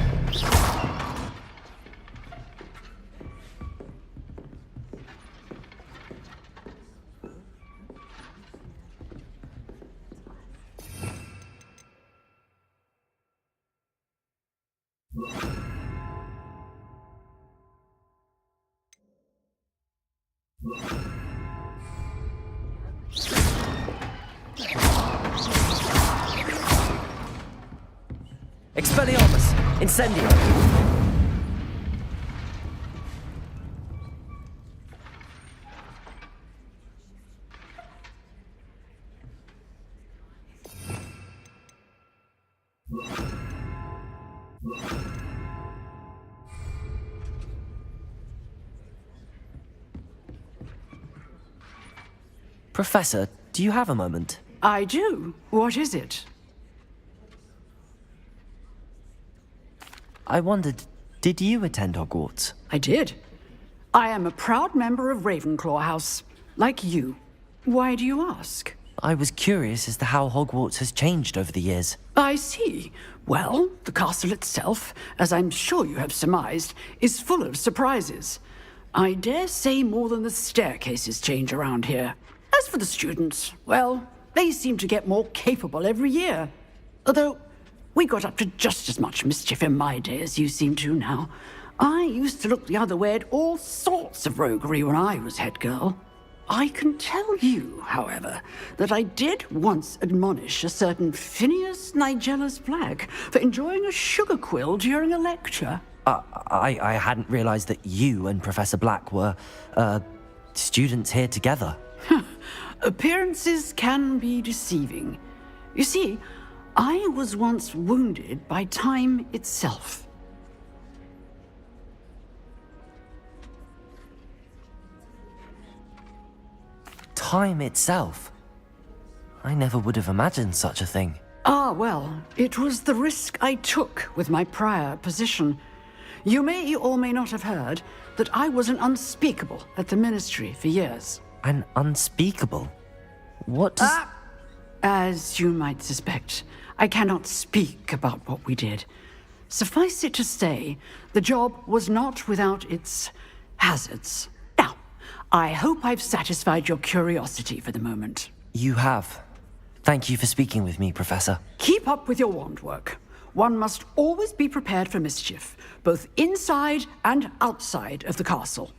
Expelliarmus! Incendio! Professor, do you have a moment? I do. What is it? I wondered, did you attend Hogwarts? I did. I am a proud member of Ravenclaw House, like you. Why do you ask? I was curious as to how Hogwarts has changed over the years. I see. Well, the castle itself, as I'm sure you have surmised, is full of surprises. I dare say more than the staircases change around here. As for the students, well, they seem to get more capable every year. Although, we got up to just as much mischief in my day as you seem to now. I used to look the other way at all sorts of roguery when I was head girl. I can tell you, however, that I did once admonish a certain Phineas Nigellus Black for enjoying a sugar quill during a lecture. I hadn't realized that you and Professor Black were, students here together. Appearances can be deceiving. You see, I was once wounded by time itself. Time itself? I never would have imagined such a thing. Ah, well, it was the risk I took with my prior position. You may or may not have heard that I was an unspeakable at the Ministry for years. An unspeakable? What does... As you might suspect, I cannot speak about what we did. Suffice it to say, the job was not without its hazards. Now, I hope I've satisfied your curiosity for the moment. You have. Thank you for speaking with me, Professor. Keep up with your wand work. One must always be prepared for mischief, both inside and outside of the castle.